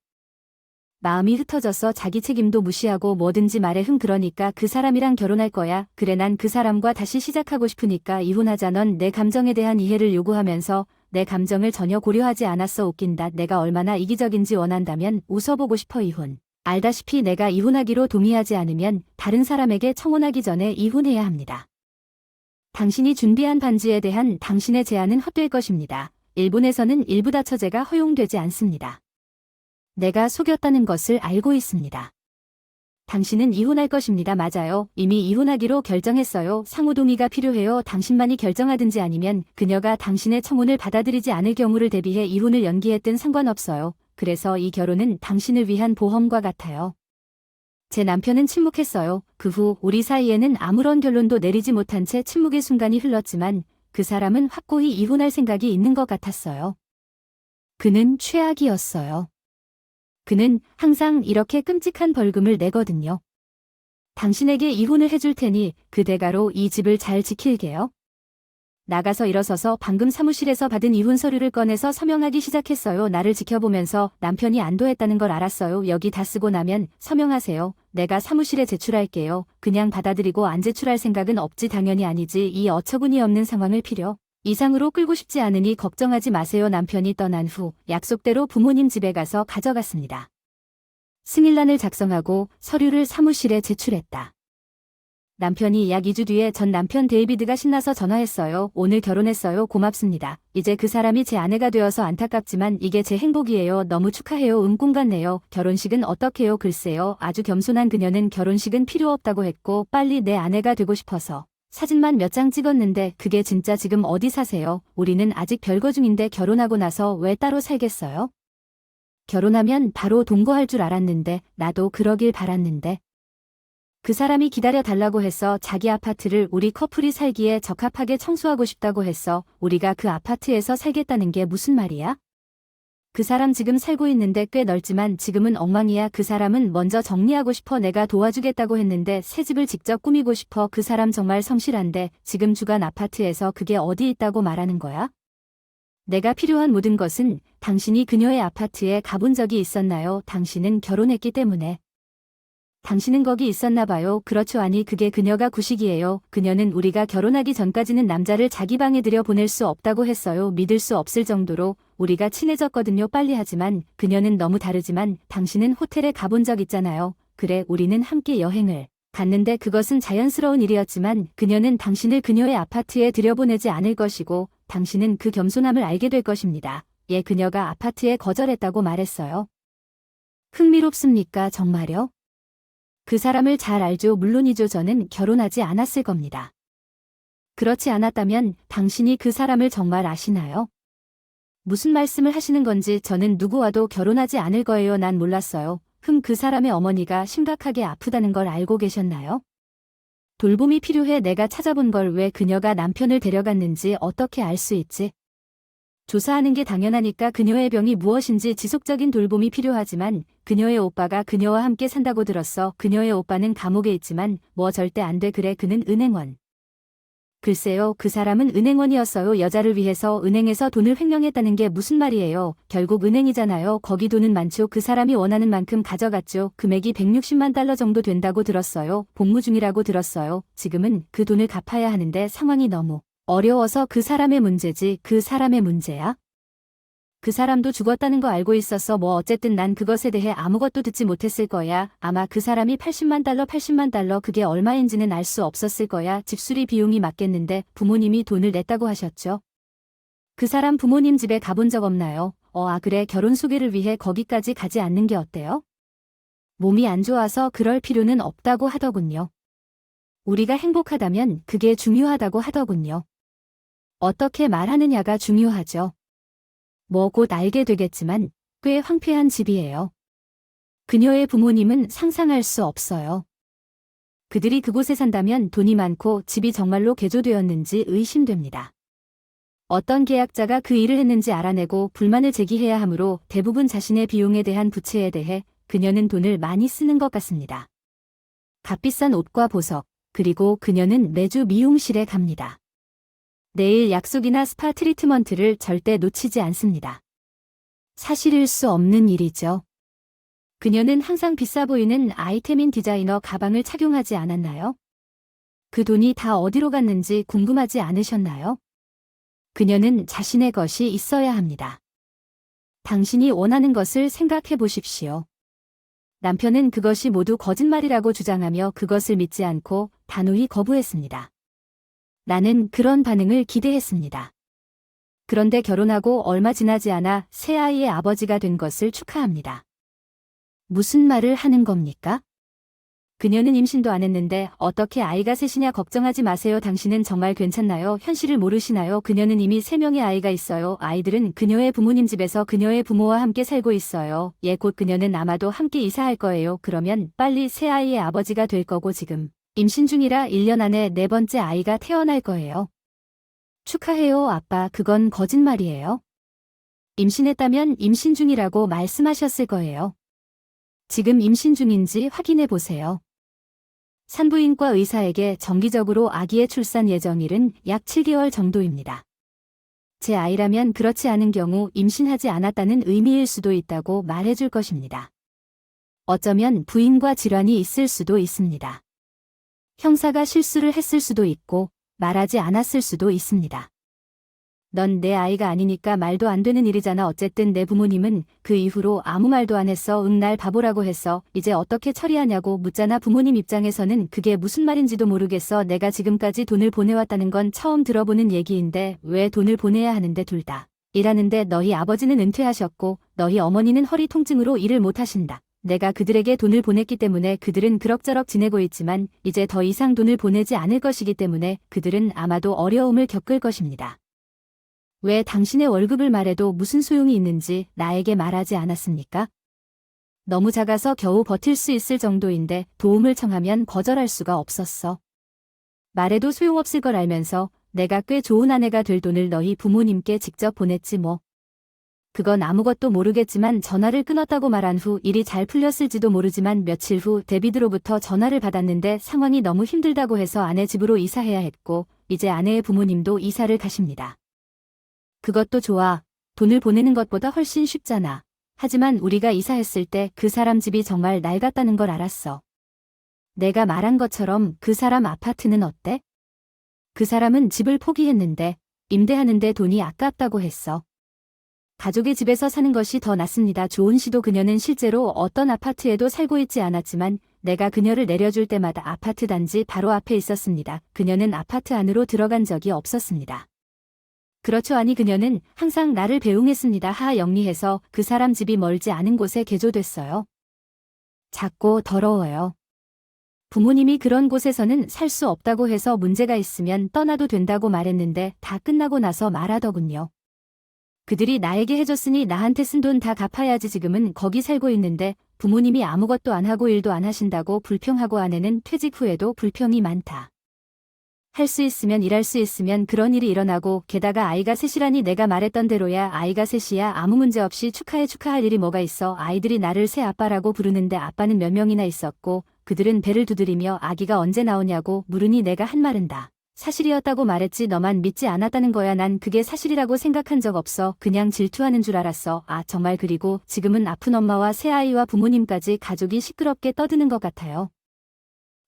[SPEAKER 1] 마음이 흩어져서 자기 책임도 무시하고 뭐든지 말해. 그러니까 그 사람이랑 결혼할 거야. 그래, 난 그 사람과 다시 시작하고 싶으니까 이혼하자. 넌 내 감정에 대한 이해를 요구하면서 내 감정을 전혀 고려하지 않았어. 웃긴다. 내가 얼마나 이기적인지 원한다면 웃어보고 싶어. 이혼. 알다시피 내가 이혼하기로 동의하지 않으면 다른 사람에게 청혼하기 전에 이혼해야 합니다. 당신이 준비한 반지에 대한 당신의 제안은 헛될 것입니다. 일본에서는 일부 다처제가 허용되지 않습니다. 내가 속였다는 것을 알고 있습니다. 당신은 이혼할 것입니다. 맞아요. 이미 이혼하기로 결정했어요. 상호 동의가 필요해요. 당신만이 결정하든지 아니면 그녀가 당신의 청혼을 받아들이지 않을 경우를 대비해 이혼을 연기했든 상관없어요. 그래서 이 결혼은 당신을 위한 보험과 같아요. 제 남편은 침묵했어요. 그 후 우리 사이에는 아무런 결론도 내리지 못한 채 침묵의 순간이 흘렀지만 그 사람은 확고히 이혼할 생각이 있는 것 같았어요. 그는 최악이었어요. 그는 항상 이렇게 끔찍한 벌금을 내거든요. 당신에게 이혼을 해줄 테니 그 대가로 이 집을 잘 지킬게요. 나가서 일어서서 방금 사무실에서 받은 이혼 서류를 꺼내서 서명하기 시작했어요. 나를 지켜보면서 남편이 안도했다는 걸 알았어요. 여기 다 쓰고 나면 서명하세요. 내가 사무실에 제출할게요. 그냥 받아들이고 안 제출할 생각은 없지. 당연히 아니지. 이 어처구니 없는 상황을 필요 이상으로 끌고 싶지 않으니 걱정하지 마세요. 남편이 떠난 후 약속대로 부모님 집에 가서 가져갔습니다. 승인란을 작성하고 서류를 사무실에 제출했다. 남편이 약 2주 뒤에 전 남편 데이비드가 신나서 전화했어요. 오늘 결혼했어요. 고맙습니다. 이제 그 사람이 제 아내가 되어서 안타깝지만 이게 제 행복이에요. 너무 축하해요. 꿈 같네요. 결혼식은 어떻게요? 글쎄요. 아주 겸손한 그녀는 결혼식은 필요 없다고 했고 빨리 내 아내가 되고 싶어서 사진만 몇 장 찍었는데 그게 진짜. 지금 어디 사세요? 우리는 아직 별거 중인데 결혼하고 나서 왜 따로 살겠어요? 결혼하면 바로 동거할 줄 알았는데 나도 그러길 바랐는데 그 사람이 기다려 달라고 해서 자기 아파트를 우리 커플이 살기에 적합하게 청소하고 싶다고 했어. 우리가 그 아파트에서 살겠다는 게 무슨 말이야? 그 사람 지금 살고 있는데 꽤 넓지만 지금은 엉망이야. 그 사람은 먼저 정리하고 싶어. 내가 도와주겠다고 했는데 새 집을 직접 꾸미고 싶어. 그 사람 정말 성실한데 지금 주간 아파트에서 그게 어디 있다고 말하는 거야? 내가 필요한 모든 것은 당신이 그녀의 아파트에 가본 적이 있었나요? 당신은 결혼했기 때문에. 당신은 거기 있었나 봐요. 그렇죠. 아니 그게 그녀가 구식이에요. 그녀는 우리가 결혼하기 전까지는 남자를 자기 방에 들여보낼 수 없다고 했어요. 믿을 수 없을 정도로 우리가 친해졌거든요. 빨리 하지만 그녀는 너무 다르지만 당신은 호텔에 가본 적 있잖아요. 그래, 우리는 함께 여행을 갔는데 그것은 자연스러운 일이었지만 그녀는 당신을 그녀의 아파트에 들여보내지 않을 것이고 당신은 그 겸손함을 알게 될 것입니다. 예, 그녀가 아파트에 거절했다고 말했어요. 흥미롭습니까? 정말요? 그 사람을 잘 알죠. 물론이죠. 저는 결혼하지 않았을 겁니다. 그렇지 않았다면 당신이 그 사람을 정말 아시나요? 무슨 말씀을 하시는 건지 저는 누구와도 결혼하지 않을 거예요. 난 몰랐어요. 그 사람의 어머니가 심각하게 아프다는 걸 알고 계셨나요? 돌봄이 필요해 내가 찾아본 걸 왜 그녀가 남편을 데려갔는지 어떻게 알 수 있지? 조사하는 게 당연하니까 그녀의 병이 무엇인지 지속적인 돌봄이 필요하지만 그녀의 오빠가 그녀와 함께 산다고 들었어. 그녀의 오빠는 감옥에 있지만 뭐 절대 안 돼. 그래 그는 은행원. 글쎄요, 그 사람은 은행원이었어요. 여자를 위해서 은행에서 돈을 횡령했다는 게 무슨 말이에요. 결국 은행이잖아요. 거기 돈은 많죠. 그 사람이 원하는 만큼 가져갔죠. 금액이 160만 달러 정도 된다고 들었어요. 복무 중이라고 들었어요. 지금은 그 돈을 갚아야 하는데 상황이 너무 어려워서 그 사람의 문제지. 그 사람의 문제야? 그 사람도 죽었다는 거 알고 있었어. 뭐 어쨌든 난 그것에 대해 아무것도 듣지 못했을 거야. 아마 그 사람이 80만 달러 그게 얼마인지는 알 수 없었을 거야. 집수리 비용이 맞겠는데 부모님이 돈을 냈다고 하셨죠. 그 사람 부모님 집에 가본 적 없나요? 그래 결혼 소개를 위해 거기까지 가지 않는 게 어때요? 몸이 안 좋아서 그럴 필요는 없다고 하더군요. 우리가 행복하다면 그게 중요하다고 하더군요. 어떻게 말하느냐가 중요하죠. 뭐 곧 알게 되겠지만 꽤 황폐한 집이에요. 그녀의 부모님은 상상할 수 없어요. 그들이 그곳에 산다면 돈이 많고 집이 정말로 개조되었는지 의심됩니다. 어떤 계약자가 그 일을 했는지 알아내고 불만을 제기해야 하므로 대부분 자신의 비용에 대한 부채에 대해 그녀는 돈을 많이 쓰는 것 같습니다. 값비싼 옷과 보석, 그리고 그녀는 매주 미용실에 갑니다. 내일 약속이나 스파 트리트먼트를 절대 놓치지 않습니다. 사실일 수 없는 일이죠. 그녀는 항상 비싸 보이는 아이템인 디자이너 가방을 착용하지 않았나요? 그 돈이 다 어디로 갔는지 궁금하지 않으셨나요? 그녀는 자신의 것이 있어야 합니다. 당신이 원하는 것을 생각해 보십시오. 남편은 그것이 모두 거짓말이라고 주장하며 그것을 믿지 않고 단호히 거부했습니다. 나는 그런 반응을 기대했습니다. 그런데 결혼하고 얼마 지나지 않아 새 아이의 아버지가 된 것을 축하합니다. 무슨 말을 하는 겁니까? 그녀는 임신도 안 했는데 어떻게 아이가 셋이냐 걱정하지 마세요. 당신은 정말 괜찮나요? 현실을 모르시나요? 그녀는 이미 3명의 아이가 있어요. 아이들은 그녀의 부모님 집에서 그녀의 부모와 함께 살고 있어요. 곧 그녀는 아마도 함께 이사할 거예요. 그러면 빨리 새 아이의 아버지가 될 거고 지금 임신 중이라 1년 안에 4번째 아이가 태어날 거예요. 축하해요, 아빠. 그건 거짓말이에요. 임신했다면 임신 중이라고 말씀하셨을 거예요. 지금 임신 중인지 확인해 보세요. 산부인과 의사에게 정기적으로 아기의 출산 예정일은 약 7개월 정도입니다. 제 아이라면 그렇지 않은 경우 임신하지 않았다는 의미일 수도 있다고 말해줄 것입니다. 어쩌면 부인과 질환이 있을 수도 있습니다. 형사가 실수를 했을 수도 있고 말하지 않았을 수도 있습니다. 넌 내 아이가 아니니까 말도 안 되는 일이잖아. 어쨌든 내 부모님은 그 이후로 아무 말도 안 했어. 날 바보라고 했어. 이제 어떻게 처리하냐고 묻잖아. 부모님 입장에서는 그게 무슨 말인지도 모르겠어. 내가 지금까지 돈을 보내왔다는 건 처음 들어보는 얘기인데 왜 돈을 보내야 하는데 둘 다 일하는데 너희 아버지는 은퇴하셨고 너희 어머니는 허리 통증으로 일을 못 하신다. 내가 그들에게 돈을 보냈기 때문에 그들은 그럭저럭 지내고 있지만 이제 더 이상 돈을 보내지 않을 것이기 때문에 그들은 아마도 어려움을 겪을 것입니다. 왜 당신의 월급을 말해도 무슨 소용이 있는지 나에게 말하지 않았습니까? 너무 작아서 겨우 버틸 수 있을 정도인데 도움을 청하면 거절할 수가 없었어. 말해도 소용없을 걸 알면서 내가 꽤 좋은 아내가 될 돈을 너희 부모님께 직접 보냈지 뭐. 그건 아무것도 모르겠지만 전화를 끊었다고 말한 후 일이 잘 풀렸을지도 모르지만 며칠 후 데비드로부터 전화를 받았는데 상황이 너무 힘들다고 해서 아내 집으로 이사해야 했고 이제 아내의 부모님도 이사를 가십니다. 그것도 좋아. 돈을 보내는 것보다 훨씬 쉽잖아. 하지만 우리가 이사했을 때 그 사람 집이 정말 낡았다는 걸 알았어. 내가 말한 것처럼 그 사람 아파트는 어때? 그 사람은 집을 포기했는데 임대하는데 돈이 아깝다고 했어. 가족의 집에서 사는 것이 더 낫습니다. 조은 씨도 그녀는 실제로 어떤 아파트에도 살고 있지 않았지만 내가 그녀를 내려줄 때마다 아파트 단지 바로 앞에 있었습니다. 그녀는 아파트 안으로 들어간 적이 없었습니다. 그렇죠. 아니 그녀는 항상 나를 배웅했습니다. 영리해서 그 사람 집이 멀지 않은 곳에 개조됐어요. 작고 더러워요. 부모님이 그런 곳에서는 살 수 없다고 해서 문제가 있으면 떠나도 된다고 말했는데 다 끝나고 나서 말하더군요. 그들이 나에게 해줬으니 나한테 쓴 돈 다 갚아야지. 지금은 거기 살고 있는데 부모님이 아무것도 안 하고 일도 안 하신다고 불평하고 아내는 퇴직 후에도 불평이 많다. 할 수 있으면 일할 수 있으면 그런 일이 일어나고 게다가 아이가 셋이라니 내가 말했던 대로야. 아이가 셋이야 아무 문제 없이 축하할 일이 뭐가 있어. 아이들이 나를 새 아빠라고 부르는데 아빠는 몇 명이나 있었고 그들은 배를 두드리며 아기가 언제 나오냐고 물으니 내가 한 말은 다 사실이었다고 말했지. 너만 믿지 않았다는 거야. 난 그게 사실이라고 생각한 적 없어. 그냥 질투하는 줄 알았어. 아 정말. 그리고 지금은 아픈 엄마와 새아이와 부모님까지 가족이 시끄럽게 떠드는 것 같아요.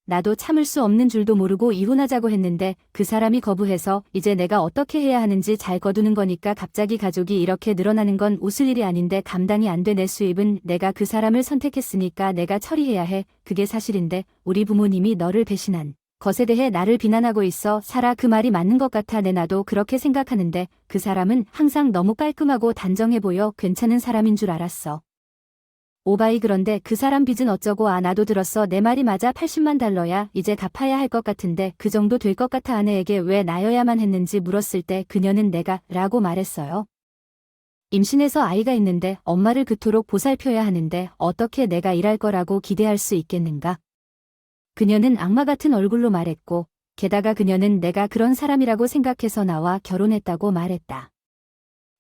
[SPEAKER 1] 나도 참을 수 없는 줄도 모르고 이혼하자고 했는데 그 사람이 거부해서 이제 내가 어떻게 해야 하는지 잘 거두는 거니까. 갑자기 가족이 이렇게 늘어나는 건 웃을 일이 아닌데 감당이 안 돼. 내 수입은 내가 그 사람을 선택했으니까 내가 처리해야 해. 그게 사실인데 우리 부모님이 너를 배신한 것에 대해 나를 비난하고 있어. 살아. 그 말이 맞는 것 같아. 나도 그렇게 생각하는데 그 사람은 항상 너무 깔끔하고 단정해 보여. 괜찮은 사람인 줄 알았어. 오바이. 그런데 그 사람 빚은 어쩌고. 아 나도 들었어. 내 말이 맞아. $80만 이제 갚아야 할 것 같은데 그 정도 될 것 같아. 아내에게 왜 나여야만 했는지 물었을 때 그녀는 내가 라고 말했어요. 임신해서 아이가 있는데 엄마를 그토록 보살펴야 하는데 어떻게 내가 일할 거라고 기대할 수 있겠는가. 그녀는 악마 같은 얼굴로 말했고 게다가 그녀는 내가 그런 사람이라고 생각해서 나와 결혼했다고 말했다.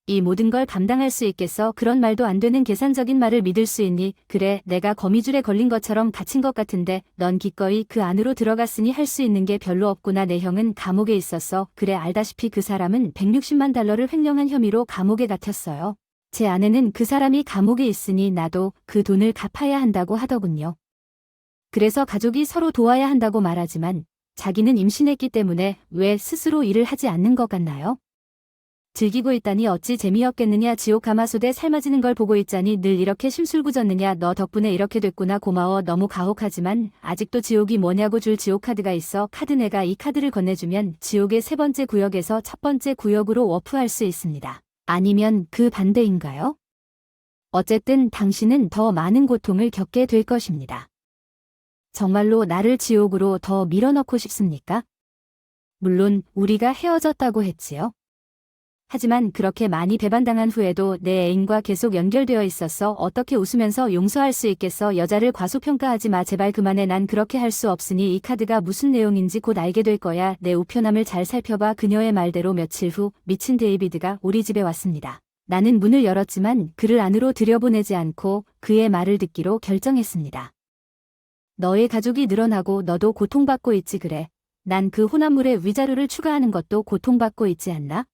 [SPEAKER 1] 이 모든 걸 감당할 수 있겠어? 그런 말도 안 되는 계산적인 말을 믿을 수 있니? 그래, 내가 거미줄에 걸린 것처럼 갇힌 것 같은데 넌 기꺼이 그 안으로 들어갔으니 할 수 있는 게 별로 없구나. 내 형은 감옥에 있었어. 그래, 알다시피 그 사람은 $160만 횡령한 혐의로 감옥에 갇혔어요. 제 아내는 그 사람이 감옥에 있으니 나도 그 돈을 갚아야 한다고 하더군요. 그래서 가족이 서로 도와야 한다고 말하지만 자기는 임신했기 때문에 왜 스스로 일을 하지 않는 것 같나요? 즐기고 있다니 어찌 재미없겠느냐. 지옥 가마솥에 삶아지는 걸 보고 있자니 늘 이렇게 심술궂었느냐. 너 덕분에 이렇게 됐구나. 고마워. 너무 가혹하지만 아직도 지옥이 뭐냐고 줄 지옥 카드가 있어. 카드. 내가 이 카드를 건네주면 지옥의 3번째 구역에서 첫 번째 구역으로 워프할 수 있습니다. 아니면 그 반대인가요? 어쨌든 당신은 더 많은 고통을 겪게 될 것입니다. 정말로 나를 지옥으로 더 밀어넣고 싶습니까? 물론 우리가 헤어졌다고 했지요. 하지만 그렇게 많이 배반당한 후에도 내 애인과 계속 연결되어 있었어. 어떻게 웃으면서 용서할 수 있겠어. 여자를 과소평가하지 마. 제발 그만해. 난 그렇게 할 수 없으니 이 카드가 무슨 내용인지 곧 알게 될 거야. 내 우편함을 잘 살펴봐. 그녀의 말대로 며칠 후 미친 데이비드가 우리 집에 왔습니다. 나는 문을 열었지만 그를 안으로 들여보내지 않고 그의 말을 듣기로 결정했습니다. 너의 가족이 늘어나고 너도 고통받고 있지. 그래. 난 그 혼합물에 위자료를 추가하는 것도 고통받고 있지 않나?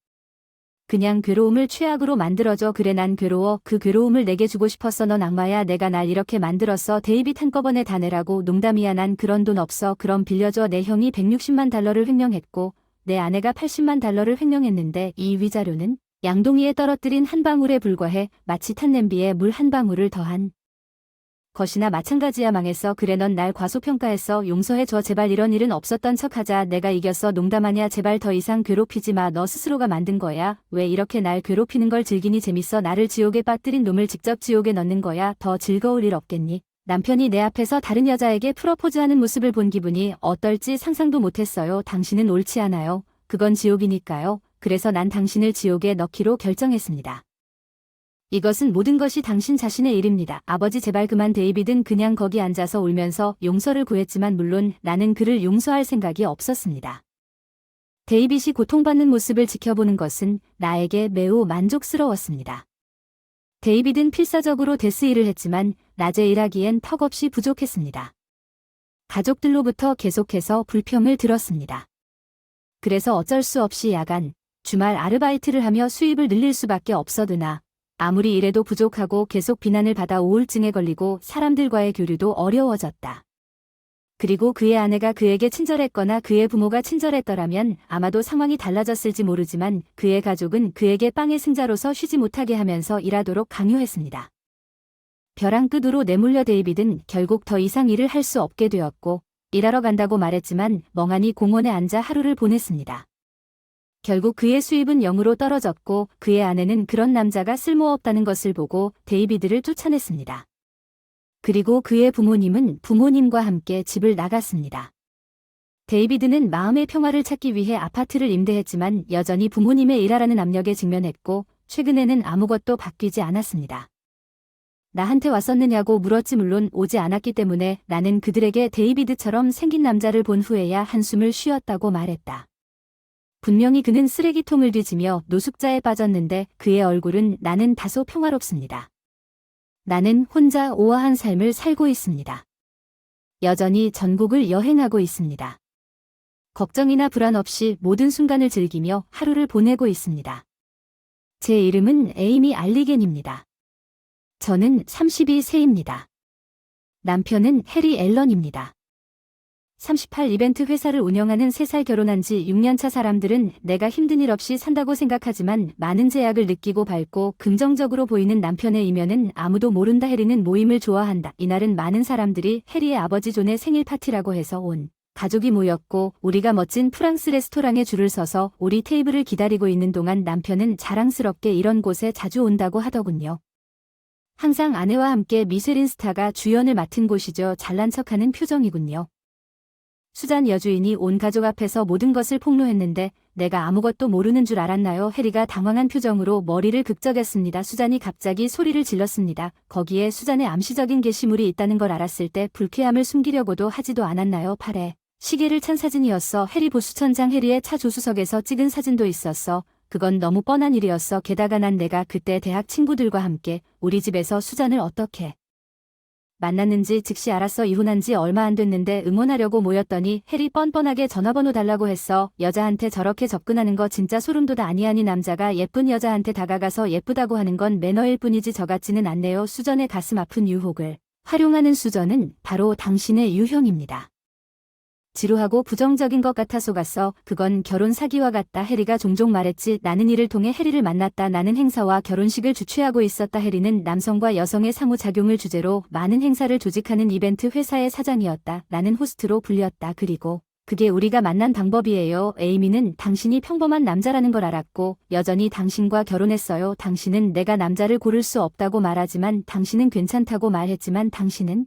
[SPEAKER 1] 그냥 괴로움을 최악으로 만들어줘. 그래, 난 괴로워. 그 괴로움을 내게 주고 싶었어. 넌 악마야. 내가 날 이렇게 만들었어. 데이빗 한꺼번에 다 내라고. 농담이야. 난 그런 돈 없어. 그럼 빌려줘. 내 형이 $160만 횡령했고 내 아내가 $80만 횡령했는데 이 위자료는 양동이에 떨어뜨린 한 방울에 불과해. 마치 탄 냄비에 물 한 방울을 더한 것이나 마찬가지야. 망했어. 그래, 넌 날 과소평가했어. 용서해줘. 제발 이런 일은 없었던 척하자. 내가 이겼어. 농담하냐. 제발 더 이상 괴롭히지 마. 너 스스로가 만든 거야. 왜 이렇게 날 괴롭히는 걸 즐기니? 재밌어. 나를 지옥에 빠뜨린 놈을 직접 지옥에 넣는 거야. 더 즐거울 일 없겠니? 남편이 내 앞에서 다른 여자에게 프러포즈하는 모습을 본 기분이 어떨지 상상도 못했어요. 당신은 옳지 않아요. 그건 지옥이니까요. 그래서 난 당신을 지옥에 넣기로 결정했습니다. 이것은 모든 것이 당신 자신의 일입니다. 아버지 제발 그만. 데이빗은 그냥 거기 앉아서 울면서 용서를 구했지만 물론 나는 그를 용서할 생각이 없었습니다. 데이빗이 고통받는 모습을 지켜보는 것은 나에게 매우 만족스러웠습니다. 데이빗은 필사적으로 데스 일을 했지만 낮에 일하기엔 턱없이 부족했습니다. 가족들로부터 계속해서 불평을 들었습니다. 그래서 어쩔 수 없이 야간, 주말 아르바이트를 하며 수입을 늘릴 수밖에 없어드나 아무리 일해도 부족하고 계속 비난을 받아 우울증에 걸리고 사람들과의 교류도 어려워졌다. 그리고 그의 아내가 그에게 친절했거나 그의 부모가 친절했더라면 아마도 상황이 달라졌을지 모르지만 그의 가족은 그에게 빵의 승자로서 쉬지 못하게 하면서 일하도록 강요했습니다. 벼랑 끝으로 내몰려 데이빗은 결국 더 이상 일을 할 수 없게 되었고 일하러 간다고 말했지만 멍하니 공원에 앉아 하루를 보냈습니다. 결국 그의 수입은 0으로 떨어졌고 그의 아내는 그런 남자가 쓸모없다는 것을 보고 데이비드를 쫓아냈습니다. 그리고 그의 부모님은 부모님과 함께 집을 나갔습니다. 데이비드는 마음의 평화를 찾기 위해 아파트를 임대했지만 여전히 부모님의 일하라는 압력에 직면했고 최근에는 아무것도 바뀌지 않았습니다. 나한테 왔었느냐고 물었지 물론 오지 않았기 때문에 나는 그들에게 데이비드처럼 생긴 남자를 본 후에야 한숨을 쉬었다고 말했다. 분명히 그는 쓰레기통을 뒤지며 노숙자에 빠졌는데 그의 얼굴은 나는 다소 평화롭습니다. 나는 혼자 오아한 삶을 살고 있습니다. 여전히 전국을 여행하고 있습니다. 걱정이나 불안 없이 모든 순간을 즐기며 하루를 보내고 있습니다. 제 이름은 에이미 알리겐입니다. 저는 32세입니다. 남편은 해리 앨런입니다. 38 이벤트 회사를 운영하는 3살 결혼한 지 6년차 사람들은 내가 힘든 일 없이 산다고 생각하지만 많은 제약을 느끼고 밝고 긍정적으로 보이는 남편의 이면은 아무도 모른다. 해리는 모임을 좋아한다. 이날은 많은 사람들이 해리의 아버지 존의 생일 파티라고 해서 온 가족이 모였고 우리가 멋진 프랑스 레스토랑에 줄을 서서 우리 테이블을 기다리고 있는 동안 남편은 자랑스럽게 이런 곳에 자주 온다고 하더군요. 항상 아내와 함께 미쉐린 스타가 주연을 맡은 곳이죠. 잘난 척하는 표정이군요. 수잔 여주인이 온 가족 앞에서 모든 것을 폭로했는데 내가 아무것도 모르는 줄 알았나요? 해리가 당황한 표정으로 머리를 극적였습니다. 수잔이 갑자기 소리를 질렀습니다. 거기에 수잔의 암시적인 게시물이 있다는 걸 알았을 때 불쾌함을 숨기려고도 하지도 않았나요? 팔에 시계를 찬 사진이었어. 해리 보수천장. 해리의 차 조수석에서 찍은 사진도 있었어. 그건 너무 뻔한 일이었어. 게다가 난 내가 그때 대학 친구들과 함께 우리 집에서 수잔을 어떻게 만났는지 즉시 알았어. 이혼한 지 얼마 안 됐는데 응원하려고 모였더니 해리 뻔뻔하게 전화번호 달라고 했어. 여자한테 저렇게 접근하는 거 진짜 소름 돋아. 아니 남자가 예쁜 여자한테 다가가서 예쁘다고 하는 건 매너일 뿐이지 저 같지는 않네요. 수전의 가슴 아픈 유혹을 활용하는 수전은 바로 당신의 유형입니다. 지루하고 부정적인 것 같아 속았어. 그건 결혼 사기와 같다. 해리가 종종 말했지. 나는 이를 통해 해리를 만났다. 나는 행사와 결혼식을 주최하고 있었다. 해리는 남성과 여성의 상호작용을 주제로 많은 행사를 조직하는 이벤트 회사의 사장이었다. 나는 호스트로 불렸다. 그리고 그게 우리가 만난 방법이에요. 에이미는 당신이 평범한 남자라는 걸 알았고 여전히 당신과 결혼했어요. 당신은 내가 남자를 고를 수 없다고 말하지만 당신은 괜찮다고 말했지만 당신은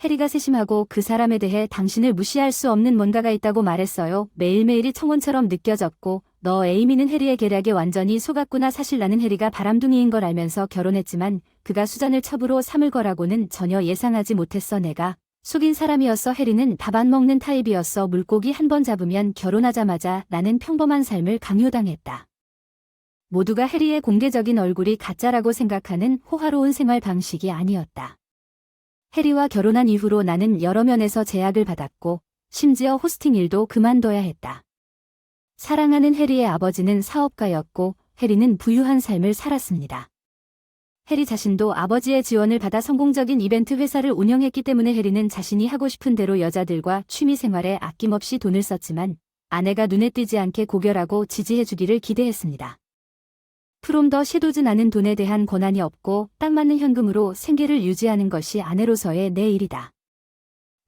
[SPEAKER 1] 해리가 세심하고 그 사람에 대해 당신을 무시할 수 없는 뭔가가 있다고 말했어요. 매일매일이 청혼처럼 느껴졌고 너 에이미는 해리의 계략에 완전히 속았구나. 사실 나는 해리가 바람둥이인 걸 알면서 결혼했지만 그가 수잔을 첩으로 삼을 거라고는 전혀 예상하지 못했어. 내가 속인 사람이었어. 해리는 밥 안 먹는 타입이었어. 물고기 한 번 잡으면 결혼하자마자 나는 평범한 삶을 강요당했다. 모두가 해리의 공개적인 얼굴이 가짜라고 생각하는 호화로운 생활 방식이 아니었다. 해리와 결혼한 이후로 나는 여러 면에서 제약을 받았고 심지어 호스팅 일도 그만둬야 했다. 사랑하는 해리의 아버지는 사업가였고 해리는 부유한 삶을 살았습니다. 해리 자신도 아버지의 지원을 받아 성공적인 이벤트 회사를 운영했기 때문에 해리는 자신이 하고 싶은 대로 여자들과 취미생활에 아낌없이 돈을 썼지만 아내가 눈에 띄지 않게 고결하고 지지해주기를 기대했습니다. 프롬 더 섀도즈. 나는 돈에 대한 권한이 없고 딱 맞는 현금으로 생계를 유지하는 것이 아내로서의 내 일이다.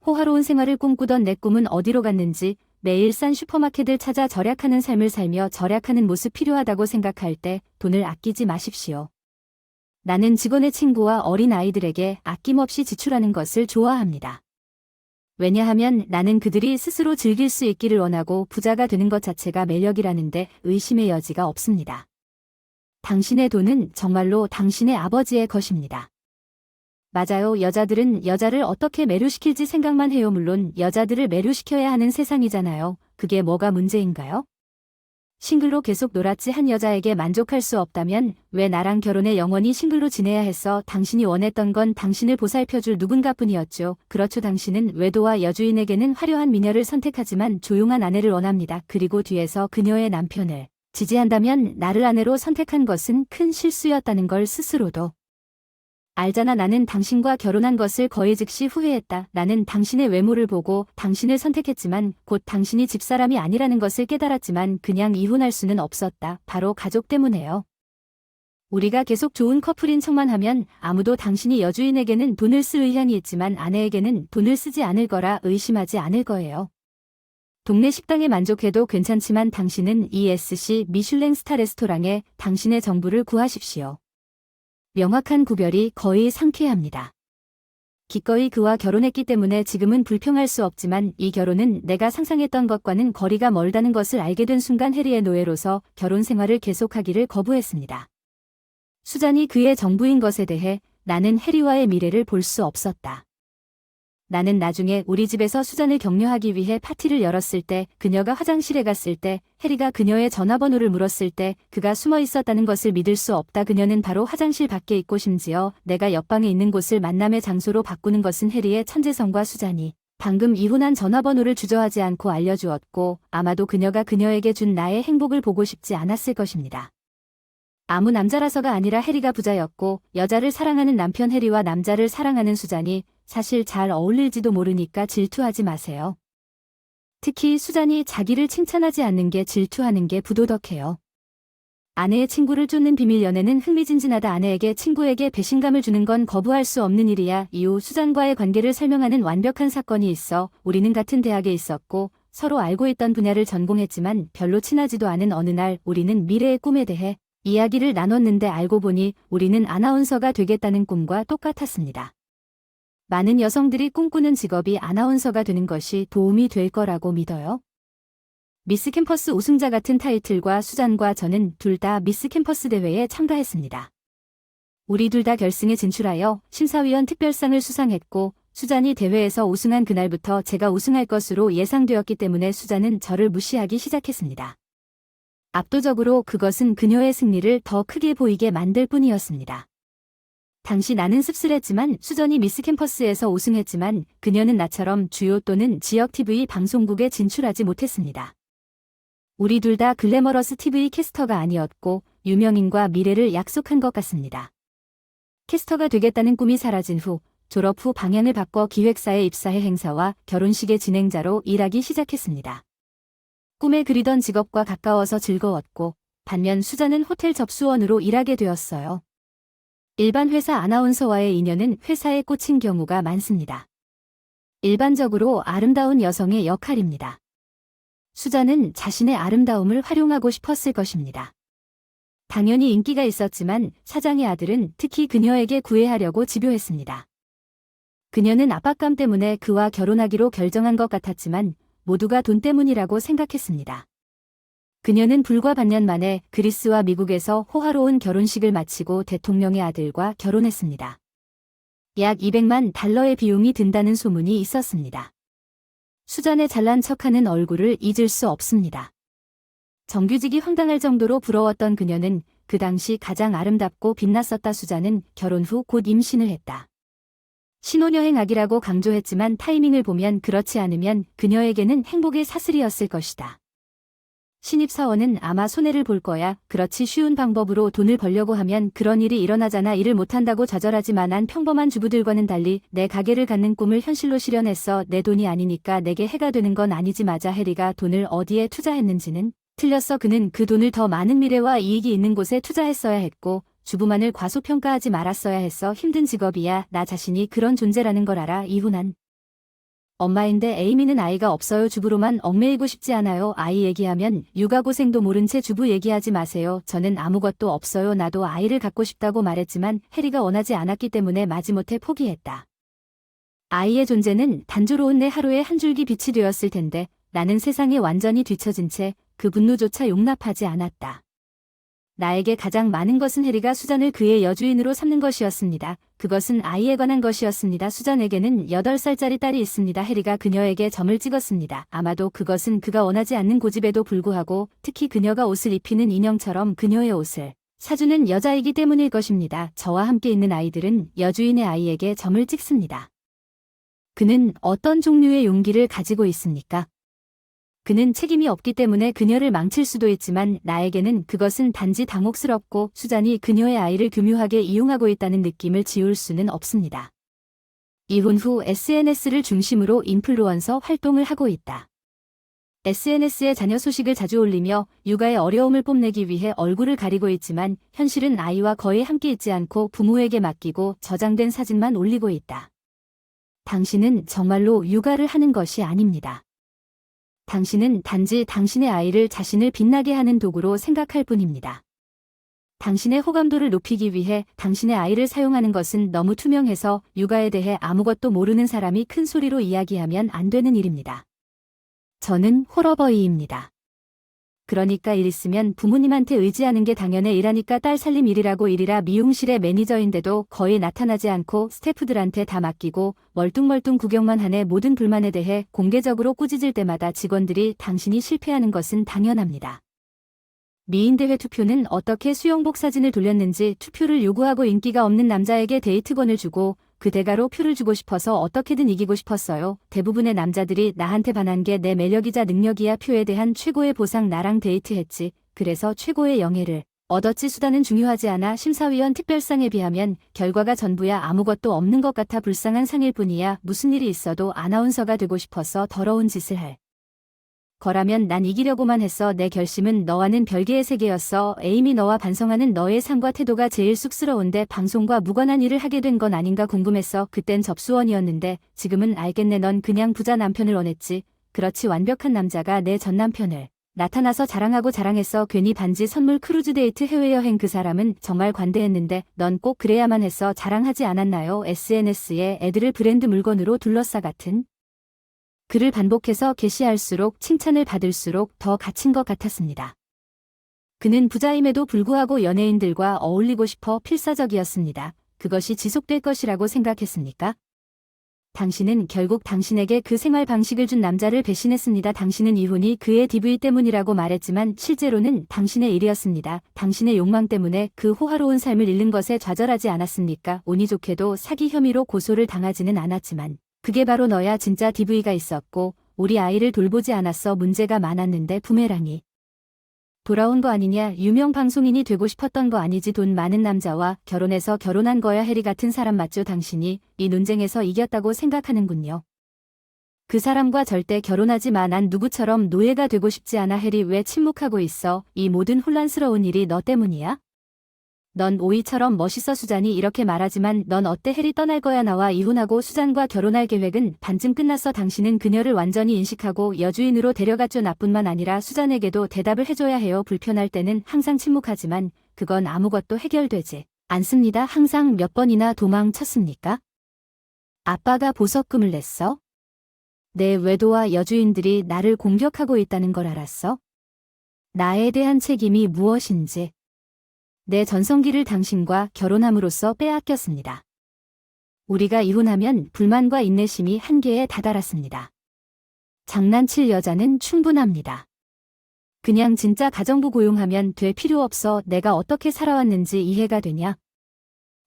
[SPEAKER 1] 호화로운 생활을 꿈꾸던 내 꿈은 어디로 갔는지 매일 싼 슈퍼마켓을 찾아 절약하는 삶을 살며 절약하는 모습 필요하다고 생각할 때 돈을 아끼지 마십시오. 나는 직원의 친구와 어린 아이들에게 아낌없이 지출하는 것을 좋아합니다. 왜냐하면 나는 그들이 스스로 즐길 수 있기를 원하고 부자가 되는 것 자체가 매력이라는데 의심의 여지가 없습니다. 당신의 돈은 정말로 당신의 아버지의 것입니다. 맞아요. 여자들은 여자를 어떻게 매료시킬지 생각만 해요. 물론 여자들을 매료시켜야 하는 세상이잖아요. 그게 뭐가 문제인가요? 싱글로 계속 놀았지 한 여자에게 만족할 수 없다면 왜 나랑 결혼해 영원히 싱글로 지내야 했어? 당신이 원했던 건 당신을 보살펴줄 누군가뿐이었죠. 그렇죠. 당신은 외도와 여주인에게는 화려한 미녀를 선택하지만 조용한 아내를 원합니다. 그리고 뒤에서 그녀의 남편을 지지한다면 나를 아내로 선택한 것은 큰 실수였다는 걸 스스로도 알잖아. 나는 당신과 결혼한 것을 거의 즉시 후회했다. 나는 당신의 외모를 보고 당신을 선택했지만 곧 당신이 집사람이 아니라는 것을 깨달았지만 그냥 이혼할 수는 없었다. 바로 가족 때문에요. 우리가 계속 좋은 커플인 척만 하면 아무도 당신이 여주인에게는 돈을 쓸 의향이 있지만 아내에게는 돈을 쓰지 않을 거라 의심하지 않을 거예요. 동네 식당에 만족해도 괜찮지만 당신은 ESC 미슐랭 스타 레스토랑에 당신의 정부를 구하십시오. 명확한 구별이 거의 상쾌합니다. 기꺼이 그와 결혼했기 때문에 지금은 불평할 수 없지만 이 결혼은 내가 상상했던 것과는 거리가 멀다는 것을 알게 된 순간 해리의 노예로서 결혼 생활을 계속하기를 거부했습니다. 수잔이 그의 정부인 것에 대해 나는 해리와의 미래를 볼 수 없었다. 나는 나중에 우리 집에서 수잔을 격려하기 위해 파티를 열었을 때, 그녀가 화장실에 갔을 때, 해리가 그녀의 전화번호를 물었을 때 그가 숨어 있었다는 것을 믿을 수 없다. 그녀는 바로 화장실 밖에 있고 심지어 내가 옆방에 있는 곳을 만남의 장소로 바꾸는 것은 해리의 천재성과 수잔이 방금 이혼한 전화번호를 주저하지 않고 알려주었고 아마도 그녀가 그녀에게 준 나의 행복을 보고 싶지 않았을 것입니다. 아무 남자라서가 아니라 해리가 부자였고 여자를 사랑하는 남편 해리와 남자를 사랑하는 수잔이 사실 잘 어울릴지도 모르니까 질투하지 마세요. 특히 수잔이 자기를 칭찬하지 않는 게 질투하는 게 부도덕해요. 아내의 친구를 쫓는 비밀 연애는 흥미진진하다. 아내에게 친구에게 배신감을 주는 건 거부할 수 없는 일이야. 이후 수잔과의 관계를 설명하는 완벽한 사건이 있어. 우리는 같은 대학에 있었고 서로 알고 있던 분야를 전공했지만 별로 친하지도 않은 어느 날 우리는 미래의 꿈에 대해 이야기를 나눴는데 알고 보니 우리는 아나운서가 되겠다는 꿈과 똑같았습니다. 많은 여성들이 꿈꾸는 직업이 아나운서가 되는 것이 도움이 될 거라고 믿어요. 미스 캠퍼스 우승자 같은 타이틀과 수잔과 저는 둘 다 미스 캠퍼스 대회에 참가했습니다. 우리 둘 다 결승에 진출하여 심사위원 특별상을 수상했고 수잔이 대회에서 우승한 그날부터 제가 우승할 것으로 예상되었기 때문에 수잔은 저를 무시하기 시작했습니다. 압도적으로 그것은 그녀의 승리를 더 크게 보이게 만들 뿐이었습니다. 당시 나는 씁쓸했지만 수잔이 미스 캠퍼스에서 우승했지만 그녀는 나처럼 주요 또는 지역 TV 방송국에 진출하지 못했습니다. 우리 둘 다 글래머러스 TV 캐스터가 아니었고 유명인과 미래를 약속한 것 같습니다. 캐스터가 되겠다는 꿈이 사라진 후 졸업 후 방향을 바꿔 기획사에 입사해 행사와 결혼식의 진행자로 일하기 시작했습니다. 꿈에 그리던 직업과 가까워서 즐거웠고 반면 수잔은 호텔 접수원으로 일하게 되었어요. 일반 회사 아나운서와의 인연은 회사에 꽂힌 경우가 많습니다. 일반적으로 아름다운 여성의 역할입니다. 수잔은 자신의 아름다움을 활용하고 싶었을 것입니다. 당연히 인기가 있었지만 사장의 아들은 특히 그녀에게 구애하려고 집요했습니다. 그녀는 압박감 때문에 그와 결혼하기로 결정한 것 같았지만 모두가 돈 때문이라고 생각했습니다. 그녀는 불과 반년 만에 그리스와 미국에서 호화로운 결혼식을 마치고 대통령의 아들과 결혼했습니다. 약 200만 달러의 비용이 든다는 소문이 있었습니다. 수잔의 잘난 척하는 얼굴을 잊을 수 없습니다. 정규직이 황당할 정도로 부러웠던 그녀는 그 당시 가장 아름답고 빛났었다. 수잔은 결혼 후 곧 임신을 했다. 신혼여행하기라고 강조했지만 타이밍을 보면 그렇지 않으면 그녀에게는 행복의 사슬이었을 것이다. 신입사원은 아마 손해를 볼 거야. 그렇지 쉬운 방법으로 돈을 벌려고 하면 그런 일이 일어나잖아. 일을 못한다고 좌절하지만 난 평범한 주부들과는 달리 내 가게를 갖는 꿈을 현실로 실현했어. 내 돈이 아니니까 내게 해가 되는 건 아니지. 맞아. 해리가 돈을 어디에 투자했는지는 틀렸어. 그는 그 돈을 더 많은 미래와 이익이 있는 곳에 투자했어야 했고 주부만을 과소평가하지 말았어야 했어. 힘든 직업이야. 나 자신이 그런 존재라는 걸 알아. 이혼한 엄마인데 에이미는 아이가 없어요. 주부로만 얽매이고 싶지 않아요. 아이 얘기하면 육아고생도 모른 채 주부 얘기하지 마세요. 저는 아무것도 없어요. 나도 아이를 갖고 싶다고 말했지만 해리가 원하지 않았기 때문에 마지못해 포기했다. 아이의 존재는 단조로운 내 하루의 한 줄기 빛이 되었을 텐데 나는 세상에 완전히 뒤처진 채 그 분노조차 용납하지 않았다. 나에게 가장 많은 것은 해리가 수잔을 그의 여주인으로 삼는 것이었습니다. 그것은 아이에 관한 것이었습니다. 수잔에게는 8살짜리 딸이 있습니다. 해리가 그녀에게 점을 찍었습니다. 아마도 그것은 그가 원하지 않는 고집에도 불구하고 특히 그녀가 옷을 입히는 인형처럼 그녀의 옷을 사주는 여자이기 때문일 것입니다. 저와 함께 있는 아이들은 여주인의 아이에게 점을 찍습니다. 그는 어떤 종류의 용기를 가지고 있습니까? 그는 책임이 없기 때문에 그녀를 망칠 수도 있지만 나에게는 그것은 단지 당혹스럽고 수잔이 그녀의 아이를 교묘하게 이용하고 있다는 느낌을 지울 수는 없습니다. 이혼 후 SNS를 중심으로 인플루언서 활동을 하고 있다. SNS에 자녀 소식을 자주 올리며 육아의 어려움을 뽐내기 위해 얼굴을 가리고 있지만 현실은 아이와 거의 함께 있지 않고 부모에게 맡기고 저장된 사진만 올리고 있다. 당신은 정말로 육아를 하는 것이 아닙니다. 당신은 단지 당신의 아이를 자신을 빛나게 하는 도구로 생각할 뿐입니다. 당신의 호감도를 높이기 위해 당신의 아이를 사용하는 것은 너무 투명해서 육아에 대해 아무것도 모르는 사람이 큰 소리로 이야기하면 안 되는 일입니다. 저는 홀어버이입니다. 그러니까 일 있으면 부모님한테 의지하는 게 당연해. 일하니까 딸 살림 일이라고 일이라 미용실의 매니저인데도 거의 나타나지 않고 스태프들한테 다 맡기고 멀뚱멀뚱 구경만 하네. 모든 불만에 대해 공개적으로 꾸짖을 때마다 직원들이 당신이 실패하는 것은 당연합니다. 미인대회 투표는 어떻게 수영복 사진을 돌렸는지 투표를 요구하고 인기가 없는 남자에게 데이트권을 주고 그 대가로 표를 주고 싶어서 어떻게든 이기고 싶었어요. 대부분의 남자들이 나한테 반한 게 내 매력이자 능력이야. 표에 대한 최고의 보상 나랑 데이트했지. 그래서 최고의 영예를 얻었지. 수단은 중요하지 않아. 심사위원 특별상에 비하면 결과가 전부야. 아무것도 없는 것 같아 불쌍한 상일 뿐이야. 무슨 일이 있어도 아나운서가 되고 싶어서 더러운 짓을 할 거라면 난 이기려고만 했어. 내 결심은 너와는 별개의 세계였어. 에이미, 너와 반성하는 너의 삶과 태도가 제일 쑥스러운데 방송과 무관한 일을 하게 된 건 아닌가 궁금했어. 그땐 접수원이었는데 지금은 알겠네. 넌 그냥 부자 남편을 원했지. 그렇지. 완벽한 남자가 내 전 남편을 나타나서 자랑하고 자랑했어. 괜히 반지 선물 크루즈 데이트 해외여행. 그 사람은 정말 관대했는데 넌 꼭 그래야만 했어. 자랑하지 않았나요? SNS에 애들을 브랜드 물건으로 둘러싸 같은 글을 반복해서 게시할수록 칭찬을 받을수록 더 갇힌 것 같았습니다. 그는 부자임에도 불구하고 연예인들과 어울리고 싶어 필사적이었습니다. 그것이 지속될 것이라고 생각했습니까? 당신은 결국 당신에게 그 생활 방식을 준 남자를 배신했습니다. 당신은 이혼이 그의 DV 때문이라고 말했지만 실제로는 당신의 일이었습니다. 당신의 욕망 때문에 그 호화로운 삶을 잃는 것에 좌절하지 않았습니까? 운이 좋게도 사기 혐의로 고소를 당하지는 않았지만 그게 바로 너야. 진짜 DV가 있었고 우리 아이를 돌보지 않았어. 문제가 많았는데 부메랑이 돌아온 거 아니냐. 유명 방송인이 되고 싶었던 거 아니지. 돈 많은 남자와 결혼해서 결혼한 거야. 해리 같은 사람 맞죠? 당신이 이 논쟁에서 이겼다고 생각하는군요. 그 사람과 절대 결혼하지 마. 난 누구처럼 노예가 되고 싶지 않아. 해리, 왜 침묵하고 있어? 이 모든 혼란스러운 일이 너 때문이야? 넌 오이처럼 멋있어. 수잔이 이렇게 말하지만 넌 어때? 해리, 떠날 거야. 나와 이혼하고 수잔과 결혼할 계획은 반쯤 끝났어. 당신은 그녀를 완전히 인식하고 여주인으로 데려갔죠. 나뿐만 아니라 수잔에게도 대답을 해줘야 해요. 불편할 때는 항상 침묵하지만 그건 아무것도 해결되지 않습니다. 항상 몇 번이나 도망쳤습니까? 아빠가 보석금을 냈어? 내 외도와 여주인들이 나를 공격하고 있다는 걸 알았어? 나에 대한 책임이 무엇인지. 내 전성기를 당신과 결혼함으로써 빼앗겼습니다. 우리가 이혼하면 불만과 인내심이 한계에 다다랐습니다. 장난칠 여자는 충분합니다. 그냥 진짜 가정부 고용하면 돼. 필요 없어. 내가 어떻게 살아왔는지 이해가 되냐?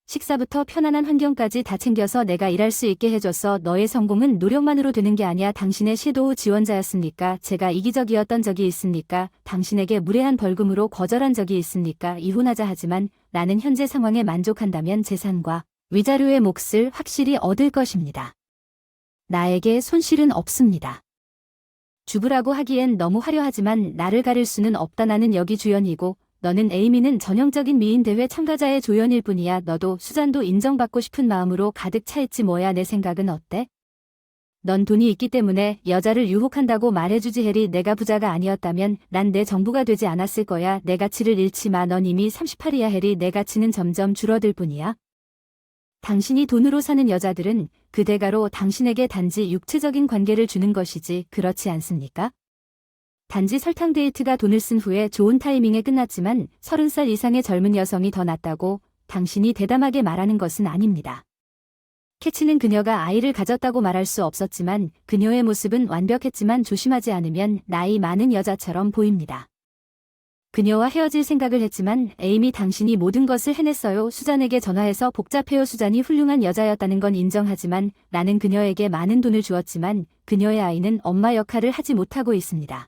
[SPEAKER 1] 식사부터 편안한 환경까지 다 챙겨서 내가 일할 수 있게 해줬어. 너의 성공은 노력만으로 되는 게 아니야. 당신의 섀도우 지원자였습니까? 제가 이기적이었던 적이 있습니까? 당신에게 무례한 벌금으로 거절한 적이 있습니까? 이혼하자 하지만 나는 현재 상황에 만족한다면 재산과 위자료의 몫을 확실히 얻을 것입니다. 나에게 손실은 없습니다. 죽으라고 하기엔 너무 화려하지만 나를 가릴 수는 없다. 나는 여기 주연이고 너는 에이미는 전형적인 미인 대회 참가자의 조연일 뿐이야. 너도 수잔도 인정받고 싶은 마음으로 가득 차 있지 뭐야. 내 생각은 어때? 넌 돈이 있기 때문에 여자를 유혹한다고 말해주지. 해리, 내가 부자가 아니었다면 난 내 정부가 되지 않았을 거야. 내 가치를 잃지 마. 넌 이미 38이야. 해리, 내 가치는 점점 줄어들 뿐이야. 당신이 돈으로 사는 여자들은 그 대가로 당신에게 단지 육체적인 관계를 주는 것이지 그렇지 않습니까? 단지 설탕 데이트가 돈을 쓴 후에 좋은 타이밍에 끝났지만 30살 이상의 젊은 여성이 더 낫다고 당신이 대담하게 말하는 것은 아닙니다. 캐치는 그녀가 아이를 가졌다고 말할 수 없었지만 그녀의 모습은 완벽했지만 조심하지 않으면 나이 많은 여자처럼 보입니다. 그녀와 헤어질 생각을 했지만 에이미, 당신이 모든 것을 해냈어요. 수잔에게 전화해서 복잡해요. 수잔이 훌륭한 여자였다는 건 인정하지만 나는 그녀에게 많은 돈을 주었지만 그녀의 아이는 엄마 역할을 하지 못하고 있습니다.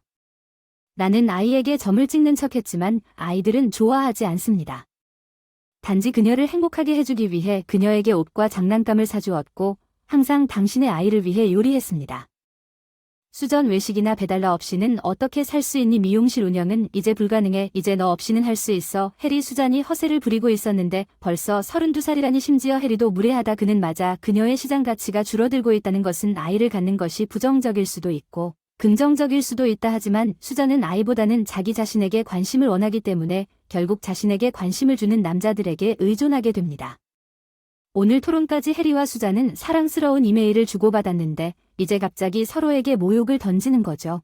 [SPEAKER 1] 나는 아이에게 점을 찍는 척했지만 아이들은 좋아하지 않습니다. 단지 그녀를 행복하게 해주기 위해 그녀에게 옷과 장난감을 사주었고 항상 당신의 아이를 위해 요리했습니다. 수전 외식이나 배달러 없이는 어떻게 살 수 있니? 미용실 운영은 이제 불가능해. 이제 너 없이는 할 수 있어. 해리, 수잔이 허세를 부리고 있었는데 벌써 32살이라니. 심지어 해리도 무례하다. 그는 맞아. 그녀의 시장 가치가 줄어들고 있다는 것은 아이를 갖는 것이 부정적일 수도 있고 긍정적일 수도 있다. 하지만 수잔은 아이보다는 자기 자신에게 관심을 원하기 때문에 결국 자신에게 관심을 주는 남자들에게 의존하게 됩니다. 오늘 토론까지 해리와 수잔은 사랑스러운 이메일을 주고받았는데 이제 갑자기 서로에게 모욕을 던지는 거죠.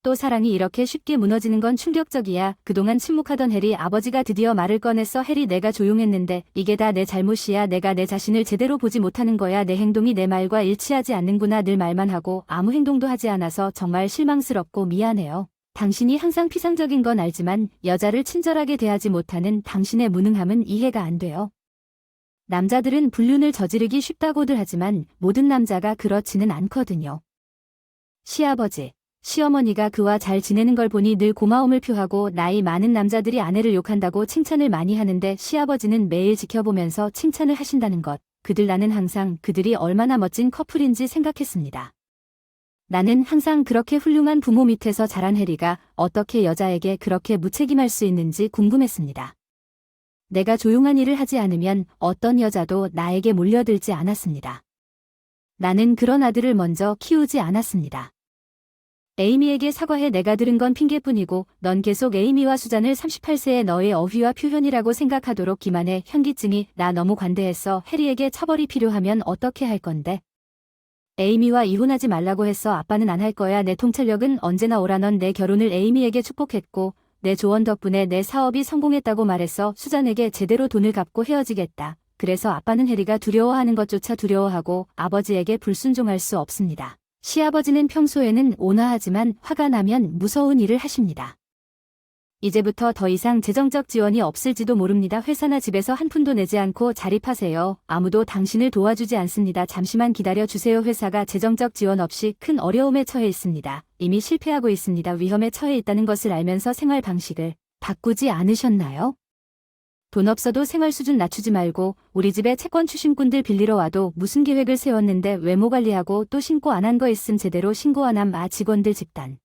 [SPEAKER 1] 또 사랑이 이렇게 쉽게 무너지는 건 충격적이야. 그동안 침묵하던 해리 아버지가 드디어 말을 꺼냈어. 해리, 내가 조용했는데 이게 다 내 잘못이야. 내가 내 자신을 제대로 보지 못하는 거야. 내 행동이 내 말과 일치하지 않는구나. 늘 말만 하고 아무 행동도 하지 않아서 정말 실망스럽고 미안해요. 당신이 항상 피상적인 건 알지만 여자를 친절하게 대하지 못하는 당신의 무능함은 이해가 안 돼요. 남자들은 불륜을 저지르기 쉽다고들 하지만 모든 남자가 그렇지는 않거든요. 시아버지, 시어머니가 그와 잘 지내는 걸 보니 늘 고마움을 표하고 나이 많은 남자들이 아내를 욕한다고 칭찬을 많이 하는데 시아버지는 매일 지켜보면서 칭찬을 하신다는 것. 나는 항상 그들이 얼마나 멋진 커플인지 생각했습니다. 나는 항상 그렇게 훌륭한 부모 밑에서 자란 해리가 어떻게 여자에게 그렇게 무책임할 수 있는지 궁금했습니다. 내가 조용한 일을 하지 않으면 어떤 여자도 나에게 몰려들지 않았습니다. 나는 그런 아들을 먼저 키우지 않았습니다. 에이미에게 사과해. 내가 들은 건 핑계뿐이고 넌 계속 에이미와 수잔을 38세의 너의 어휘와 표현이라고 생각하도록 기만해. 현기증이 나 너무 관대했어. 해리에게 처벌이 필요하면 어떻게 할 건데? 에이미와 이혼하지 말라고 했어. 아빠는 안 할 거야. 내 통찰력은 언제나 오라. 넌 내 결혼을 에이미에게 축복했고 내 조언 덕분에 내 사업이 성공했다고 말했어. 수잔에게 제대로 돈을 갚고 헤어지겠다. 그래서 아빠는 해리가 두려워하는 것조차 두려워하고 아버지에게 불순종할 수 없습니다. 시아버지는 평소에는 온화하지만 화가 나면 무서운 일을 하십니다. 이제부터 더 이상 재정적 지원이 없을지도 모릅니다. 회사나 집에서 한 푼도 내지 않고 자립하세요. 아무도 당신을 도와주지 않습니다. 잠시만 기다려 주세요. 회사가 재정적 지원 없이 큰 어려움에 처해 있습니다. 이미 실패하고 있습니다. 위험에 처해 있다는 것을 알면서 생활 방식을 바꾸지 않으셨나요? 돈 없어도 생활 수준 낮추지 말고 우리 집에 채권 추심꾼들 빌리러 와도 무슨 계획을 세웠는데 외모 관리하고 또 신고 안 한 거 있음 제대로 신고 안 함. 직원들 집단.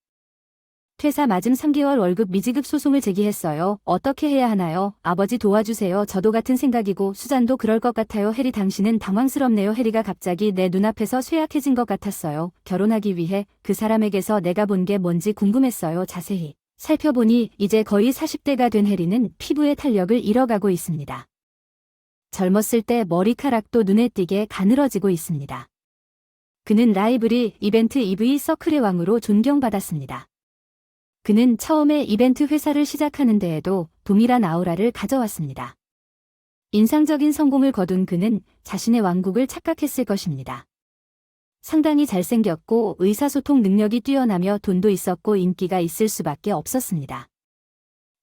[SPEAKER 1] 퇴사 맞음 3개월 월급 미지급 소송을 제기했어요. 어떻게 해야 하나요? 아버지 도와주세요. 저도 같은 생각이고 수잔도 그럴 것 같아요. 해리, 당신은 당황스럽네요. 해리가 갑자기 내 눈앞에서 쇠약해진 것 같았어요. 결혼하기 위해 그 사람에게서 내가 본 게 뭔지 궁금했어요. 자세히 살펴보니 이제 거의 40대가 된 해리는 피부의 탄력을 잃어가고 있습니다. 젊었을 때 머리카락도 눈에 띄게 가늘어지고 있습니다. 그는 라이브리 이벤트 EV 서클의 왕으로 존경받았습니다. 그는 처음에 이벤트 회사를 시작하는 데에도 동일한 아우라를 가져왔습니다. 인상적인 성공을 거둔 그는 자신의 왕국을 착각했을 것입니다. 상당히 잘생겼고 의사소통 능력이 뛰어나며 돈도 있었고 인기가 있을 수밖에 없었습니다.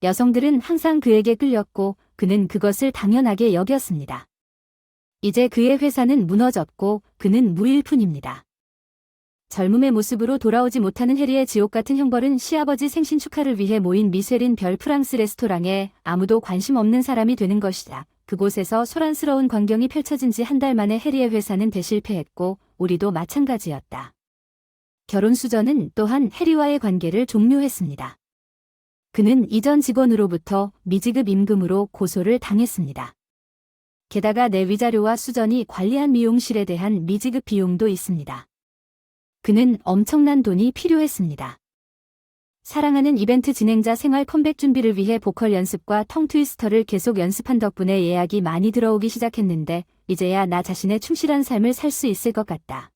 [SPEAKER 1] 여성들은 항상 그에게 끌렸고 그는 그것을 당연하게 여겼습니다. 이제 그의 회사는 무너졌고 그는 무일 뿐입니다. 젊음의 모습으로 돌아오지 못하는 해리의 지옥 같은 형벌은 시아버지 생신 축하를 위해 모인 미쉐린 별 프랑스 레스토랑에 아무도 관심 없는 사람이 되는 것이다. 그곳에서 소란스러운 광경이 펼쳐진 지 한 달 만에 해리의 회사는 대실패했고 우리도 마찬가지였다. 결혼 수전은 또한 해리와의 관계를 종료했습니다. 그는 이전 직원으로부터 미지급 임금으로 고소를 당했습니다. 게다가 내 위자료와 수전이 관리한 미용실에 대한 미지급 비용도 있습니다. 그는 엄청난 돈이 필요했습니다. 사랑하는 이벤트 진행자 생활 컴백 준비를 위해 보컬 연습과 텅 트위스터를 계속 연습한 덕분에 예약이 많이 들어오기 시작했는데 이제야 나 자신의 충실한 삶을 살 수 있을 것 같다.